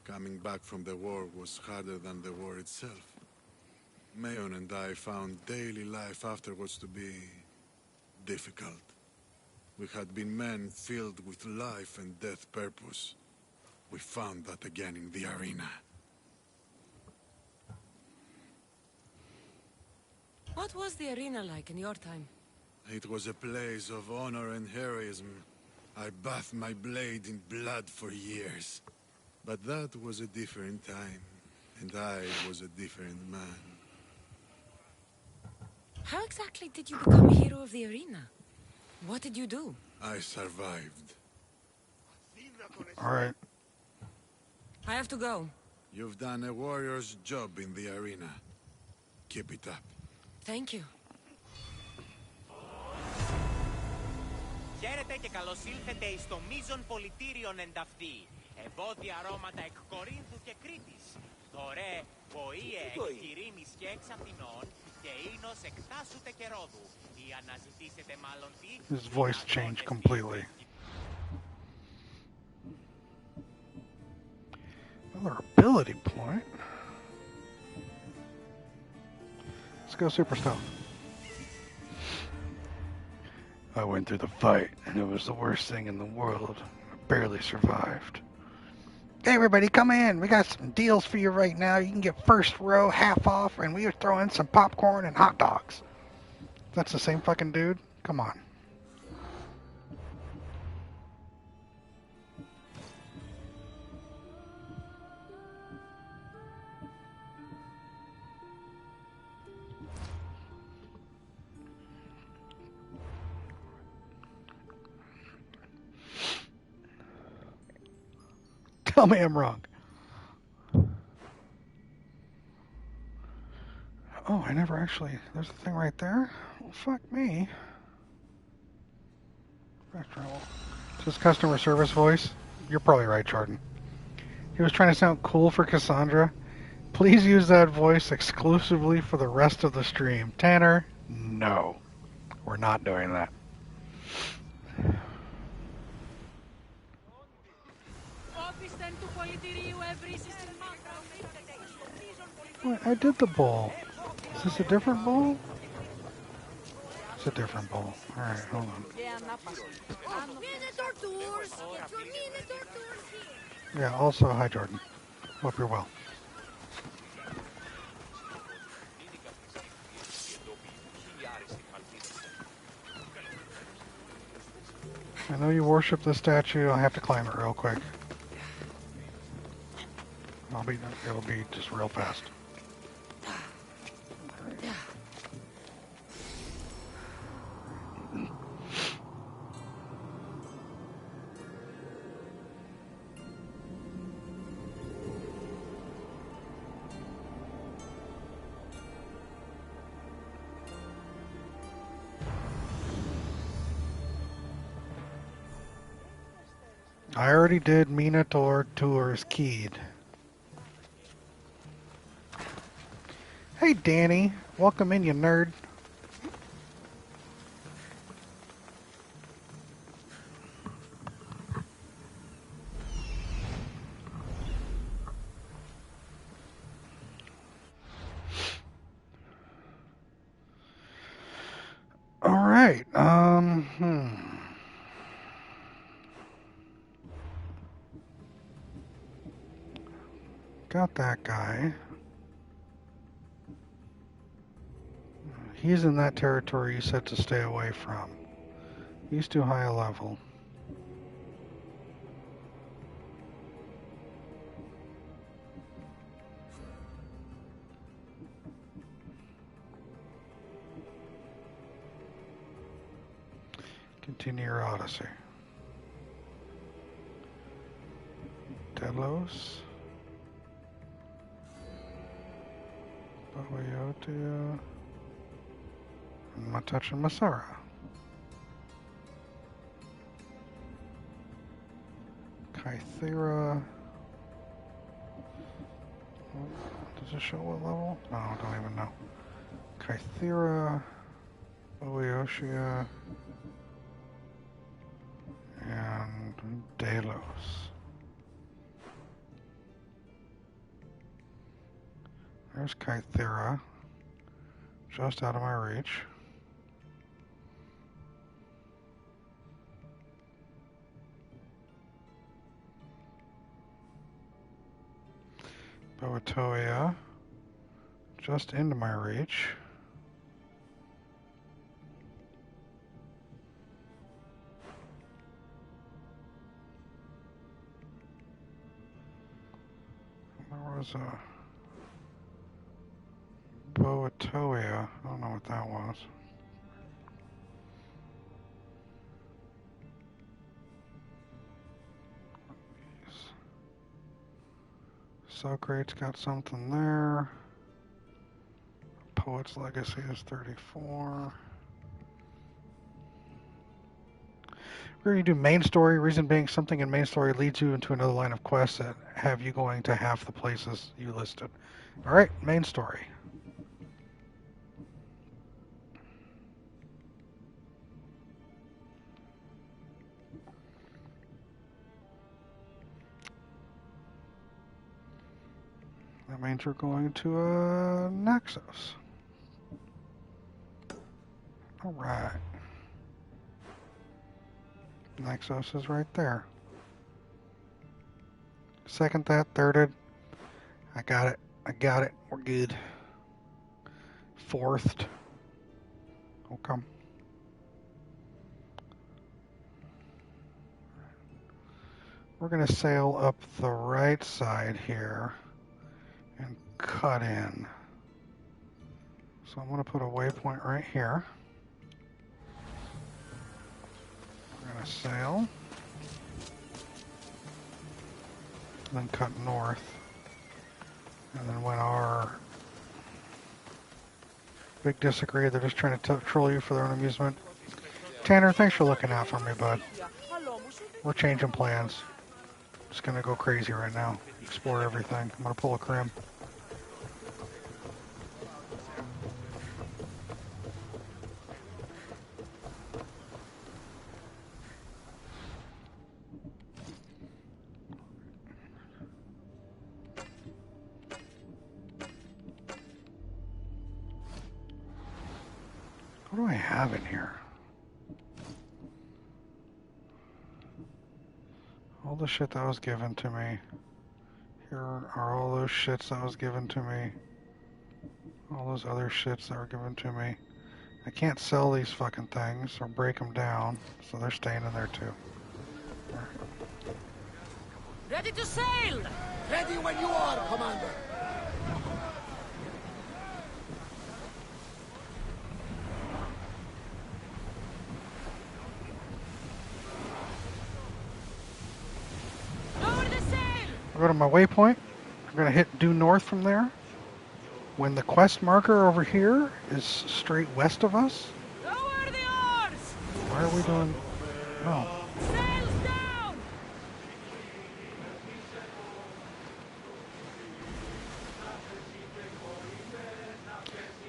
coming back from the war was harder than the war itself. Mayon and I found daily life afterwards to be difficult. We had been men filled with life and death purpose. We found that again in the arena. What was the arena like in your time? It was a place of honor and heroism. I bathed my blade in blood for years. But that was a different time, and I was a different man. How exactly did you become a hero of the arena? What did you do? I survived. Alright. I have to go. You've done a warrior's job in the arena. Keep it up. Thank you. Χαίρετε και καλώς ήλθετε εις το μείζον πολιτήριον ενταυτή. Ευώδια αρώματα εκ Κορίνθου και Κρήτης. Δωρέ, βοήε εκ Κυρίμης και εξ Αθηνών και ίνος εκ Θάσου και Ρόδου. Ή αναζητήσετε μάλλον τι... His voice changed completely. Another ability point. Let's go super stealth. I went through the fight, and it was the worst thing in the world. I barely survived. Hey everybody, come in. We got some deals for you right now. You can get first row half off, and we are throwing some popcorn and hot dogs. That's the same fucking dude? Come on. Tell me I'm wrong. Oh, I never actually... There's a thing right there? Well, fuck me. Is this customer service voice? You're probably right, Jordan. He was trying to sound cool for Cassandra. Please use that voice exclusively for the rest of the stream. Tanner, no. We're not doing that. Wait, I did the bowl. Is this a different bowl? It's a different bowl. Alright, hold on. Yeah, also, hi Jordan. Hope you're well. I know you worship the statue. I have to climb it real quick. It'll be just real fast. I already did Minotaur Tours Keyed. Hey Danny, welcome in you nerd. Alright, Got that guy. He's in that territory you said to stay away from. He's too high a level. Continue your Odyssey. Delos. Boiotia. I'm not touching Masara. Kythera. Does it show what level? No, I don't even know. Kythera. Boiotia. And Delos. There's Kythera. Just out of my reach. Boatoia. Just into my reach. There was a Boatoia. I don't know what that was. Socrates got something there. Poet's Legacy is 34. We're going to do main story. Reason being, something in main story leads you into another line of quests that have you going to half the places you listed. Alright, main story. That means we're going to Naxos. Alright. Naxos is right there. Second that, thirded. I got it. I got it. We're good. Fourthed. Okay. We're going to sail up the right side here and cut in. So I'm going to put a waypoint right here. We're going to sail. And then cut north. And then when our big disagree, they're just trying to troll you for their own amusement. Tanner, thanks for looking out for me, bud. We're changing plans. Just gonna go crazy right now. Explore everything. I'm gonna pull a crim. What do I have in here? All the shit that was given to me. Here are all those shits that was given to me. All those other shits that were given to me. I can't sell these fucking things or break them down, so they're staying in there too. Ready to sail! Ready when you are, Commander. I'll go to my waypoint. I'm going to hit due north from there. When the quest marker over here is straight west of us. Lower the oars! Why are we doing... No. Sails down!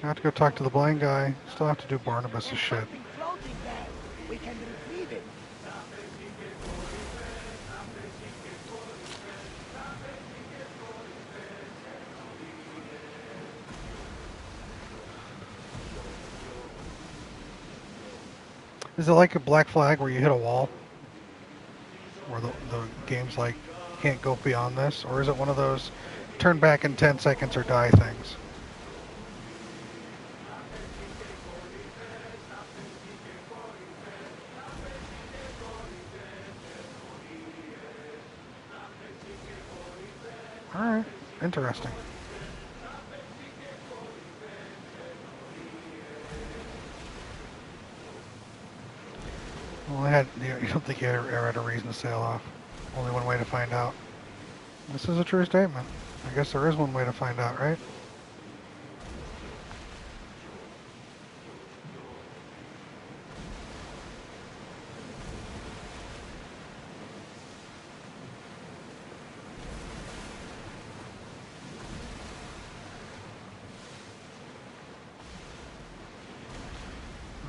I have to go talk to the blind guy. Still have to do Barnabas' shit. Floating there. We can retrieve it. Is it like a Black Flag where you hit a wall? Where the game's like, can't go beyond this? Or is it one of those turn back in 10 seconds or die things? Alright, interesting. Well, you don't think you ever had a reason to sail off? Only one way to find out. This is a true statement. I guess there is one way to find out, right?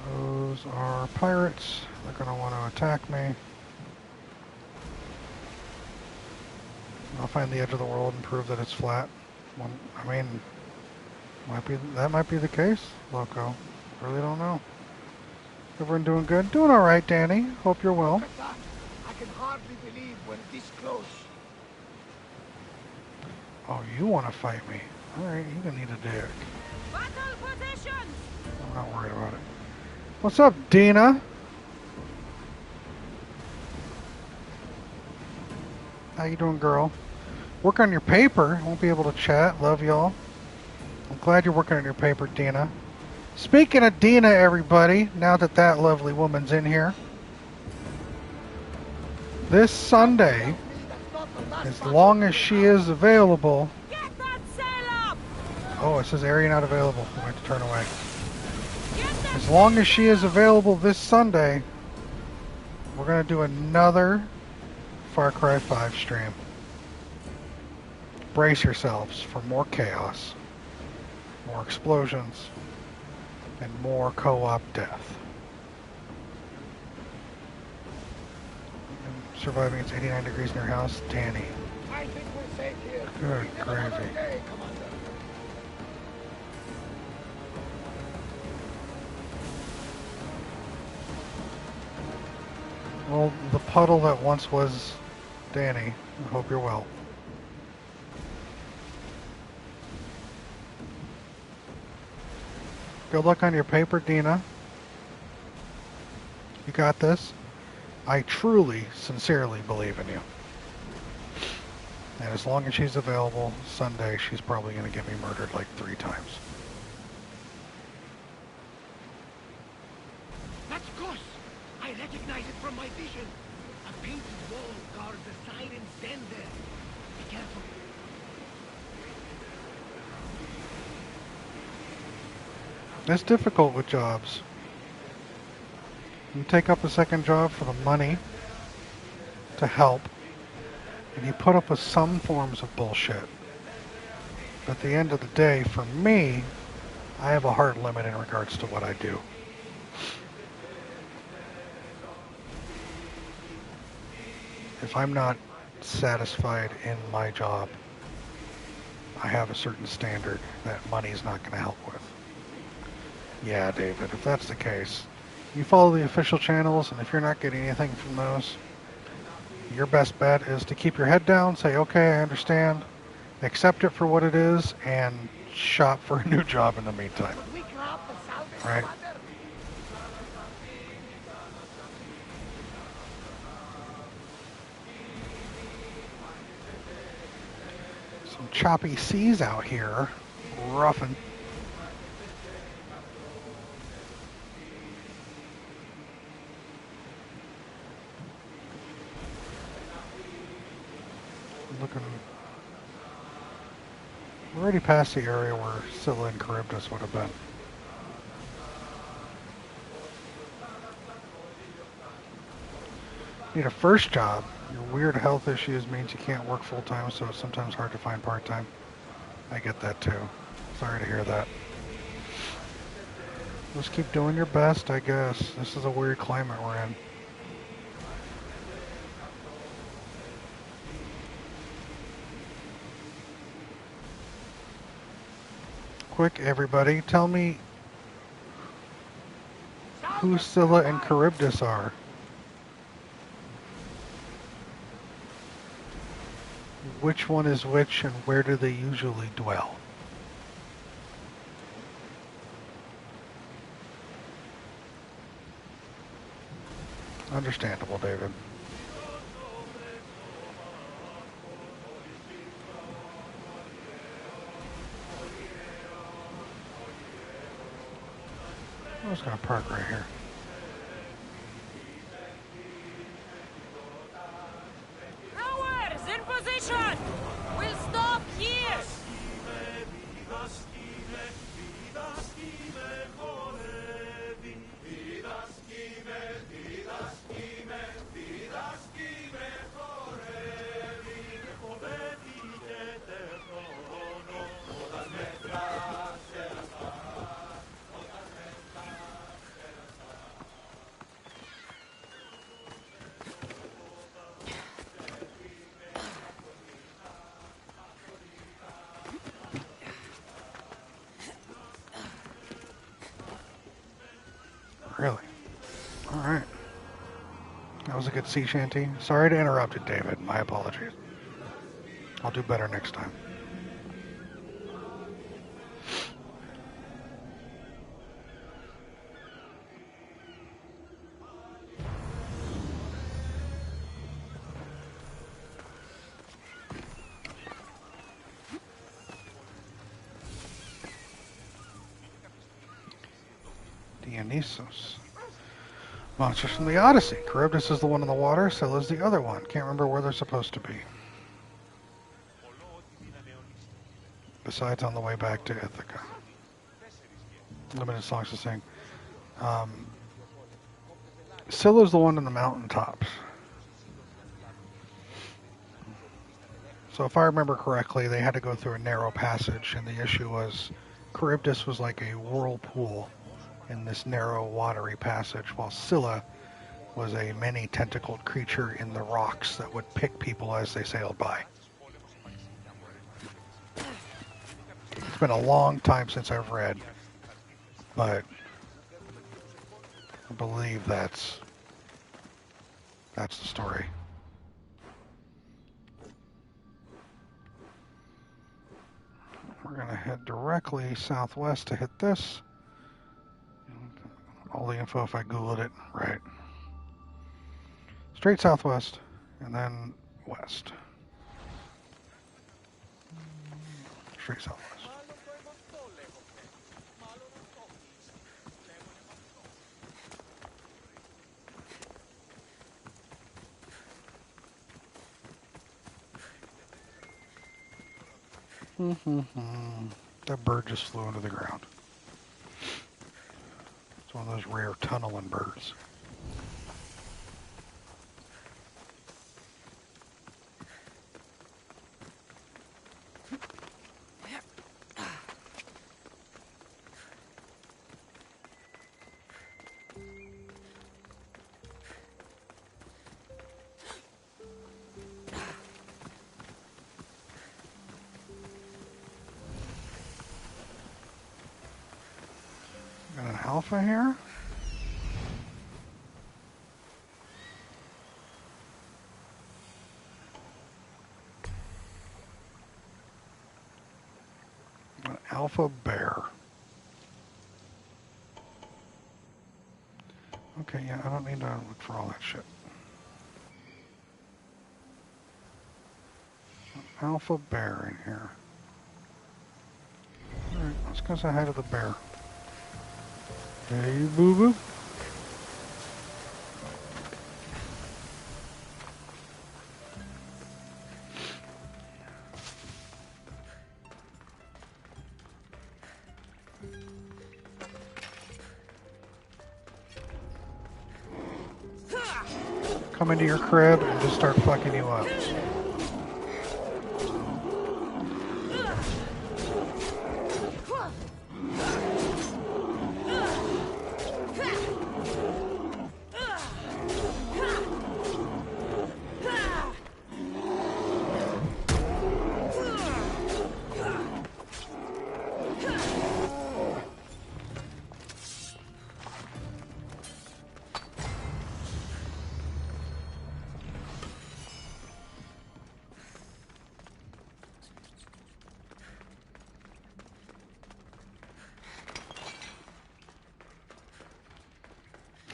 Those are pirates. They're going to want to attack me. I'll find the edge of the world and prove that it's flat. Well, I mean, that might be the case, Loco. Really don't know. Everyone doing good? Doing all right, Danny. Hope you're well. I can hardly believe we're this close. Oh, you want to fight me? All right, you're gonna need a dick. Battle positions! I'm not worried about it. What's up, Dina? How you doing, girl? Work on your paper. Won't be able to chat. Love y'all. I'm glad you're working on your paper, Dina. Speaking of Dina, everybody, now that lovely woman's in here, this Sunday, as long as she is available... Get that sail up! Oh, it says area not available. I'm going to turn away. As long as she is available this Sunday, we're going to do another Far Cry 5 stream. Brace yourselves for more chaos, more explosions, and more co-op death. And surviving it's 89 degrees in your house, Danny. I think we're safe here. Good gravy. Hey, Commander. Well, the puddle that once was Danny, I hope you're well. Good luck on your paper, Dina. You got this. I truly, sincerely believe in you. And as long as she's available Sunday, she's probably going to get me murdered like 3 times. That's Ghost. I recognize it from my vision. A painted wall guards the siren's den there. Be careful. It's difficult with jobs. You take up a second job for the money to help, and you put up with some forms of bullshit. But at the end of the day, for me, I have a hard limit in regards to what I do. If I'm not satisfied in my job, I have a certain standard that money is not going to help with. Yeah, David, if that's the case, you follow the official channels, and if you're not getting anything from those, your best bet is to keep your head down, say, okay, I understand, accept it for what it is, and shop for a new job in the meantime. Right? Some choppy seas out here, roughing. Looking, we're already past the area where Scylla and Charybdis would have been. Need a first job. Your weird health issues means you can't work full time, so it's sometimes hard to find part time. I get that too. Sorry to hear that. Just keep doing your best, I guess. This is a weird climate we're in. Quick, everybody, tell me who Scylla and Charybdis are. Which one is which, and where do they usually dwell? Understandable, David. I'm just going to park right here. Really? Alright. That was a good sea shanty. Sorry to interrupt it, David. My apologies. I'll do better next time. Dionysos. Monsters from the Odyssey. Charybdis is the one in the water, Scylla's the other one. Can't remember where they're supposed to be. Besides on the way back to Ithaca. Limited songs to sing. Scylla's the one in the mountaintops. So if I remember correctly, they had to go through a narrow passage, and the issue was Charybdis was like a whirlpool in this narrow, watery passage, while Scylla was a many-tentacled creature in the rocks that would pick people as they sailed by. It's been a long time since I've read, but I believe that's the story. We're going to head directly southwest to hit this. All the info if I Googled it, right. Straight southwest, and then west. Straight southwest. That bird just flew into the ground. It's one of those rare tunneling birds. Got an alpha here. An alpha bear. Okay, yeah, I don't need to look for all that shit. An alpha bear in here. Alright, let's go say hi to the bear. Hey, boo-boo. Come into your crib and just start fucking you up.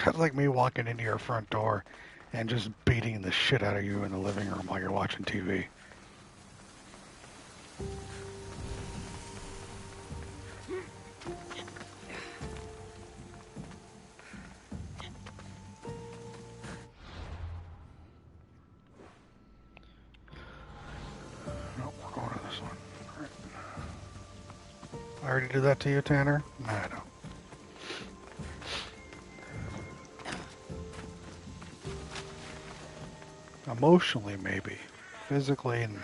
That's like me walking into your front door and just beating the shit out of you in the living room while you're watching TV. Nope, we're going to this one. All right. I already did that to you, Tanner? Nah, I don't. Emotionally, maybe. Physically, no.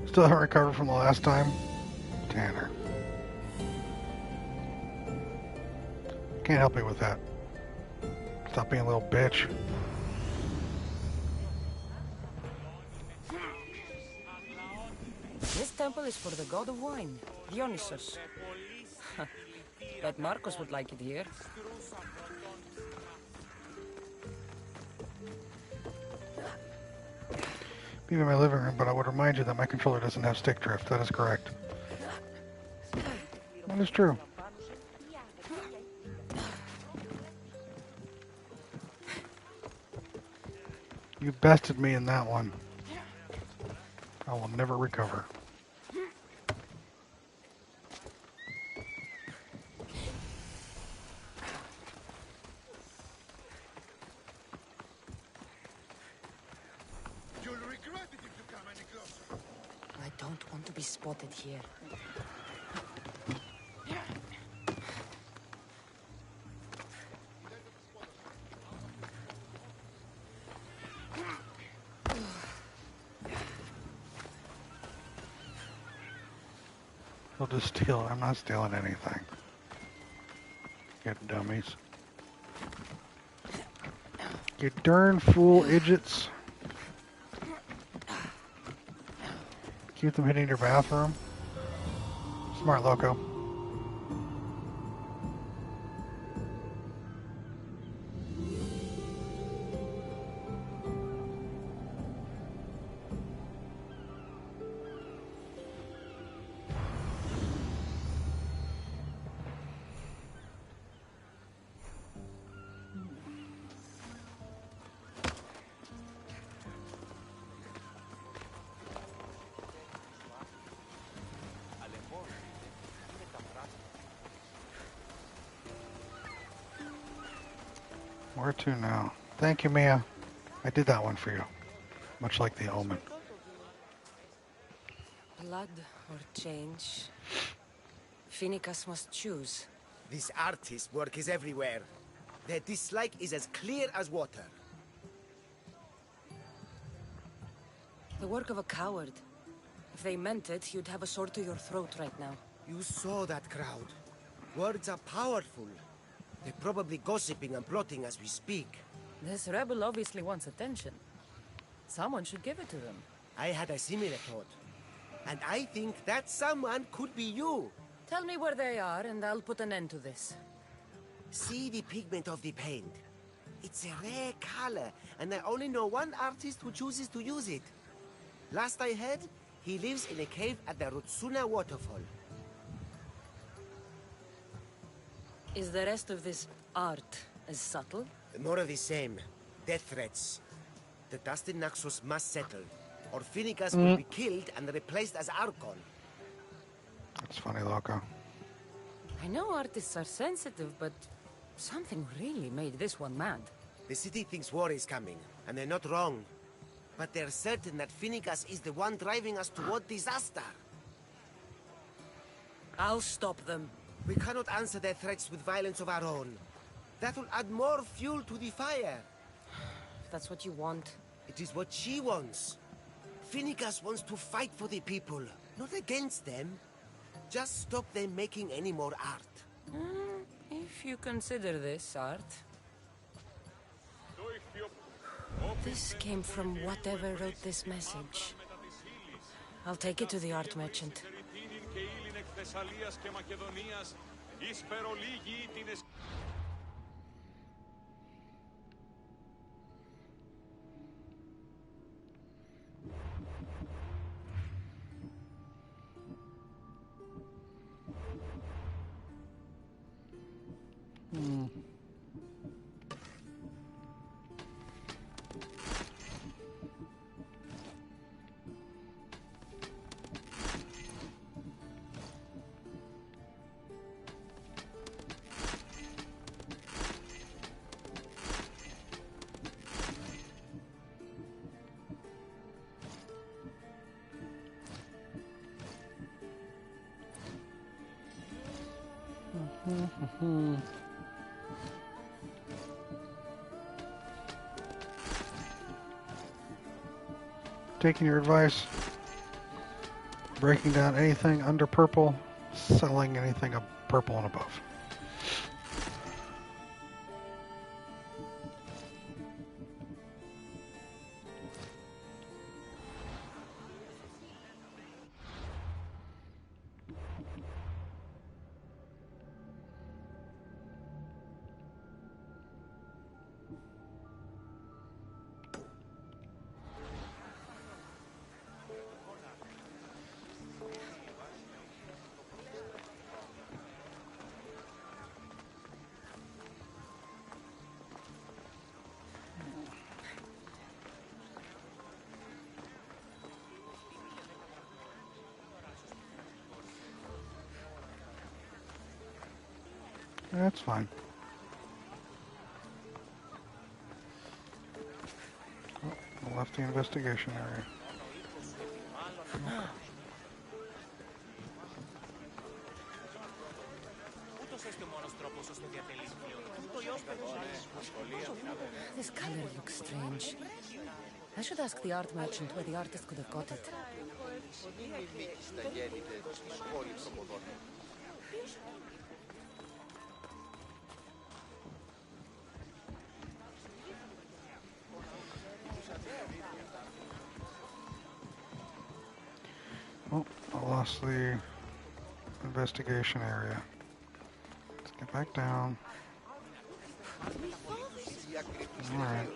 Still haven't recovered from the last time? Tanner. Can't help you with that. Stop being a little bitch. This temple is for the god of wine, Dionysus. Bet Marcos would like it here. Be in my living room, but I would remind you that my controller doesn't have stick drift. That is correct. That is true. You bested me in that one. I will never recover. You'll regret it if you come any closer. I don't want to be spotted here. He'll just steal. I'm not stealing anything. You dummies. You darn fool idiots. Keep them hitting your bathroom. Smart loco. Where to now? Thank you, Mia. I did that one for you. Much like the Omen. Blood or change? Finicus must choose. This artist's work is everywhere. Their dislike is as clear as water. The work of a coward. If they meant it, you'd have a sword to your throat right now. You saw that crowd. Words are powerful. They're probably gossiping and plotting as we speak. This rebel obviously wants attention. Someone should give it to them. I had a similar thought. And I think that someone could be you. Tell me where they are, and I'll put an end to this. See the pigment of the paint. It's a rare color, and I only know one artist who chooses to use it. Last I heard, he lives in a cave at the Rutsuna waterfall. Is the rest of this art as subtle? More of the same. Death threats. The dust in Naxos must settle, or Finicus will be killed and replaced as Archon. That's funny, loco. I know artists are sensitive, but something really made this one mad. The city thinks war is coming, and they're not wrong. But they're certain that Finicus is the one driving us toward disaster. I'll stop them. We cannot answer their threats with violence of our own. That will add more fuel to the fire. If that's what you want. It is what she wants. Finicus wants to fight for the people, not against them. Just stop them making any more art. If you consider this art. This came from whatever wrote this message. I'll take it to the art merchant. Taking your advice, breaking down anything under purple, selling anything up purple and above. That's fine. Oh, I left the investigation area. This color looks strange. I should ask the art merchant where the artist could have got it. Oh, I lost the investigation area. Let's get back down. Alright.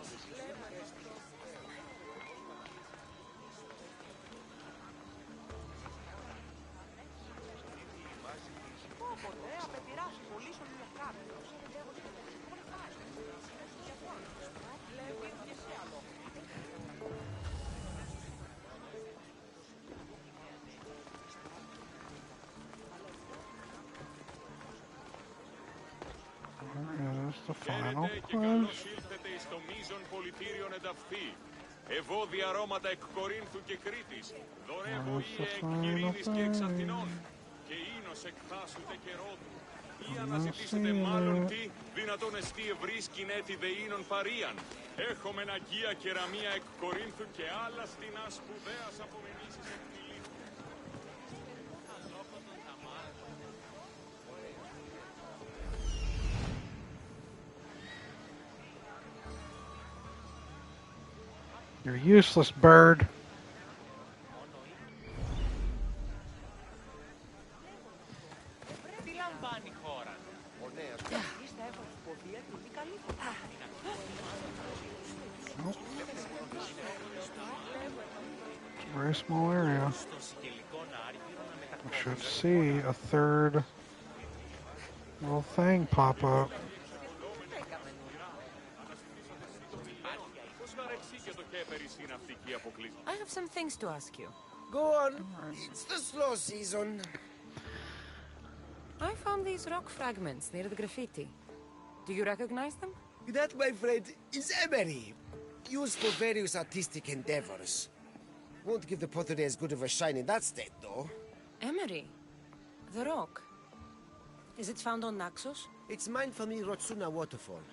Where is the final quest? Ευώδη αρώματα εκ Κορίνθου και Κρήτης, δωρε Where's βοήε the εκ final Κυρίμης και εξ Αθηνών, thing? και ίνος εκ Θάσου τε και Ρόδου. Ή I'm not αναζητήσετε seeing μάλλον it. τι, δυνατόν εστί ευρύς κινέτη δεΐνων παρίαν. Έχομεν αγία κεραμία εκ Κορίνθου και άλλα στινά σπουδαίας απομενήσεις εκ Μιλήτου. You're useless, bird. Τι λαμβάνει η χώρα. Ο νέος καθηγής θα έβαλε ποδία και μη καλή Very small area. I should see a third little thing pop up. I have some things to ask you. Go on. It's the slow season. I found these rock fragments near the graffiti. Do you recognize them? That, my friend, is emery. Used for various artistic endeavors. Won't give the pottery as good of a shine in that state, though. Emery? The rock? Is it found on Naxos? It's mined from the Rotsuna waterfall.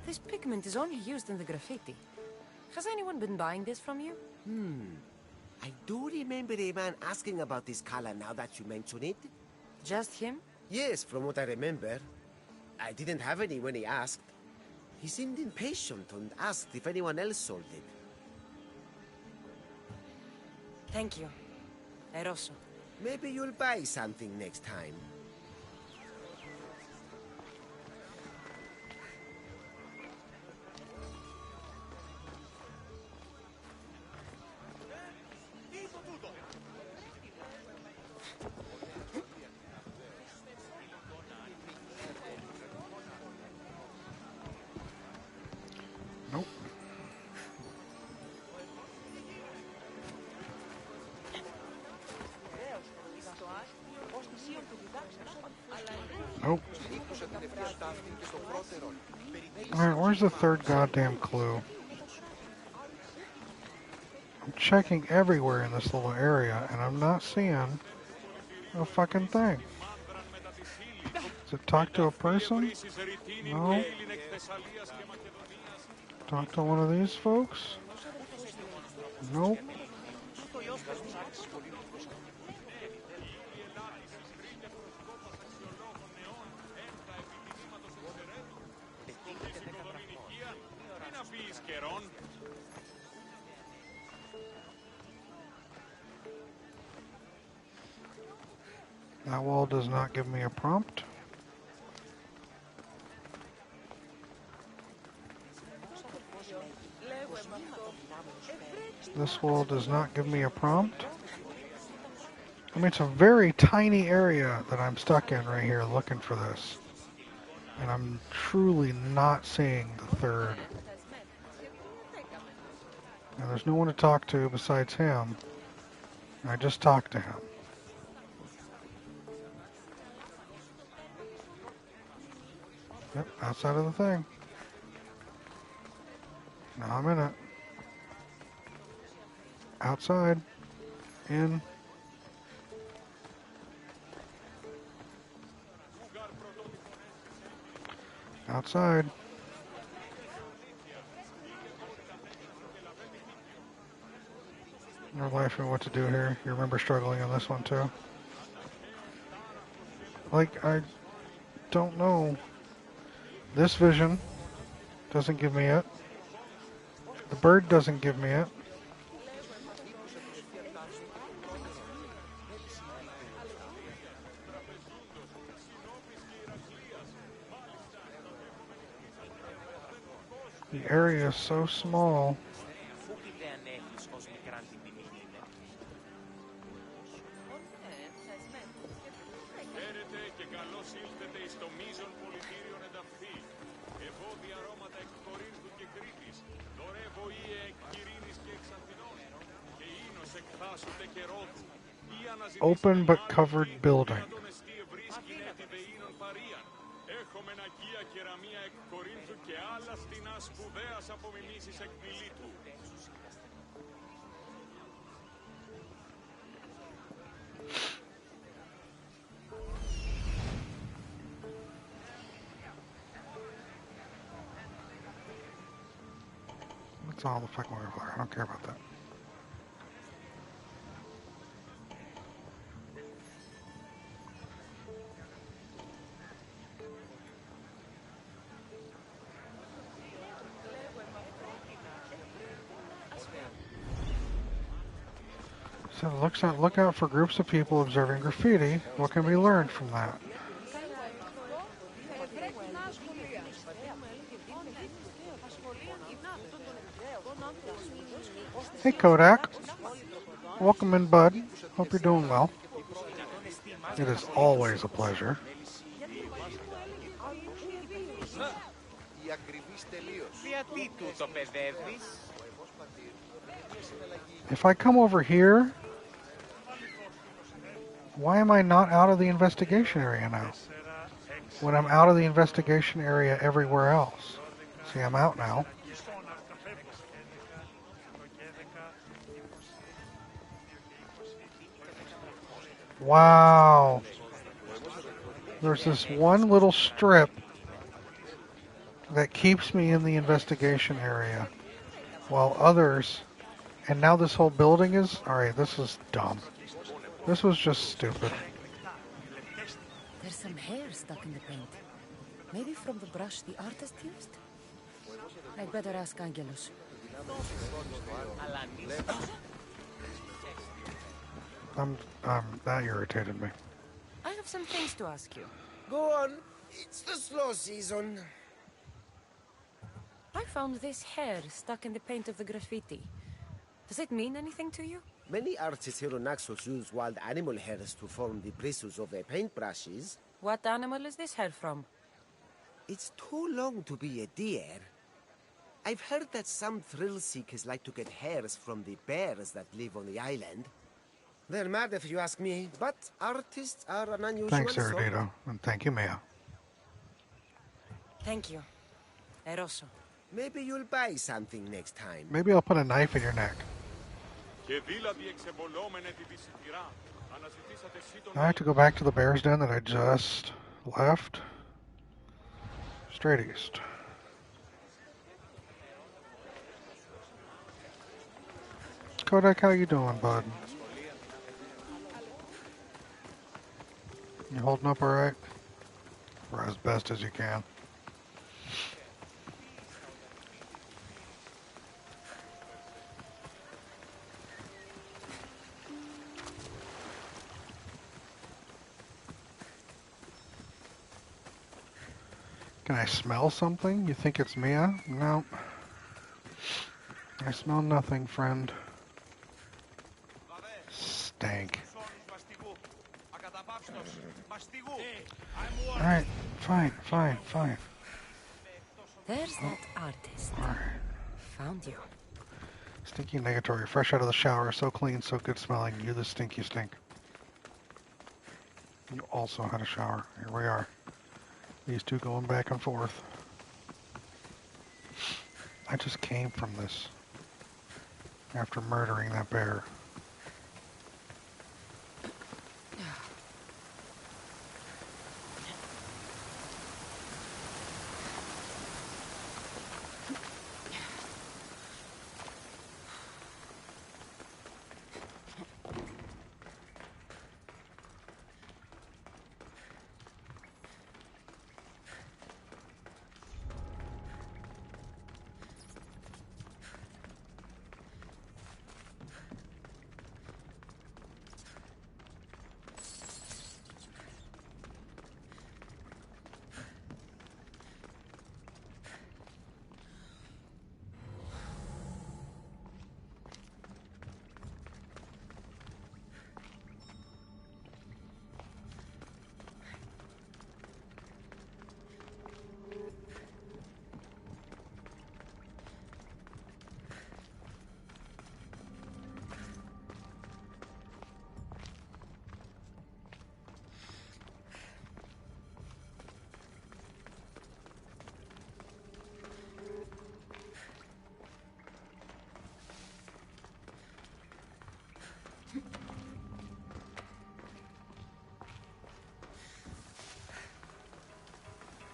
This pigment is only used in the graffiti. Has anyone been buying this from you? I do remember a man asking about this color now that you mention it. Just him? Yes, from what I remember. I didn't have any when he asked. He seemed impatient and asked if anyone else sold it. Thank you. Eroso. Maybe you'll buy something next time. Nope. Nope. Alright, where's the third goddamn clue? I'm checking everywhere in this little area, and I'm not seeing a fucking thing. Does it talk to a person? No. Talk to one of these folks? Nope. That wall does not give me a prompt. This wall does not give me a prompt. I mean, it's a very tiny area that I'm stuck in right here looking for this. And I'm truly not seeing the third. And there's no one to talk to besides him. And I just talked to him. Yep, outside of the thing. Now I'm in it. Outside. In. Outside. No life in what to do here. You remember struggling on this one too? Like, I don't know. This vision doesn't give me it. The bird doesn't give me it. The area is so small. Χαίρετε και καλώς ήλθετε εις το μείζον πολιτήριον ενταυθεί. Ευώδη αρώματα εκ Κορίνθου και Κρήτης. Δωρέ βοήε εκ Κυρίνης και εξ Αθηνών. Και ίνος εκ Θάσου τε και Ρόδου. Open but covered building. Έχομεν αγία κεραμία εκ Κορίνθου και άλλα στινά σπουδαίας απομιμήσεις εκ Μιλήτου. That's all the fucking water. I don't care about that. So look out for groups of people observing graffiti. What can be learned from that? Hey Kodak. Welcome in, bud. Hope you're doing well. It is always a pleasure. If I come over here, why am I not out of the investigation area now? When I'm out of the investigation area everywhere else. See, I'm out now. Wow. There's this one little strip that keeps me in the investigation area, while others, and now this whole building is, alright, this is dumb. This was just stupid. There's some hair stuck in the paint. Maybe from the brush the artist used? I'd better ask Angelus. That irritated me. I have some things to ask you. Go on. It's the slow season. I found this hair stuck in the paint of the graffiti. Does it mean anything to you? Many artists here on Naxos use wild animal hairs to form the bristles of their paintbrushes. What animal is this hair from? It's too long to be a deer. I've heard that some thrill seekers like to get hairs from the bears that live on the island. They're mad if you ask me, but artists are an unusual Thanks, sort. Erudito, and thank you, Mia. Thank you. Eroso. Maybe you'll buy something next time. Maybe I'll put a knife in your neck. I have to go back to the bear's den that I just left. Straight east. Kodak, how you doing, bud? You holding up alright? Or as best as you can. Can I smell something? You think it's Mia? No. I smell nothing, friend. Stank. Alright, fine. There's that artist. Alright. Found you. Stinky negatory, fresh out of the shower, so clean, so good smelling. You the stink, you stink. You also had a shower. Here we are. These two going back and forth. I just came from this after murdering that bear.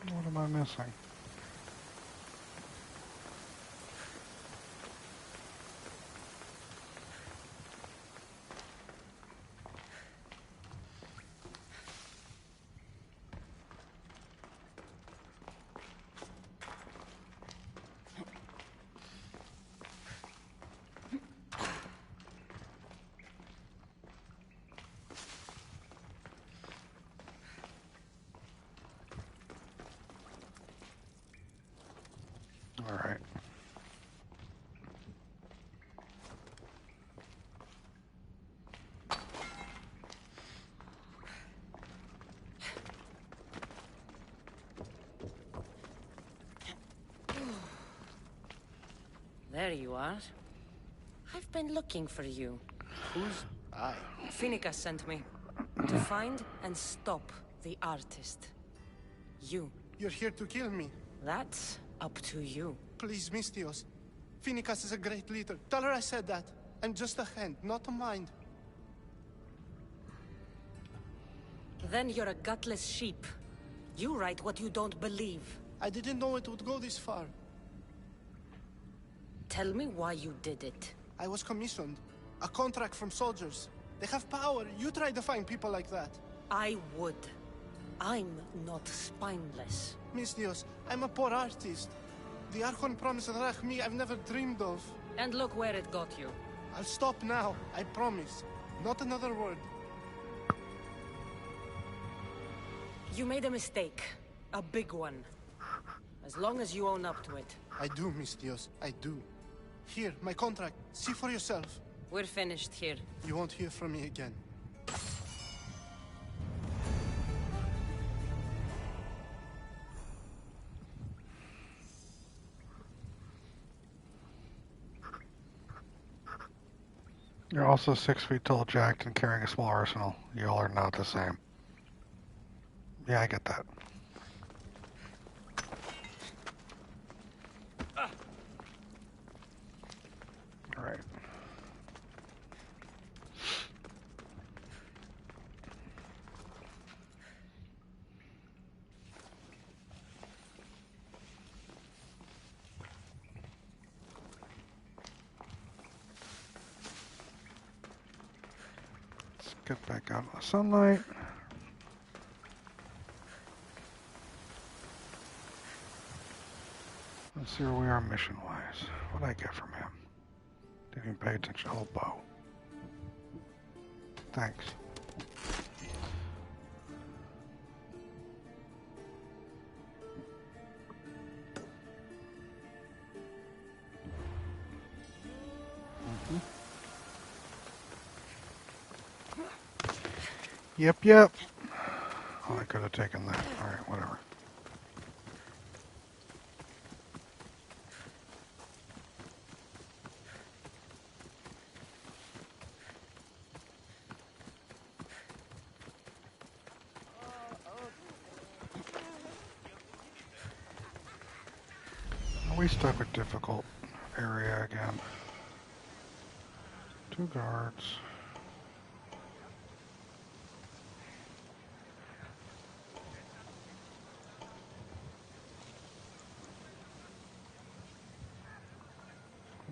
What am I missing? All right. There you are. I've been looking for you. Who's I? Finicus sent me. To find and stop the artist. You. You're here to kill me. That's up to you. Please, Mistios. Finicus is a great leader. Tell her I said that. I'm just a hand, not a mind. Then you're a gutless sheep. You write what you don't believe. I didn't know it would go this far. Tell me why you did it. I was commissioned. A contract from soldiers. They have power. You try to find people like that. I would. I'm not spineless. Mistios, I'm a poor artist. The Archon promised Rachmi I've never dreamed of. And look where it got you. I'll stop now, I promise. Not another word. You made a mistake. A big one. As long as you own up to it. I do, Mistios. I do. Here, my contract. See for yourself. We're finished here. You won't hear from me again. You're also 6 feet tall, jacked, and carrying a small arsenal. You all are not the same. Yeah, I get that. All right. Let's get back out in the sunlight. Let's see where we are mission-wise. What'd I get from him? Didn't even pay attention. Oh, bow. Thanks. Yep. Oh, I could have taken that. Alright, whatever. we stuck with difficult area again. 2 guards.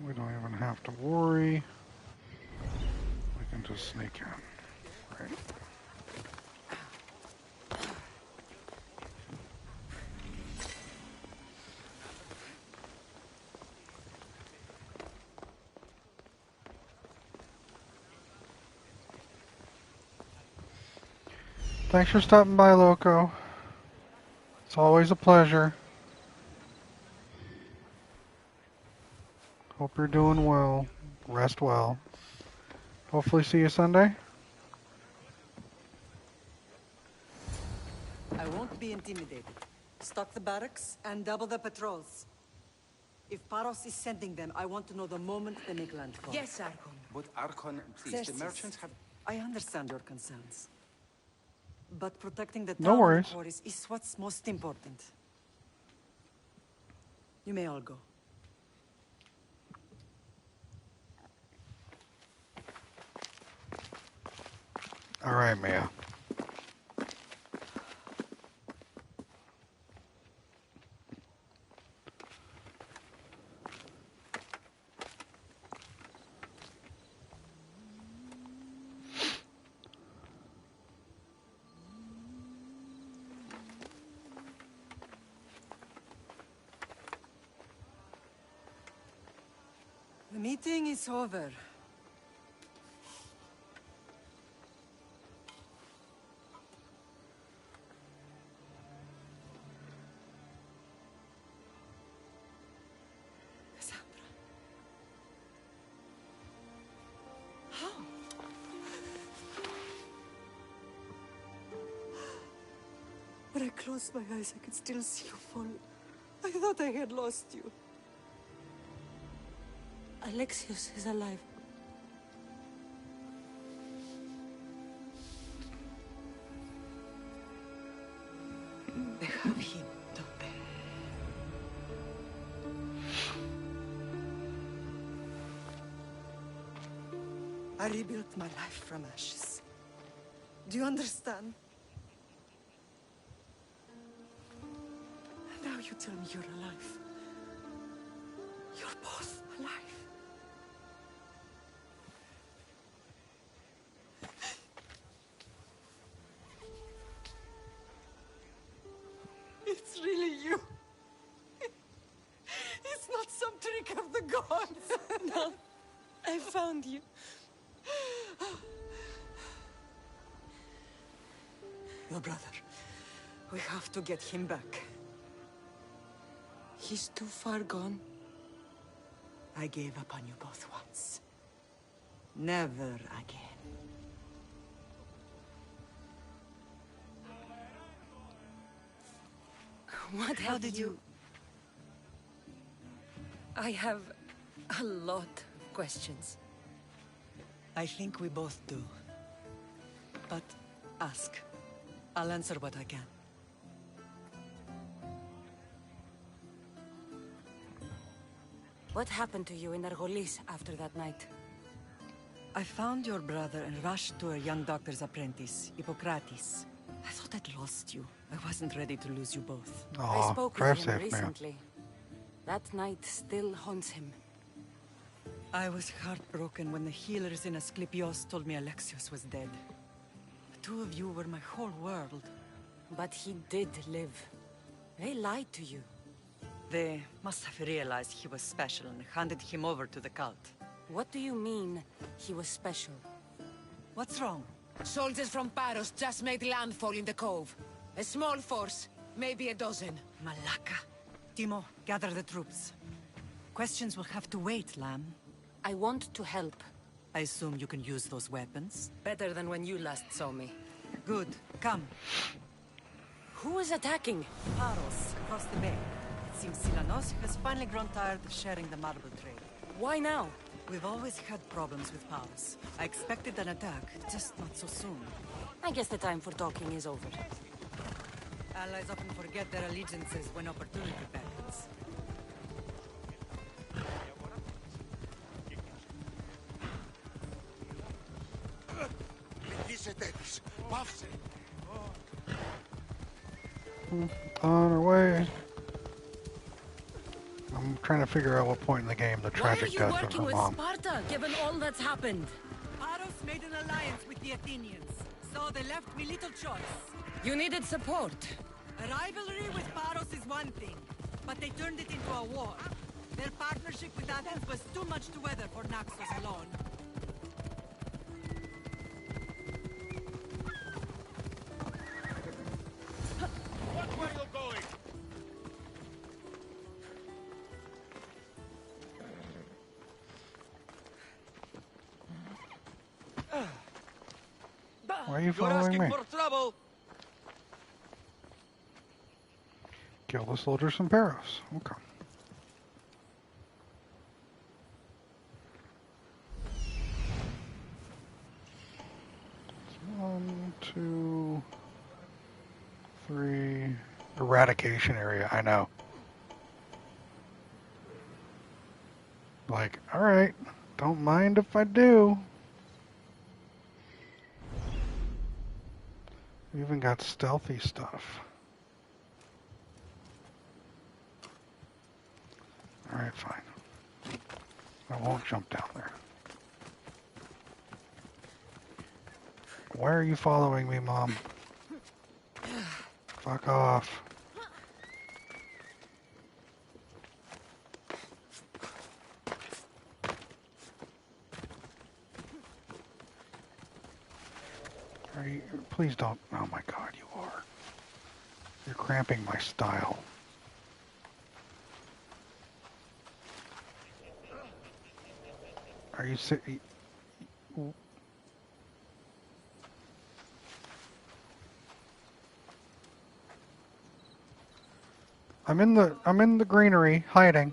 We don't even have to worry. We can just sneak in. Right. Thanks for stopping by, Loco. It's always a pleasure. Hope you're doing well. Rest well. Hopefully see you Sunday. I won't be intimidated. Stock the barracks and double the patrols. If Paros is sending them, I want to know the moment they make landfall. Yes, Archon. But Archon, please, Xerxes, the merchants have... I understand your concerns. But protecting the No town worries. and the quarries is what's most important. You may all go. All right, Mia. The meeting is over. Cassandra. How? When I closed my eyes, I could still see you fall. I thought I had lost you. Alexios is alive. They have him, don't they? I rebuilt my life from ashes. Do you understand? Now you tell me you're alive. You're both alive. It's really you. It's not some trick of the gods. No, I found you. Your brother. We have to get him back. He's too far gone. I gave up on you both once. Never again. What How have did you... I have a lot of questions. I think we both do. But ask. I'll answer what I can. What happened to you in Argolis after that night? I found your brother and rushed to a young doctor's apprentice, Hippocrates. I thought I'd lost you. I wasn't ready to lose you both. I spoke with him recently. That night still haunts him. I was heartbroken when the healers in Asclepios told me Alexios was dead. The two of you were my whole world. But he did live. They lied to you. They must have realized he was special and handed him over to the cult. What do you mean, he was special? What's wrong? Soldiers from Paros just made landfall in the cove. A small force, maybe a dozen. Malaka. Timo, gather the troops. Questions will have to wait, Lamb. I want to help. I assume you can use those weapons? Better than when you last saw me. Good. Come. Who is attacking? Paros, across the bay. It seems Silanos has finally grown tired of sharing the marble trade. Why now? We've always had problems with Paros. I expected an attack, just not so soon. I guess the time for talking is over. Allies often forget their allegiances when opportunity beckons. On our way. I'm trying to figure out what point in the game the Why are tragic you death of working her with mom. Sparta, given all that's happened? Paros made an alliance with the Athenians, so they left me little choice. You needed support. A rivalry with Paros is one thing, but they turned it into a war. Their partnership with Athens was too much to weather for Naxos alone. Watch where you're going! Why are you You're following asking me? for trouble. Kill the soldiers from Paros. Okay. One, two, three. Eradication area, I know. Like, alright, don't mind if I do. We even got stealthy stuff. Alright, fine. I won't jump down there. Why are you following me, Mom? Fuck off. Are you, please don't. Oh my God, you are. You're cramping my style. Are you I'm in the greenery, hiding,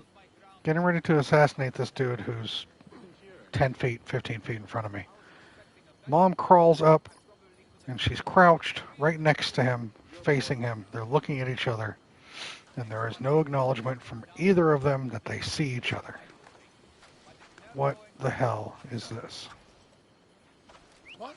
getting ready to assassinate this dude who's 10 feet, 15 feet in front of me. Mom crawls up, and she's crouched right next to him, facing him. They're looking at each other, and there is no acknowledgement from either of them that they see each other. What the hell is this? What?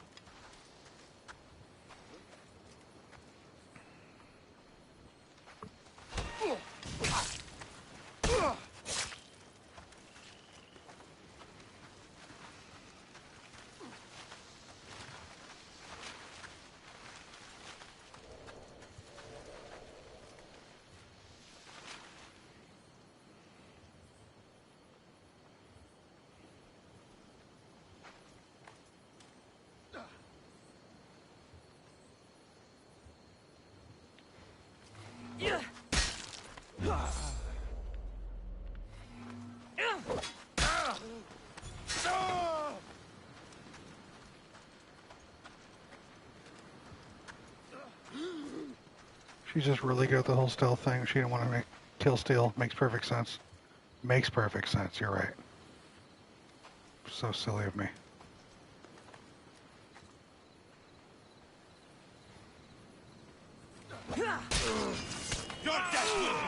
She's just really good at the whole stealth thing. She didn't want to kill steal. Makes perfect sense. Makes perfect sense. You're right. So silly of me. Your death will be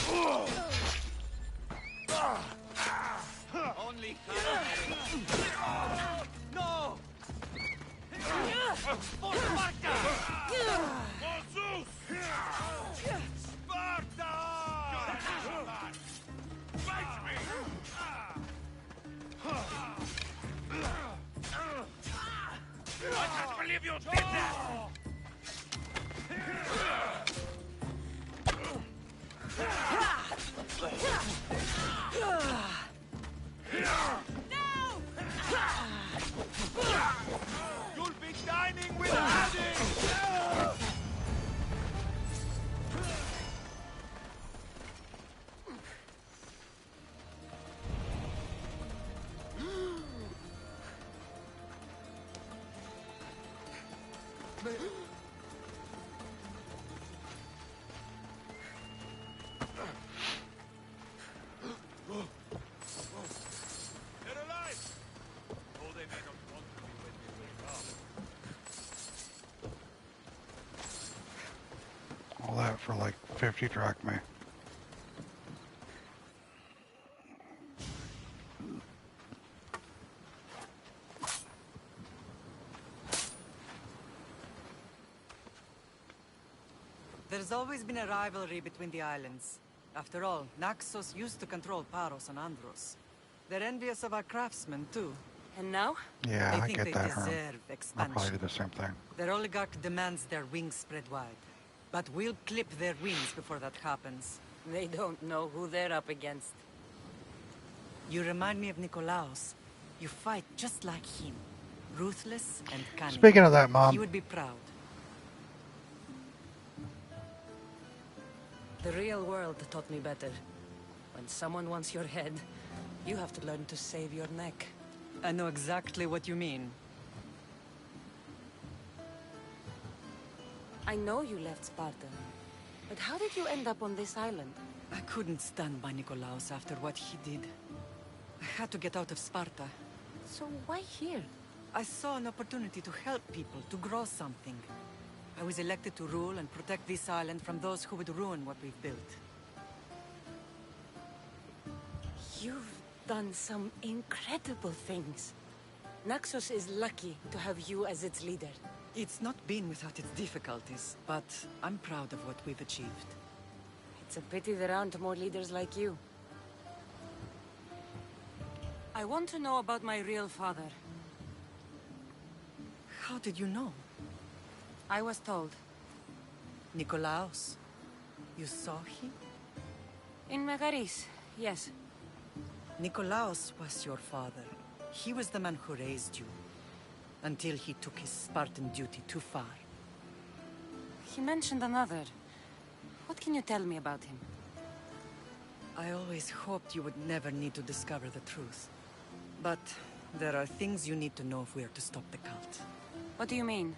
quick! Only No! For Sparta! For Zeus! Sparta! Fight me! I can't believe you did that! You'll be dining with Hades! They're alive! Though they may not want to be when we wake up. All that for like 50 drachmae. There's always been a rivalry between the islands. After all, Naxos used to control Paros and Andros. They're envious of our craftsmen, too. And now? Yeah, They I think get they that, Herm. deserve I'll expansion. probably do the same thing. Their oligarch demands their wings spread wide. But we'll clip their wings before that happens. They don't know who they're up against. You remind me of Nikolaos. You fight just like him. Ruthless and cunning. Speaking of that, Mom. He would be proud. The real world taught me better. When someone wants your head, you have to learn to save your neck. I know exactly what you mean. I know you left Sparta, but how did you end up on this island? I couldn't stand by Nikolaos after what he did. I had to get out of Sparta. So why here? I saw an opportunity to help people, to grow something. I was elected to rule and protect this island from those who would ruin what we've built. You've done some incredible things. Naxos is lucky to have you as its leader. It's not been without its difficulties, but I'm proud of what we've achieved. It's a pity there aren't more leaders like you. I want to know about my real father. How did you know? I was told. Nikolaos. You saw him? In Megaris, yes. Nikolaos was your father. He was the man who raised you. Until he took his Spartan duty too far. He mentioned another. What can you tell me about him? I always hoped you would never need to discover the truth. But there are things you need to know if we are to stop the cult. What do you mean?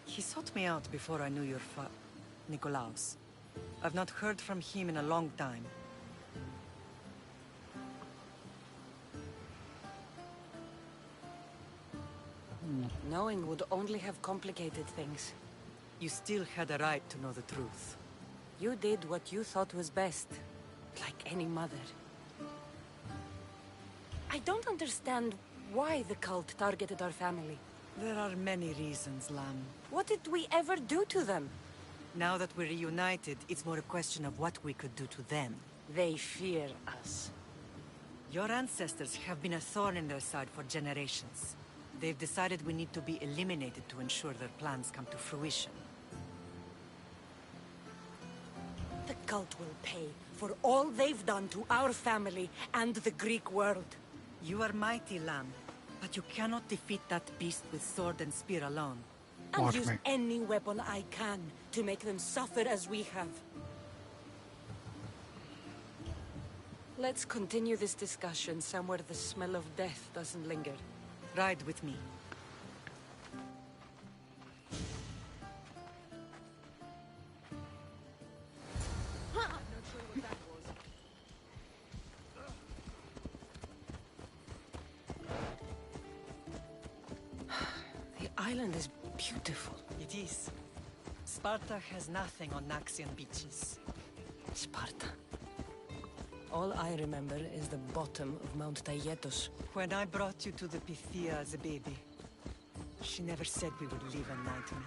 He sought me out before I knew your Nikolaos. I've not heard from him in a long time. Knowing would only have complicated things. You still had a right to know the truth. You did what you thought was best. Like any mother. I don't understand why the cult targeted our family. There are many reasons, Lamb. What did we ever do to them? Now that we're reunited, it's more a question of what we could do to them. They fear us. Your ancestors have been a thorn in their side for generations. They've decided we need to be eliminated to ensure their plans come to fruition. The cult will pay for all they've done to our family and the Greek world. You are mighty, Lamb, but you cannot defeat that beast with sword and spear alone. I'll use any weapon I can to make them suffer as we have. Let's continue this discussion somewhere the smell of death doesn't linger. Ride with me. The island is beautiful. It is. Sparta has nothing on Naxian beaches. Sparta. All I remember is the bottom of Mount Taygetos. When I brought you to the Pythia as a baby, she never said we would live a nightmare.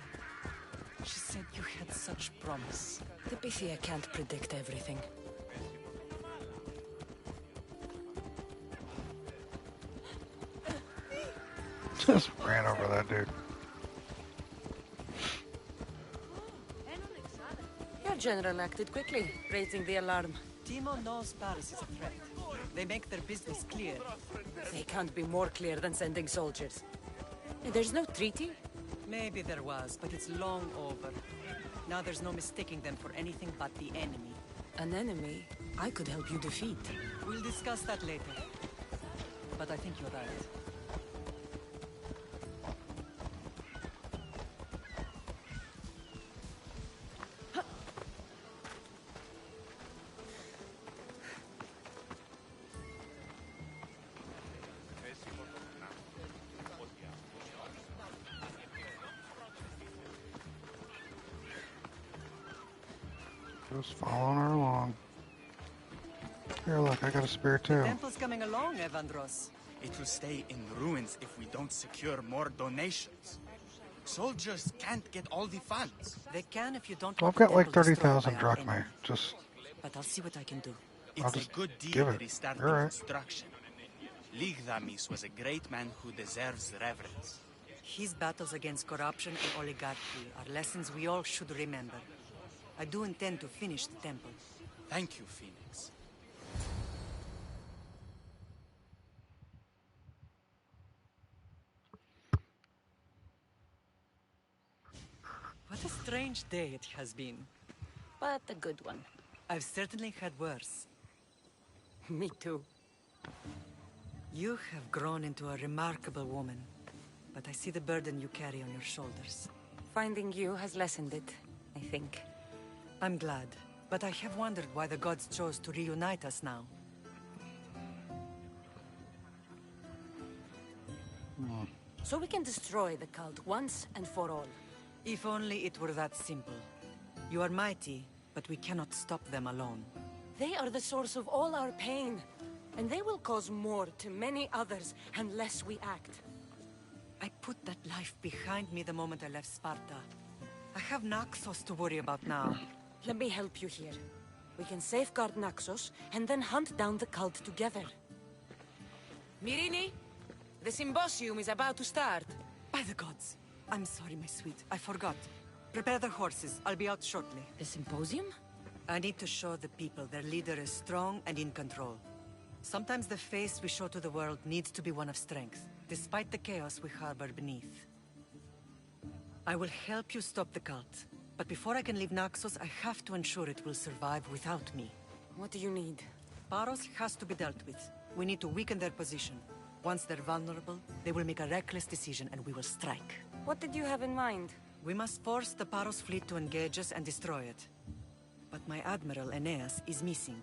She said you had such promise. The Pythia can't predict everything. Just ran over that dude. Your general acted quickly, raising the alarm. Timo knows Paris is a threat. They make their business clear. They can't be more clear than sending soldiers. There's no treaty? Maybe there was, but it's long over. Now there's no mistaking them for anything but the enemy. An enemy I could help you defeat. We'll discuss that later. But I think you're right. Just following her along. Here, look, I got a spear too. The temple's coming along, Evandros. It will stay in ruins if we don't secure more donations. Soldiers can't get all the funds. They can if you don't Well, want I've the got like temple destroyed by 30,000 our drachmae. enemy. Just, But I'll see what I can do. I'll It's a just good give deal it. that is starting All right. construction. Ligdamis was a great man who deserves reverence. His battles against corruption and oligarchy are lessons we all should remember. I do intend to finish the temple. Thank you, Phoenix. What a strange day it has been. But a good one. I've certainly had worse. Me too. You have grown into a remarkable woman, but I see the burden you carry on your shoulders. Finding you has lessened it, I think. I'm glad, but I have wondered why the gods chose to reunite us now. So we can destroy the cult once and for all. If only it were that simple. You are mighty, but we cannot stop them alone. They are the source of all our pain, and they will cause more to many others unless we act. I put that life behind me the moment I left Sparta. I have Naxos to worry about now. Let me help you here. We can safeguard Naxos, and then hunt down the cult together. Mirini, the symposium is about to start. By the gods! I'm sorry, my sweet. I forgot. Prepare the horses. I'll be out shortly. The symposium? I need to show the people their leader is strong and in control. Sometimes the face we show to the world needs to be one of strength, despite the chaos we harbor beneath. I will help you stop the cult, but before I can leave Naxos, I have to ensure it will survive without me. What do you need? Paros has to be dealt with. We need to weaken their position. Once they're vulnerable, they will make a reckless decision and we will strike. What did you have in mind? We must force the Paros fleet to engage us and destroy it. But my admiral, Aeneas, is missing.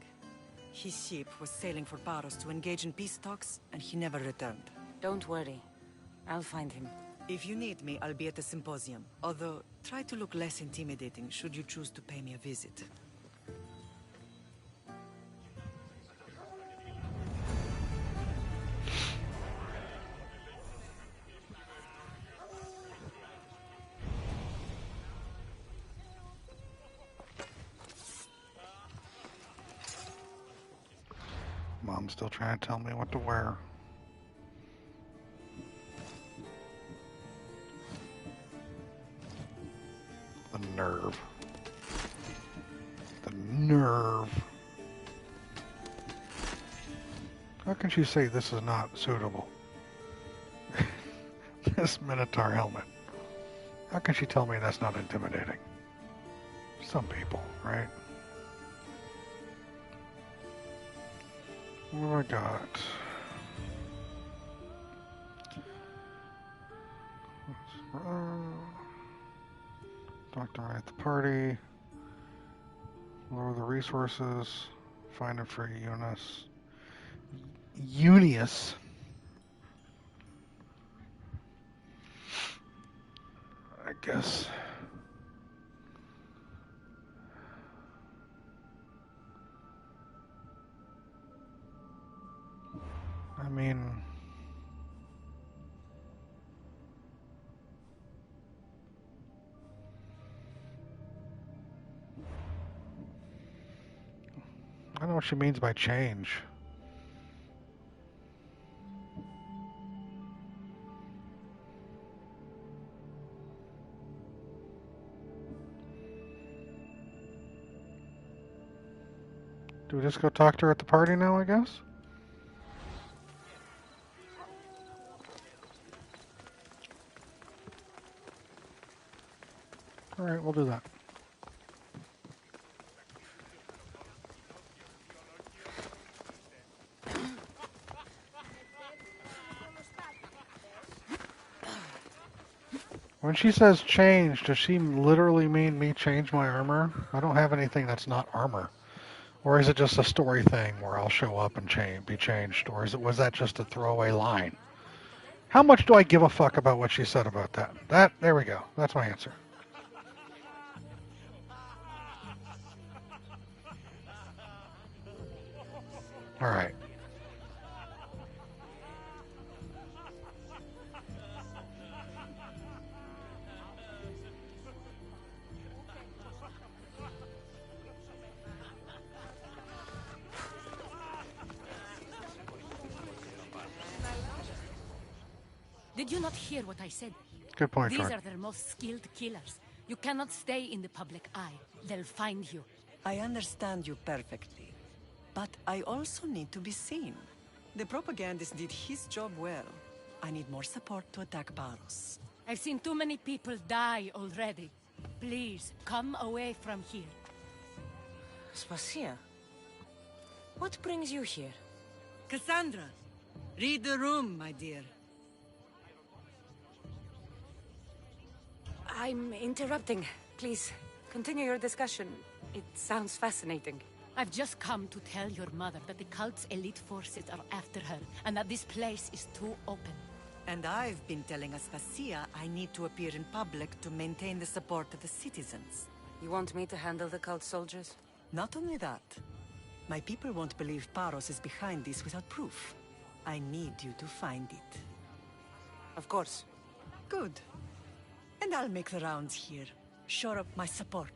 His ship was sailing for Paros to engage in peace talks, and he never returned. Don't worry. I'll find him. If you need me, I'll be at the symposium. Although, try to look less intimidating should you choose to pay me a visit. Mom's still trying to tell me what to wear. The nerve. The nerve. How can she say this is not suitable? This Minotaur helmet. How can she tell me that's not intimidating? Some people, right? What do I got? Doctor at the party. Lower the resources. Find a free Eunice. Eunice. I guess. I mean, I don't know what she means by change. Do we just go talk to her at the party now, I guess? Alright, we'll do that. When she says change, does she literally mean me change my armor? I don't have anything that's not armor. Or is it just a story thing where I'll show up and be changed? Or was that just a throwaway line? How much do I give a fuck about what she said about that? There we go. That's my answer. All right. Did you not hear what I said? Good point, These George. are their most skilled killers. You cannot stay in the public eye. They'll find you. I understand you perfectly. But I also need to be seen. The propagandist did his job well. I need more support to attack Paros. I've seen too many people die already. Please, come away from here. Spacia, what brings you here? Cassandra, read the room, my dear. I'm interrupting. Please, continue your discussion. It sounds fascinating. I've just come to tell your mother that the cult's elite forces are after her, and that this place is too open. And I've been telling Aspasia I need to appear in public to maintain the support of the citizens. You want me to handle the cult soldiers? Not only that. My people won't believe Paros is behind this without proof. I need you to find it. Of course. Good. And I'll make the rounds here. Shore up my support.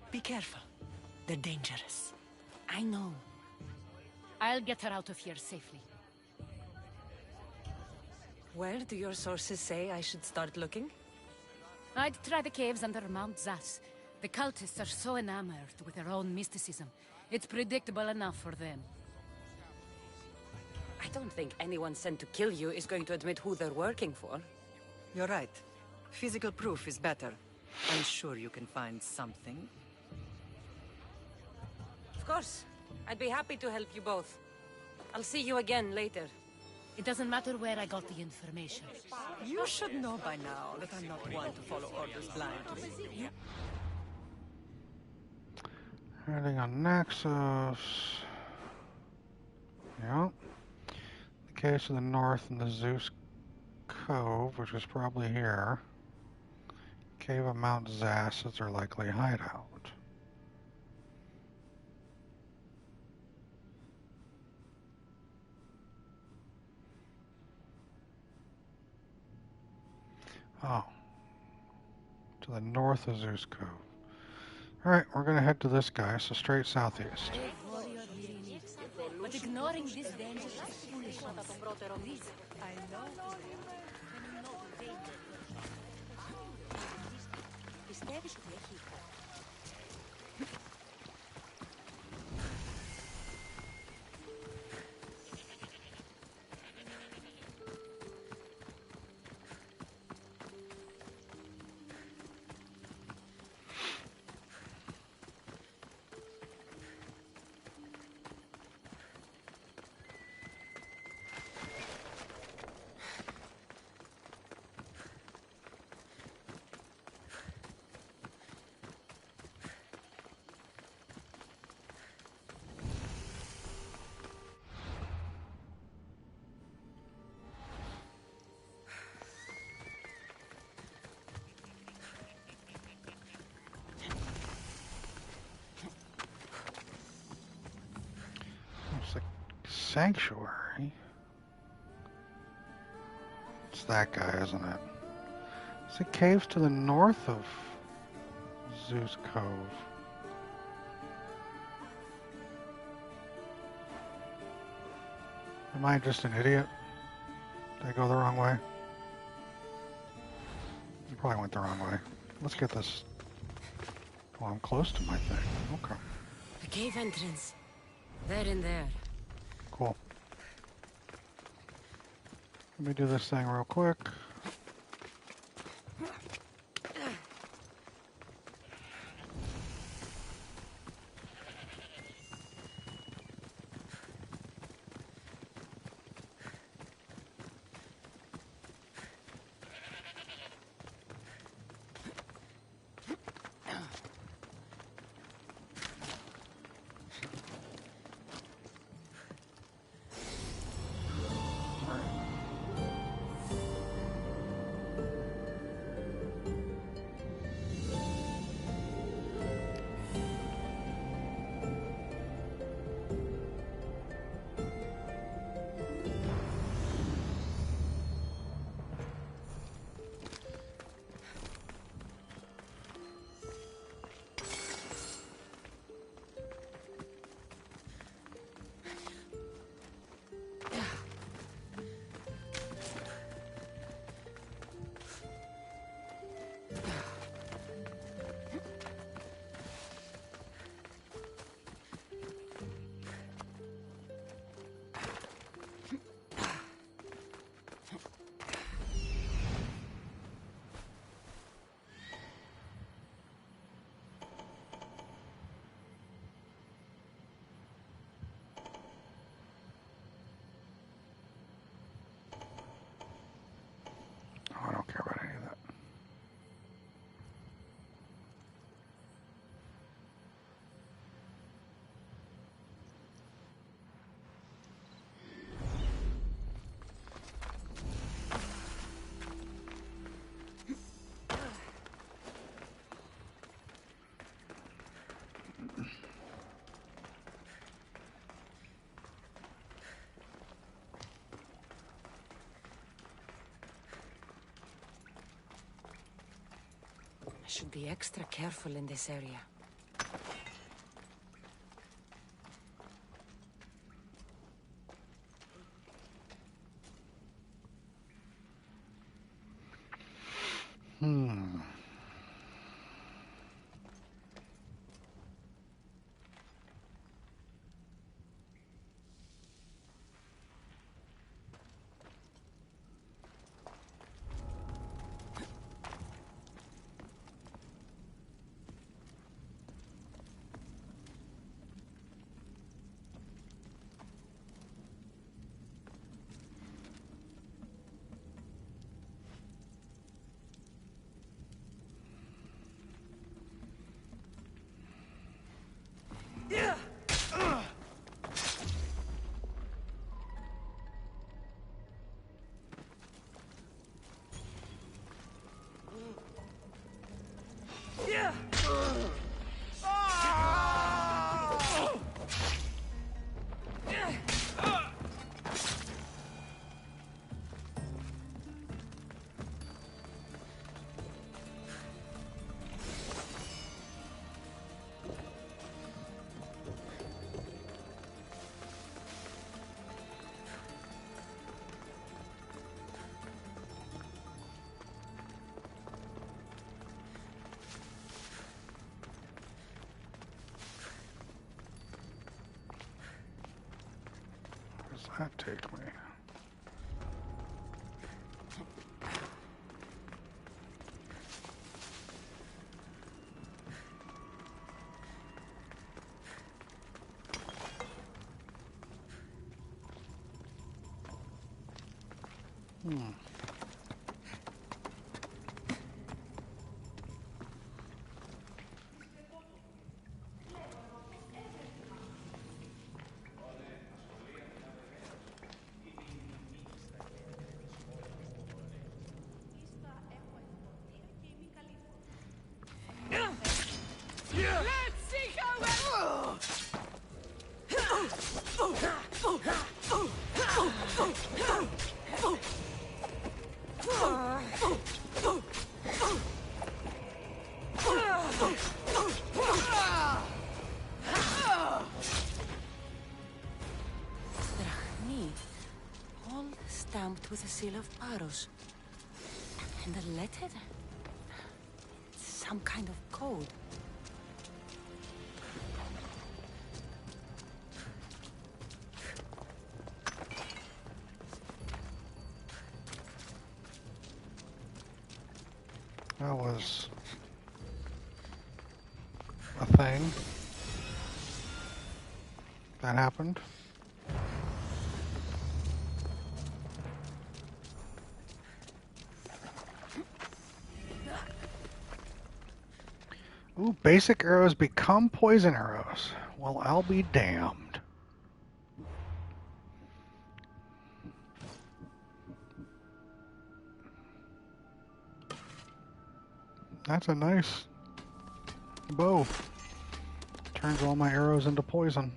Be careful. They're dangerous. I know. I'll get her out of here safely. Where do your sources say I should start looking? I'd try the caves under Mount Zas. The cultists are so enamored with their own mysticism. It's predictable enough for them. I don't think anyone sent to kill you is going to admit who they're working for. You're right. Physical proof is better. I'm sure you can find something. Of course. I'd be happy to help you both. I'll see you again later. It doesn't matter where I got the information. You should know by now that I'm not one to follow orders blindly. Heading on Nexus. Yep. The case to the north in the Zeus Cove, which is probably here. Cave of Mount Zas is their likely hideout. Oh. To the north of Zeus Cove. Alright, we're going to head to this guy, so straight southeast. But ignoring this danger is foolishness. Please, I know. It's a sanctuary. It's that guy, isn't it? It's a cave to the north of Zeus Cove. Am I just an idiot? Did I go the wrong way? I probably went the wrong way. Let's get this. Oh, I'm close to my thing. Okay. The cave entrance. They're in there. Cool. Let me do this thing real quick. should be extra careful in this area. Where does that take me? Let's see how Drachni, all stamped with a seal of Paros. And the letter? It's some kind of code. That was a thing that happened. Ooh, basic arrows become poison arrows. Well, I'll be damned. That's a nice bow. Turns all my arrows into poison.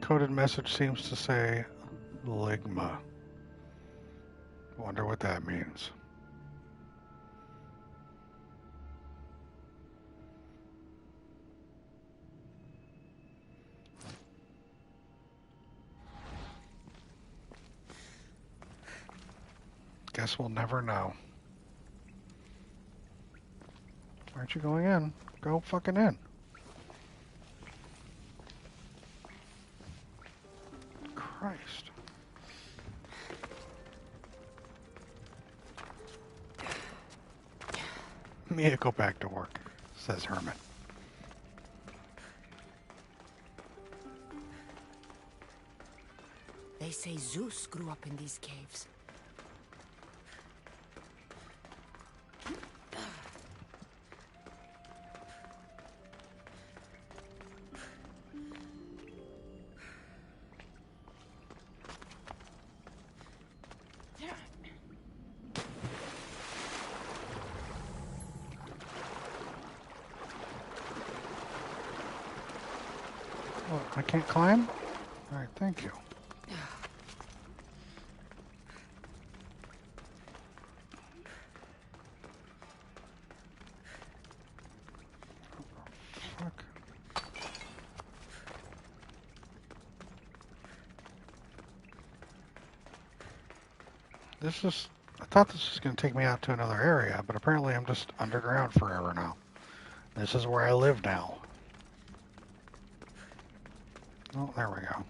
Coded message seems to say Ligma. Wonder what that means. Guess we'll never know. Aren't you going in? Go fucking in. Christ. Mia, go back to work, says Herman. They say Zeus grew up in these caves. I can't climb? Alright, thank you. Fuck. This is... I thought this was going to take me out to another area, but apparently I'm just underground forever now. This is where I live now. Oh, there we go.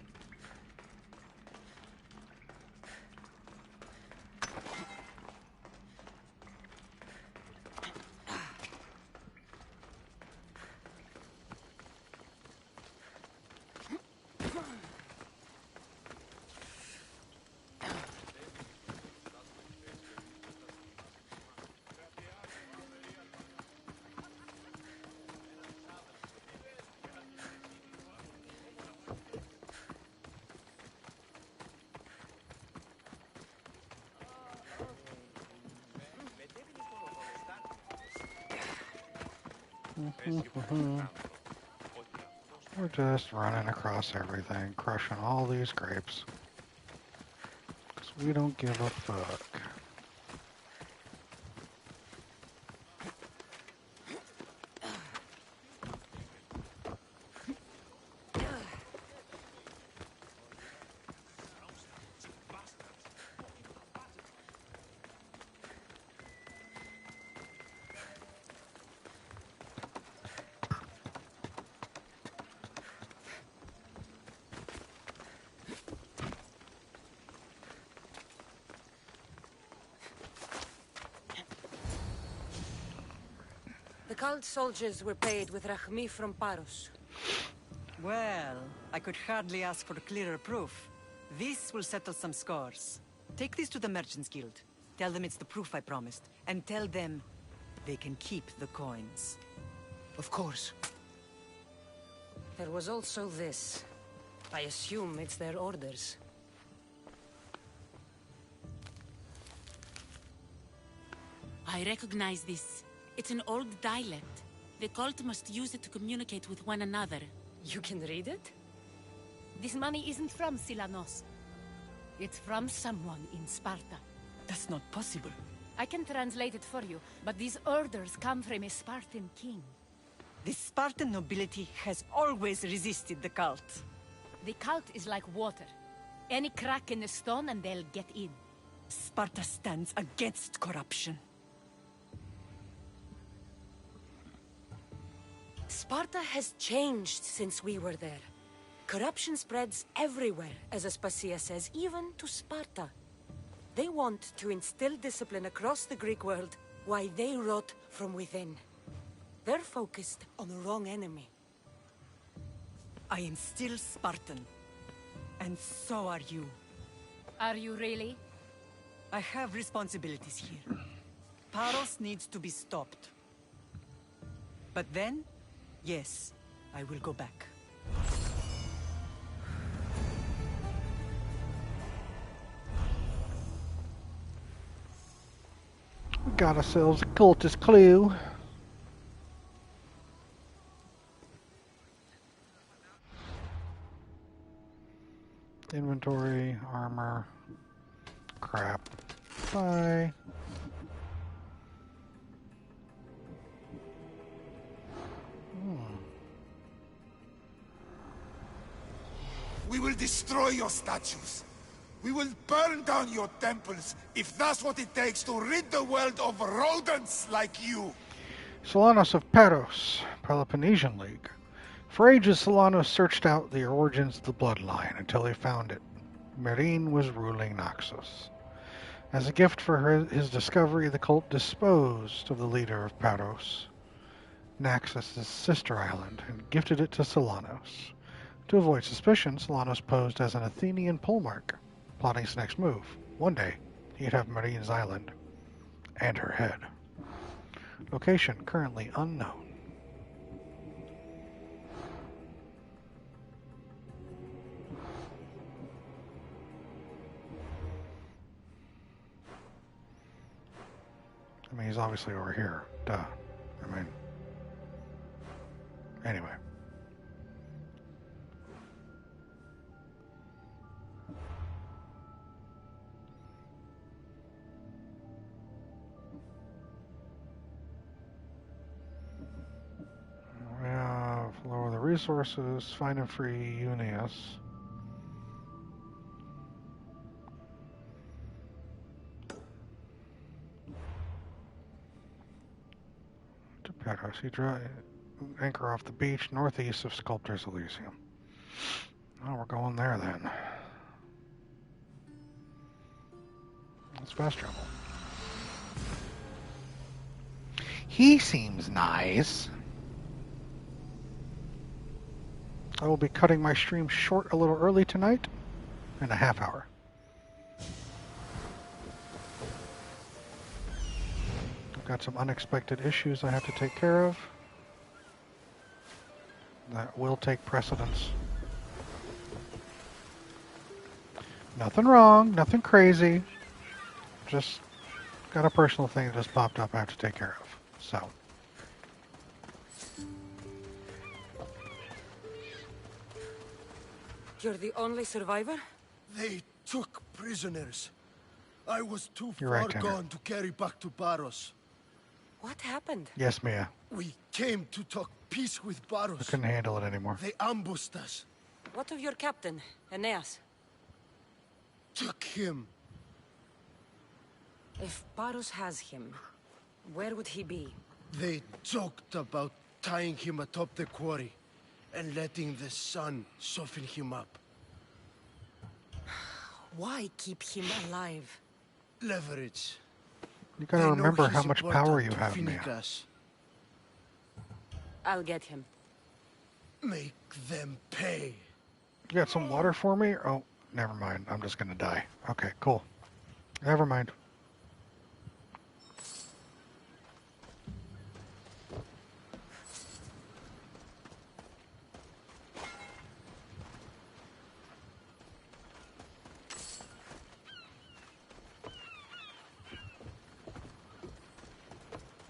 We're just running across everything, crushing all these grapes. Because we don't give a fuck. The cult soldiers were paid with Rachmi from Paros. Well, I could hardly ask for clearer proof. This will settle some scores. Take this to the Merchants Guild. Tell them it's the proof I promised. And tell them they can keep the coins. Of course. There was also this. I assume it's their orders. I recognize this. It's an old dialect. The cult must use it to communicate with one another. You can read it? This money isn't from Silanos. It's from someone in Sparta. That's not possible. I can translate it for you, but these orders come from a Spartan king. The Spartan nobility has always resisted the cult. The cult is like water. Any crack in the stone and they'll get in. Sparta stands against corruption. Sparta has changed since we were there. Corruption spreads everywhere, as Aspasia says, even to Sparta. They want to instill discipline across the Greek world, while they rot from within. They're focused on the wrong enemy. I am still Spartan. And so are you. Are you really? I have responsibilities here. Paros needs to be stopped. But then, yes, I will go back. We got ourselves a cultist clue. Inventory, armor, crap. Bye. We will destroy your statues. We will burn down your temples, if that's what it takes to rid the world of rodents like you. Solanos of Paros, Peloponnesian League. For ages, Solanos searched out the origins of the bloodline until he found it. Marine was ruling Naxos. As a gift for his discovery, the cult disposed of the leader of Paros, Naxos' sister island, and gifted it to Solanos. To avoid suspicion, Solanos posed as an Athenian polemark, plotting his next move. One day, he'd have Marine's island and her head. Location currently unknown. I mean, he's obviously over here. Duh. I mean, anyway. resources. Find and free Unius. To Petros. He drew anchor off the beach northeast of Sculptor's Elysium. Oh, we're going there then. That's fast travel. He seems nice. I will be cutting my stream short a little early tonight in a half hour. I've got some unexpected issues I have to take care of. That will take precedence. Nothing wrong, nothing crazy. Just got a personal thing that just popped up I have to take care of. So. You're the only survivor? They took prisoners. I was too You're far right, Tanner. gone to carry back to Barros. What happened? Yes, Mia. We came to talk peace with I Barros. couldn't handle it anymore. They ambushed us. What of your captain, Aeneas? Took him. If Barros has him, where would he be? They joked about tying him atop the quarry and letting the sun soften him up. Why keep him alive? Leverage. You gotta They know remember he's how much power you important to have, Mia. finish us. I'll get him. Make them pay. You got some water for me? Oh, never mind. I'm just gonna die. Okay, cool. Never mind.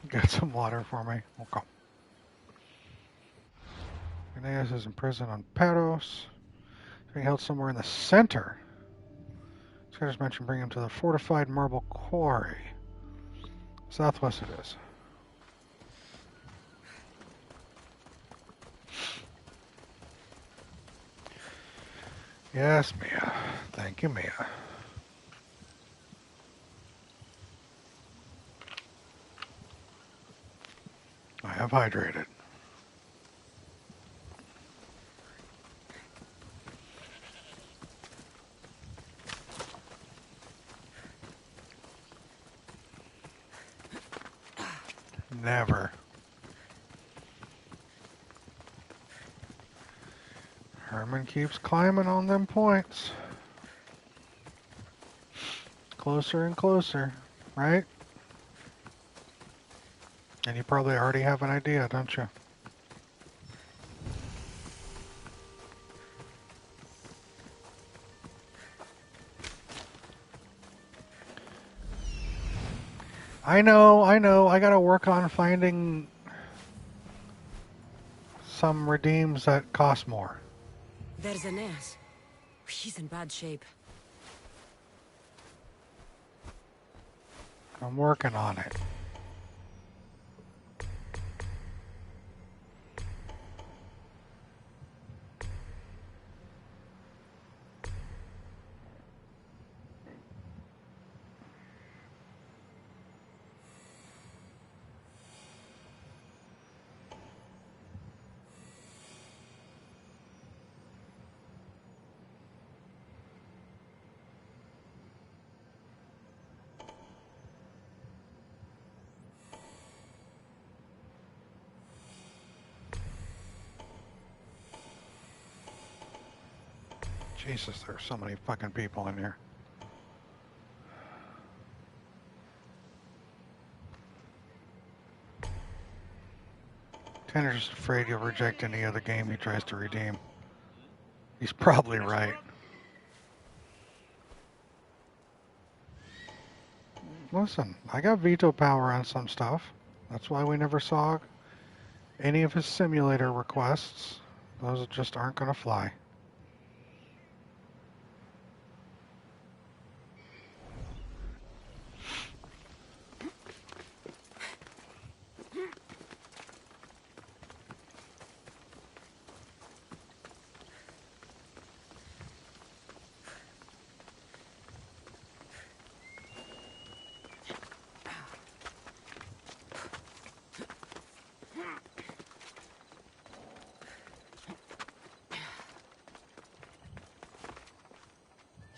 Got some water for me. Okay. Aeneas is in prison on Paros. Being held somewhere in the center. Scudder's mentioned bring him to the fortified marble quarry. Southwest it is. Yes, Mia. Thank you, Mia. I have hydrated. Never. Herman keeps climbing on them points. Closer and closer, right? And you probably already have an idea, don't you? I know. I gotta work on finding some redeems that cost more. There's Aeneas. He's in bad shape. I'm working on it. Jesus, there's so many fucking people in here. Tanner's just afraid you'll reject any other game he tries to redeem. He's probably right. Listen, I got veto power on some stuff. That's why we never saw any of his simulator requests. Those just aren't going to fly.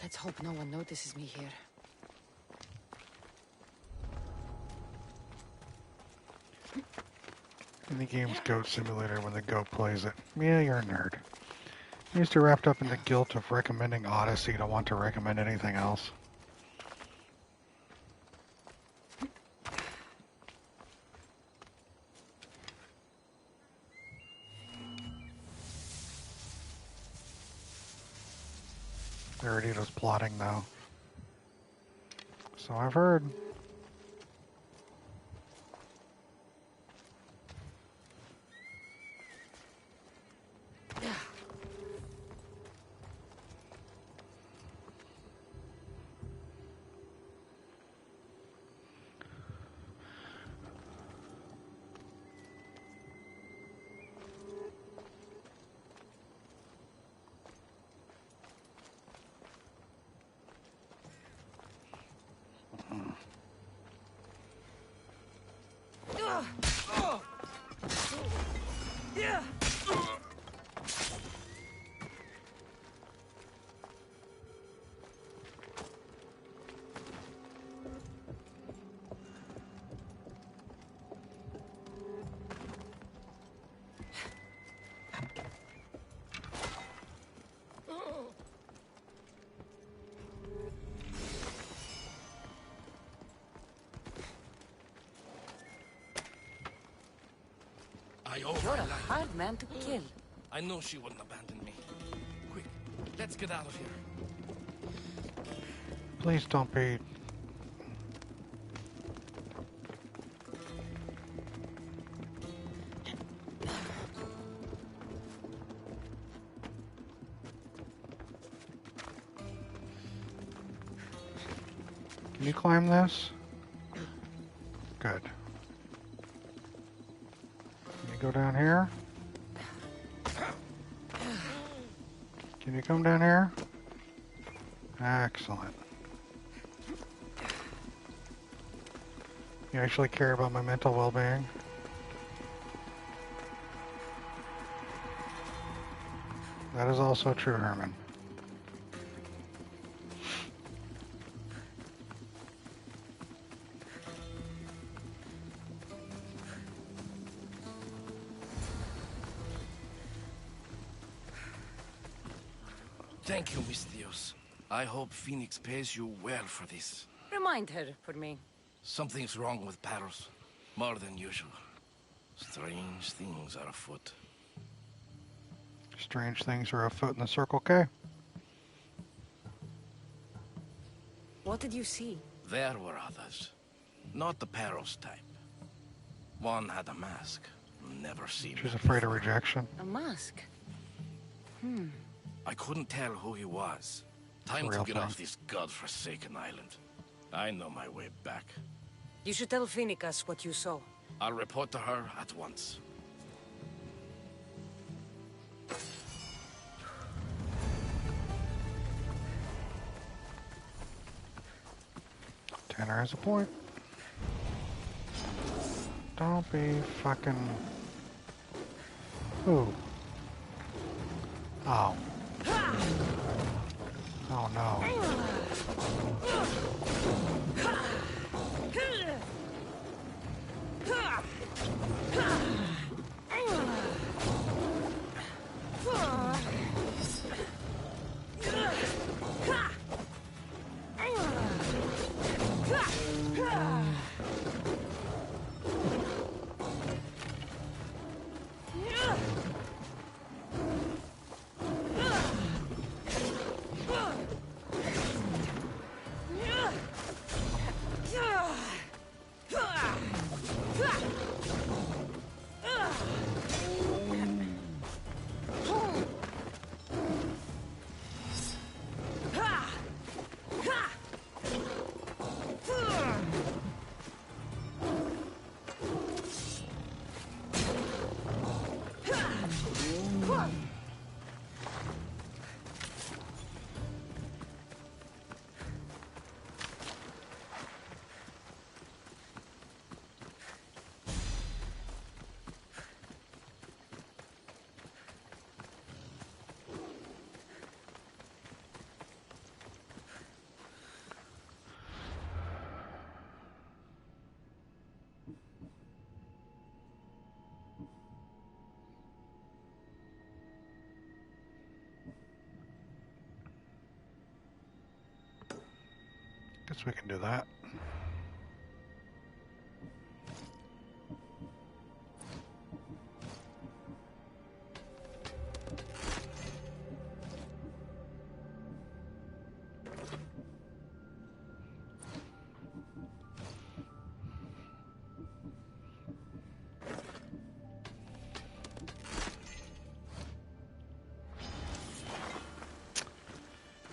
Let's hope no one notices me here. And the game's Goat Simulator when the goat plays it. Yeah, you're a nerd. I used to wrapped up in the guilt of recommending Odyssey to want to recommend anything else. Veridito's plotting though. So I've heard. You're a hard man to kill. I know she wouldn't abandon me. Quick, let's get out of here. Please don't be. Can you climb this? Good. Can you go down here? Can you come down here? Excellent. You actually care about my mental well-being? That is also true, Herman. Thank you, Miss Dios. I hope Phoenix pays you well for this. Remind her for me. Something's wrong with Paros. More than usual. Strange things are afoot. Strange things are afoot in the Circle K. What did you see? There were others. Not the Paros type. One had a mask. Never seen She's it afraid before. of rejection. A mask. I couldn't tell who he was. Time Real to get thing. off this godforsaken island. I know my way back. You should tell Phoenicus what you saw. I'll report to her at once. Tanner has a point. Don't be fucking... Ooh. Oh. Oh no. Guess we can do that.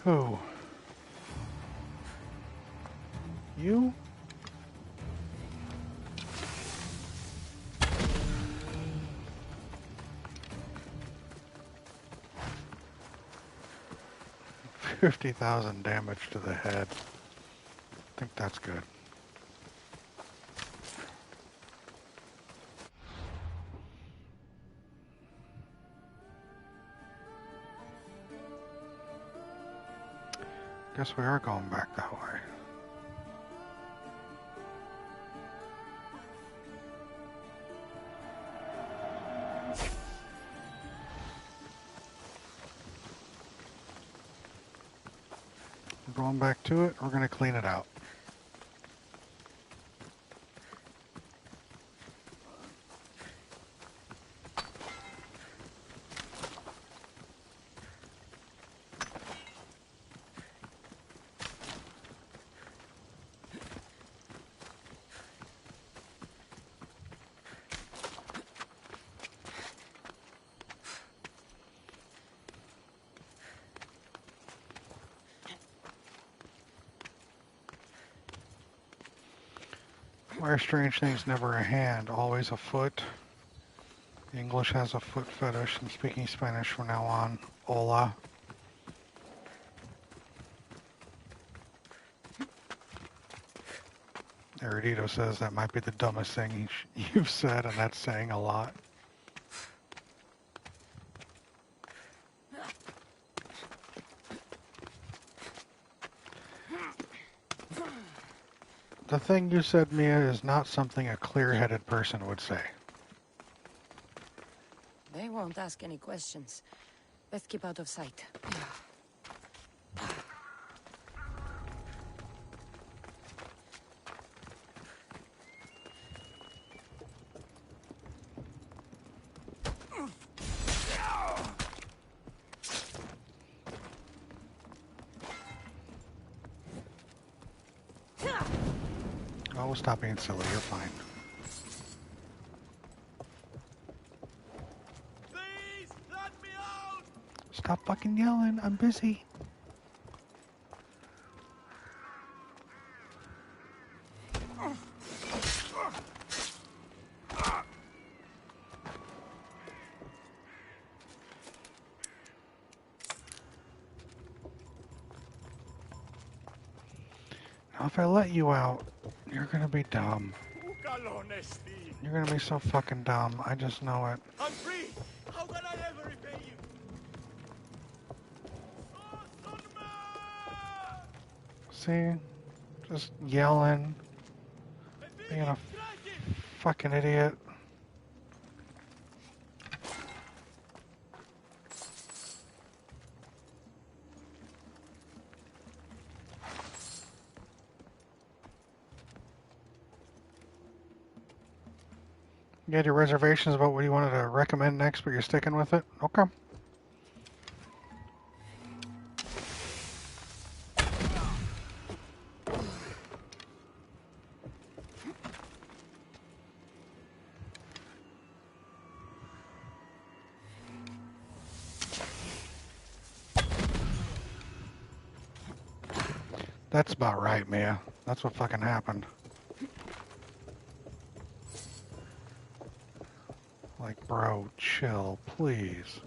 Who? You? $50,000 damage to the head. I think that's good. Guess we are going back that way. We're going back to it. We're going to clean it out. Where strange things never a hand, always a foot. English has a foot fetish, and speaking Spanish from now on. Hola. Erudito says that might be the dumbest thing you've said, and that's saying a lot. The thing you said, Mia, is not something a clear-headed person would say. They won't ask any questions. Let's keep out of sight. Oh, stop being silly. You're fine. Please, let me out! Stop fucking yelling. I'm busy. Now, if I let you out, you're gonna be dumb. You're gonna be so fucking dumb. I just know it. I'm free! How can I ever repay you? See? Just yelling. Being a fucking idiot. You had your reservations about what you wanted to recommend next, but you're sticking with it? Okay. That's about right, Mia. That's what fucking happened. Like, bro, chill, please.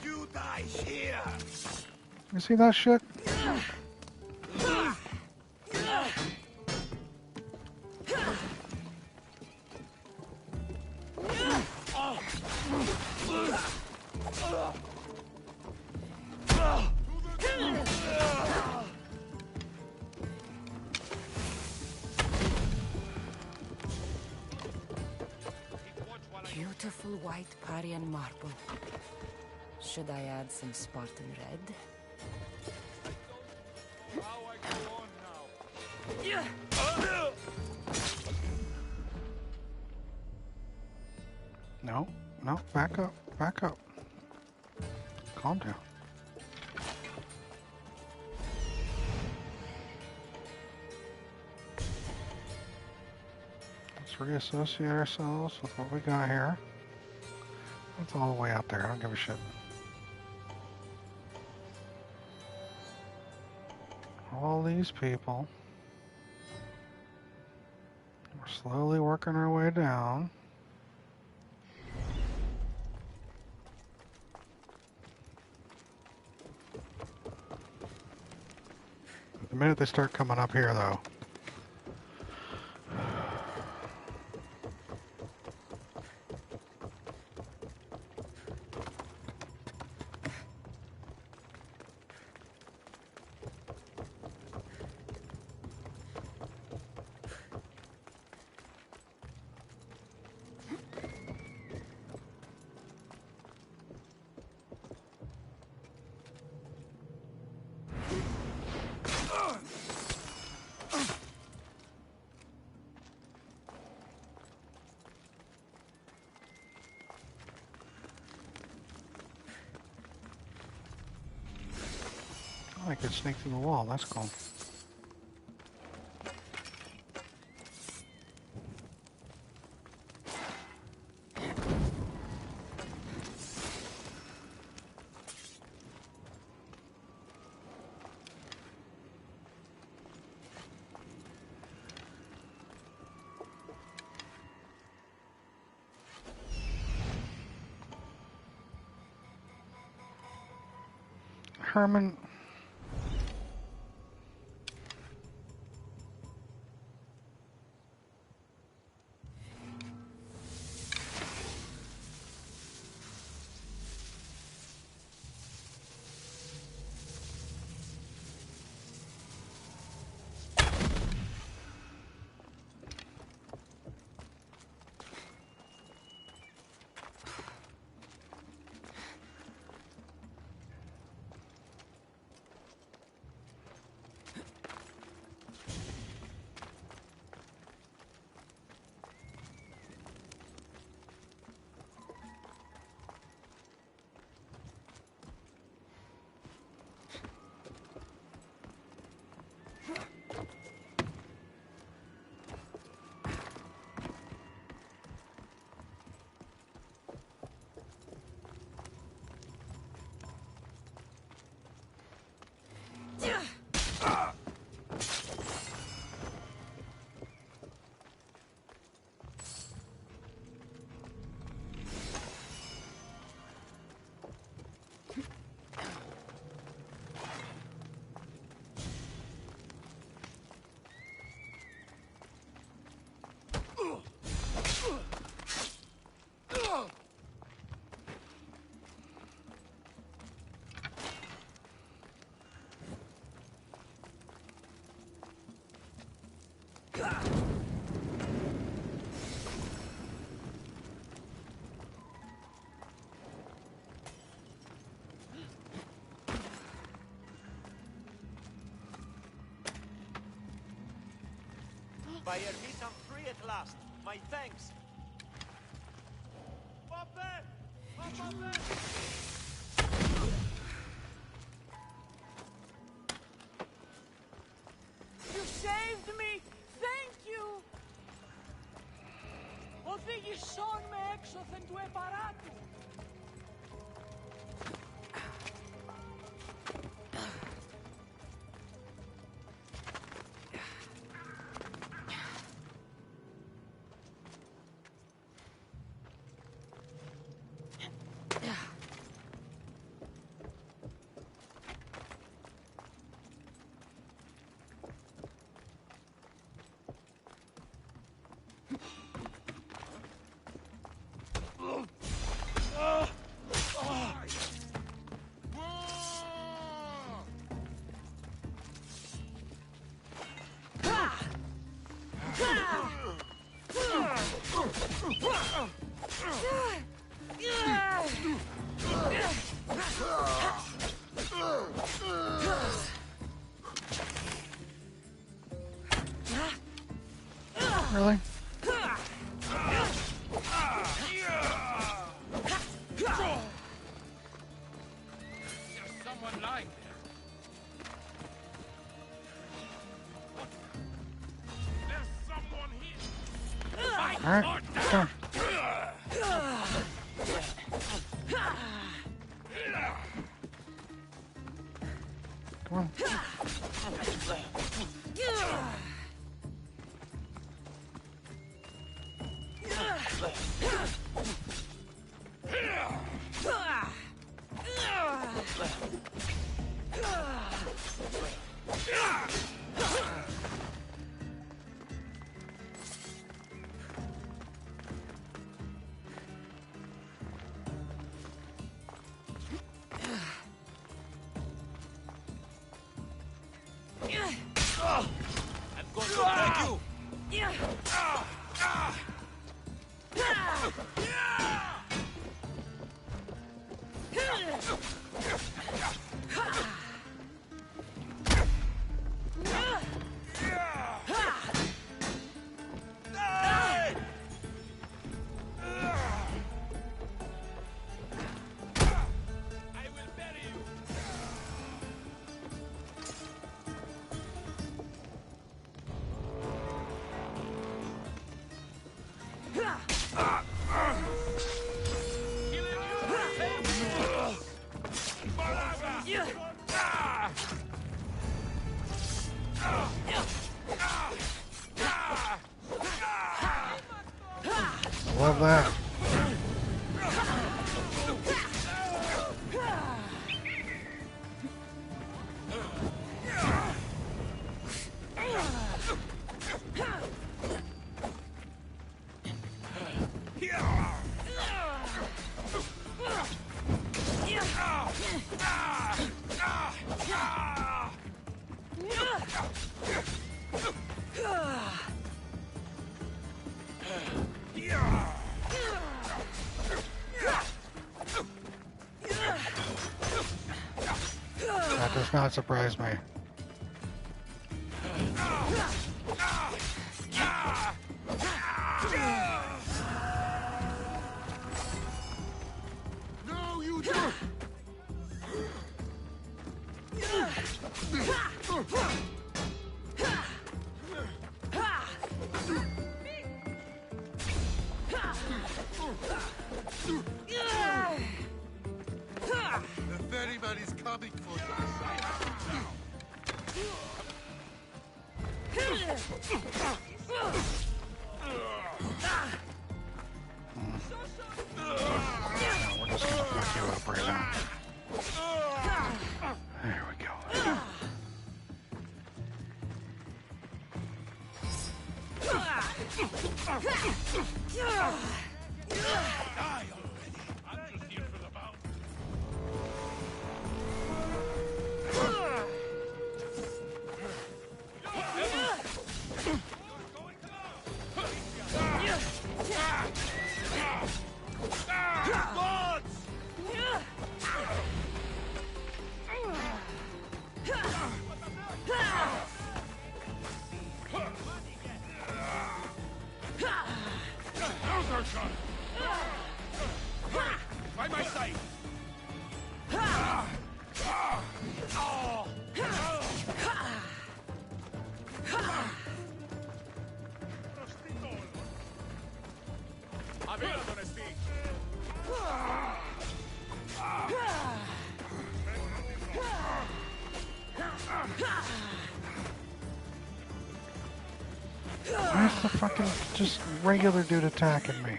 You die here! You see that shit? white Parian marble. Should I add some Spartan red? How I go on now? Yeah. No, no, back up, back up. Calm down. Let's reassociate ourselves with what we got here. That's all the way out there. I don't give a shit. All these people. We're slowly working our way down. The minute they start coming up here, though. I could sneak through the wall. That's cool. Herman. By Hermes, I'm free at last. My thanks. You saved me! Thank you! Οδήγησόν με έξωθεν του επαράτου! Really? There's someone lying there. There's someone here. All right, let's go. Come on. I'm going to attack you! Love that. That does not surprise me. No, you don't! The ferryman is coming for We're just gonna fuck you up right now. There we go. By my side! Where's the fucking just regular dude attacking me?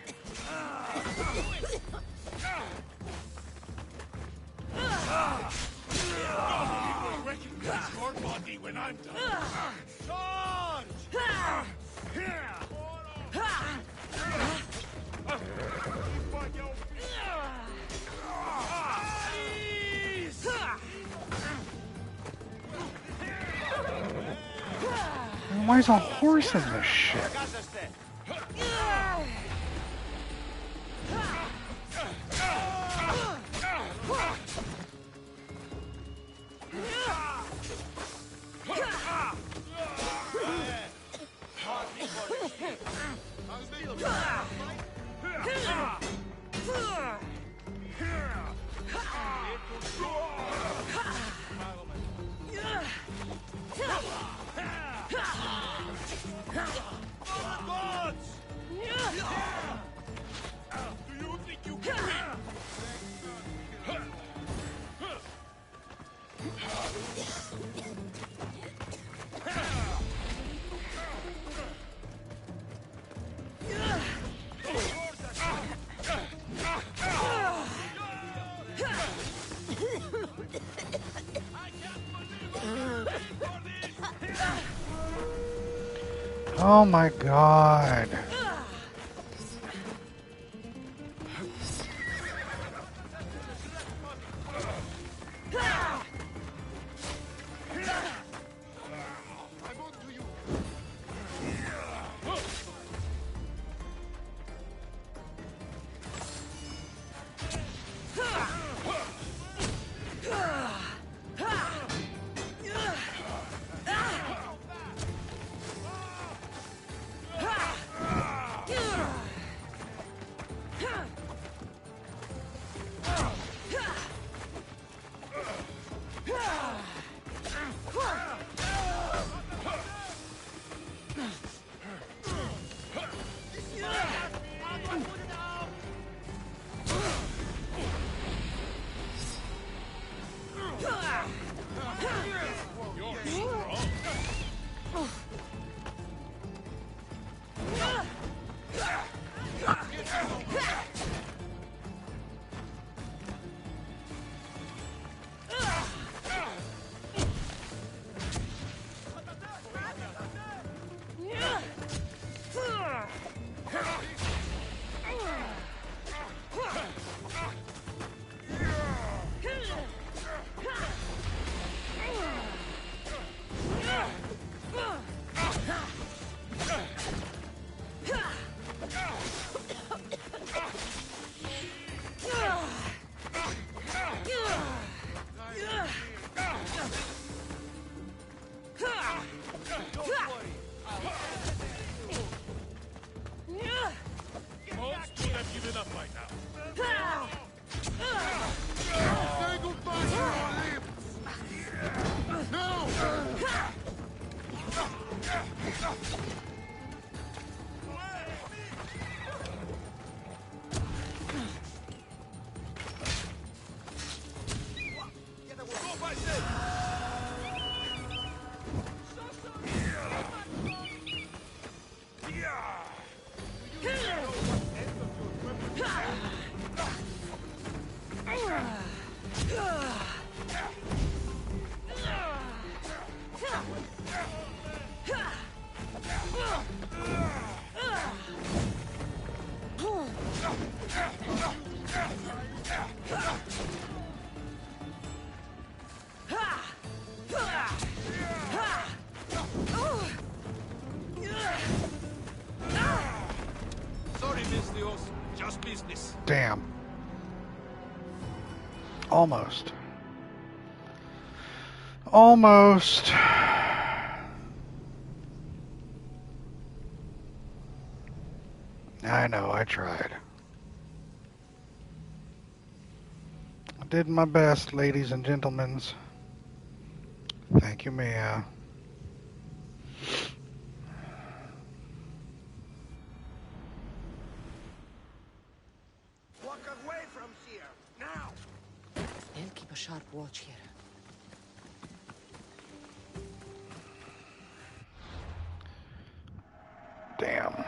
People recognize your body when I'm done. Why is a horse in this shit? Oh my god. Damn. Almost. Almost. I know, I tried. I did my best, ladies and gentlemen. Thank you, Mia. Walk away from here, now! I'll keep a sharp watch here. Damn.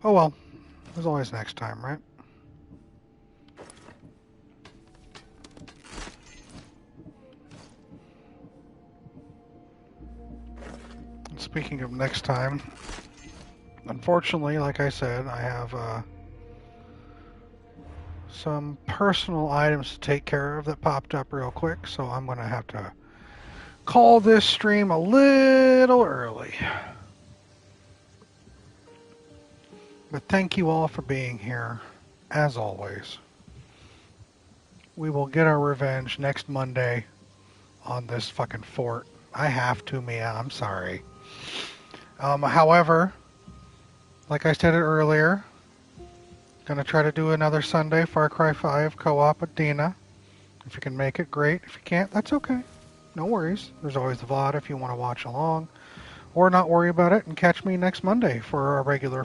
Oh well, there's always next time, right? Speaking of next time, unfortunately, like I said, I have some personal items to take care of that popped up real quick, so I'm going to have to call this stream a little early. But thank you all for being here, as always. we will get our revenge next Monday on this fucking fort. I have to, Mia. I'm sorry. However, like I said earlier, gonna try to do another Sunday Far Cry 5 co-op with Dina. If you can make it, great. If you can't, that's okay. No worries. There's always the VOD if you want to watch along, or not worry about it and catch me next Monday for a regular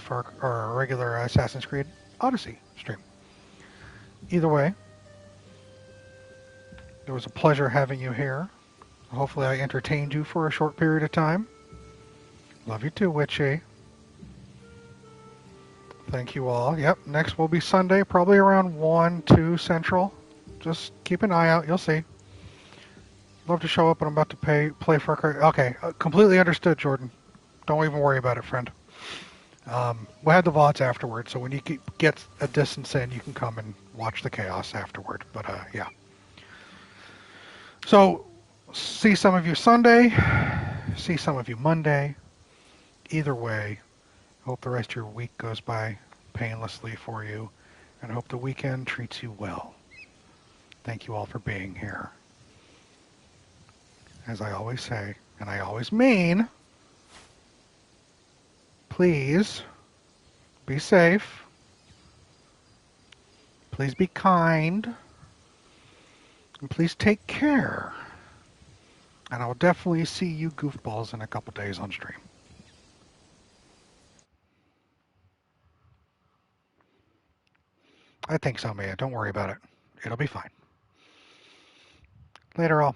Assassin's Creed Odyssey stream. Either way, it was a pleasure having you here. Hopefully I entertained you for a short period of time. Love you too, Witchy. Thank you all. Yep, next will be Sunday, probably around 1, 2 Central. Just keep an eye out, you'll see. Love to show up, but I'm about to play Far Cry. Okay, completely understood, Jordan. Don't even worry about it, friend. We'll have the VODs afterward, so when you get a distance in, you can come and watch the chaos afterward. But, yeah. So, see some of you Sunday, see some of you Monday. Either way, hope the rest of your week goes by painlessly for you, and hope the weekend treats you well. Thank you all for being here. As I always say, and I always mean, please be safe. Please be kind. And please take care. And I'll definitely see you goofballs in a couple days on stream. I think so, Mia. Don't worry about it. It'll be fine. Later, all.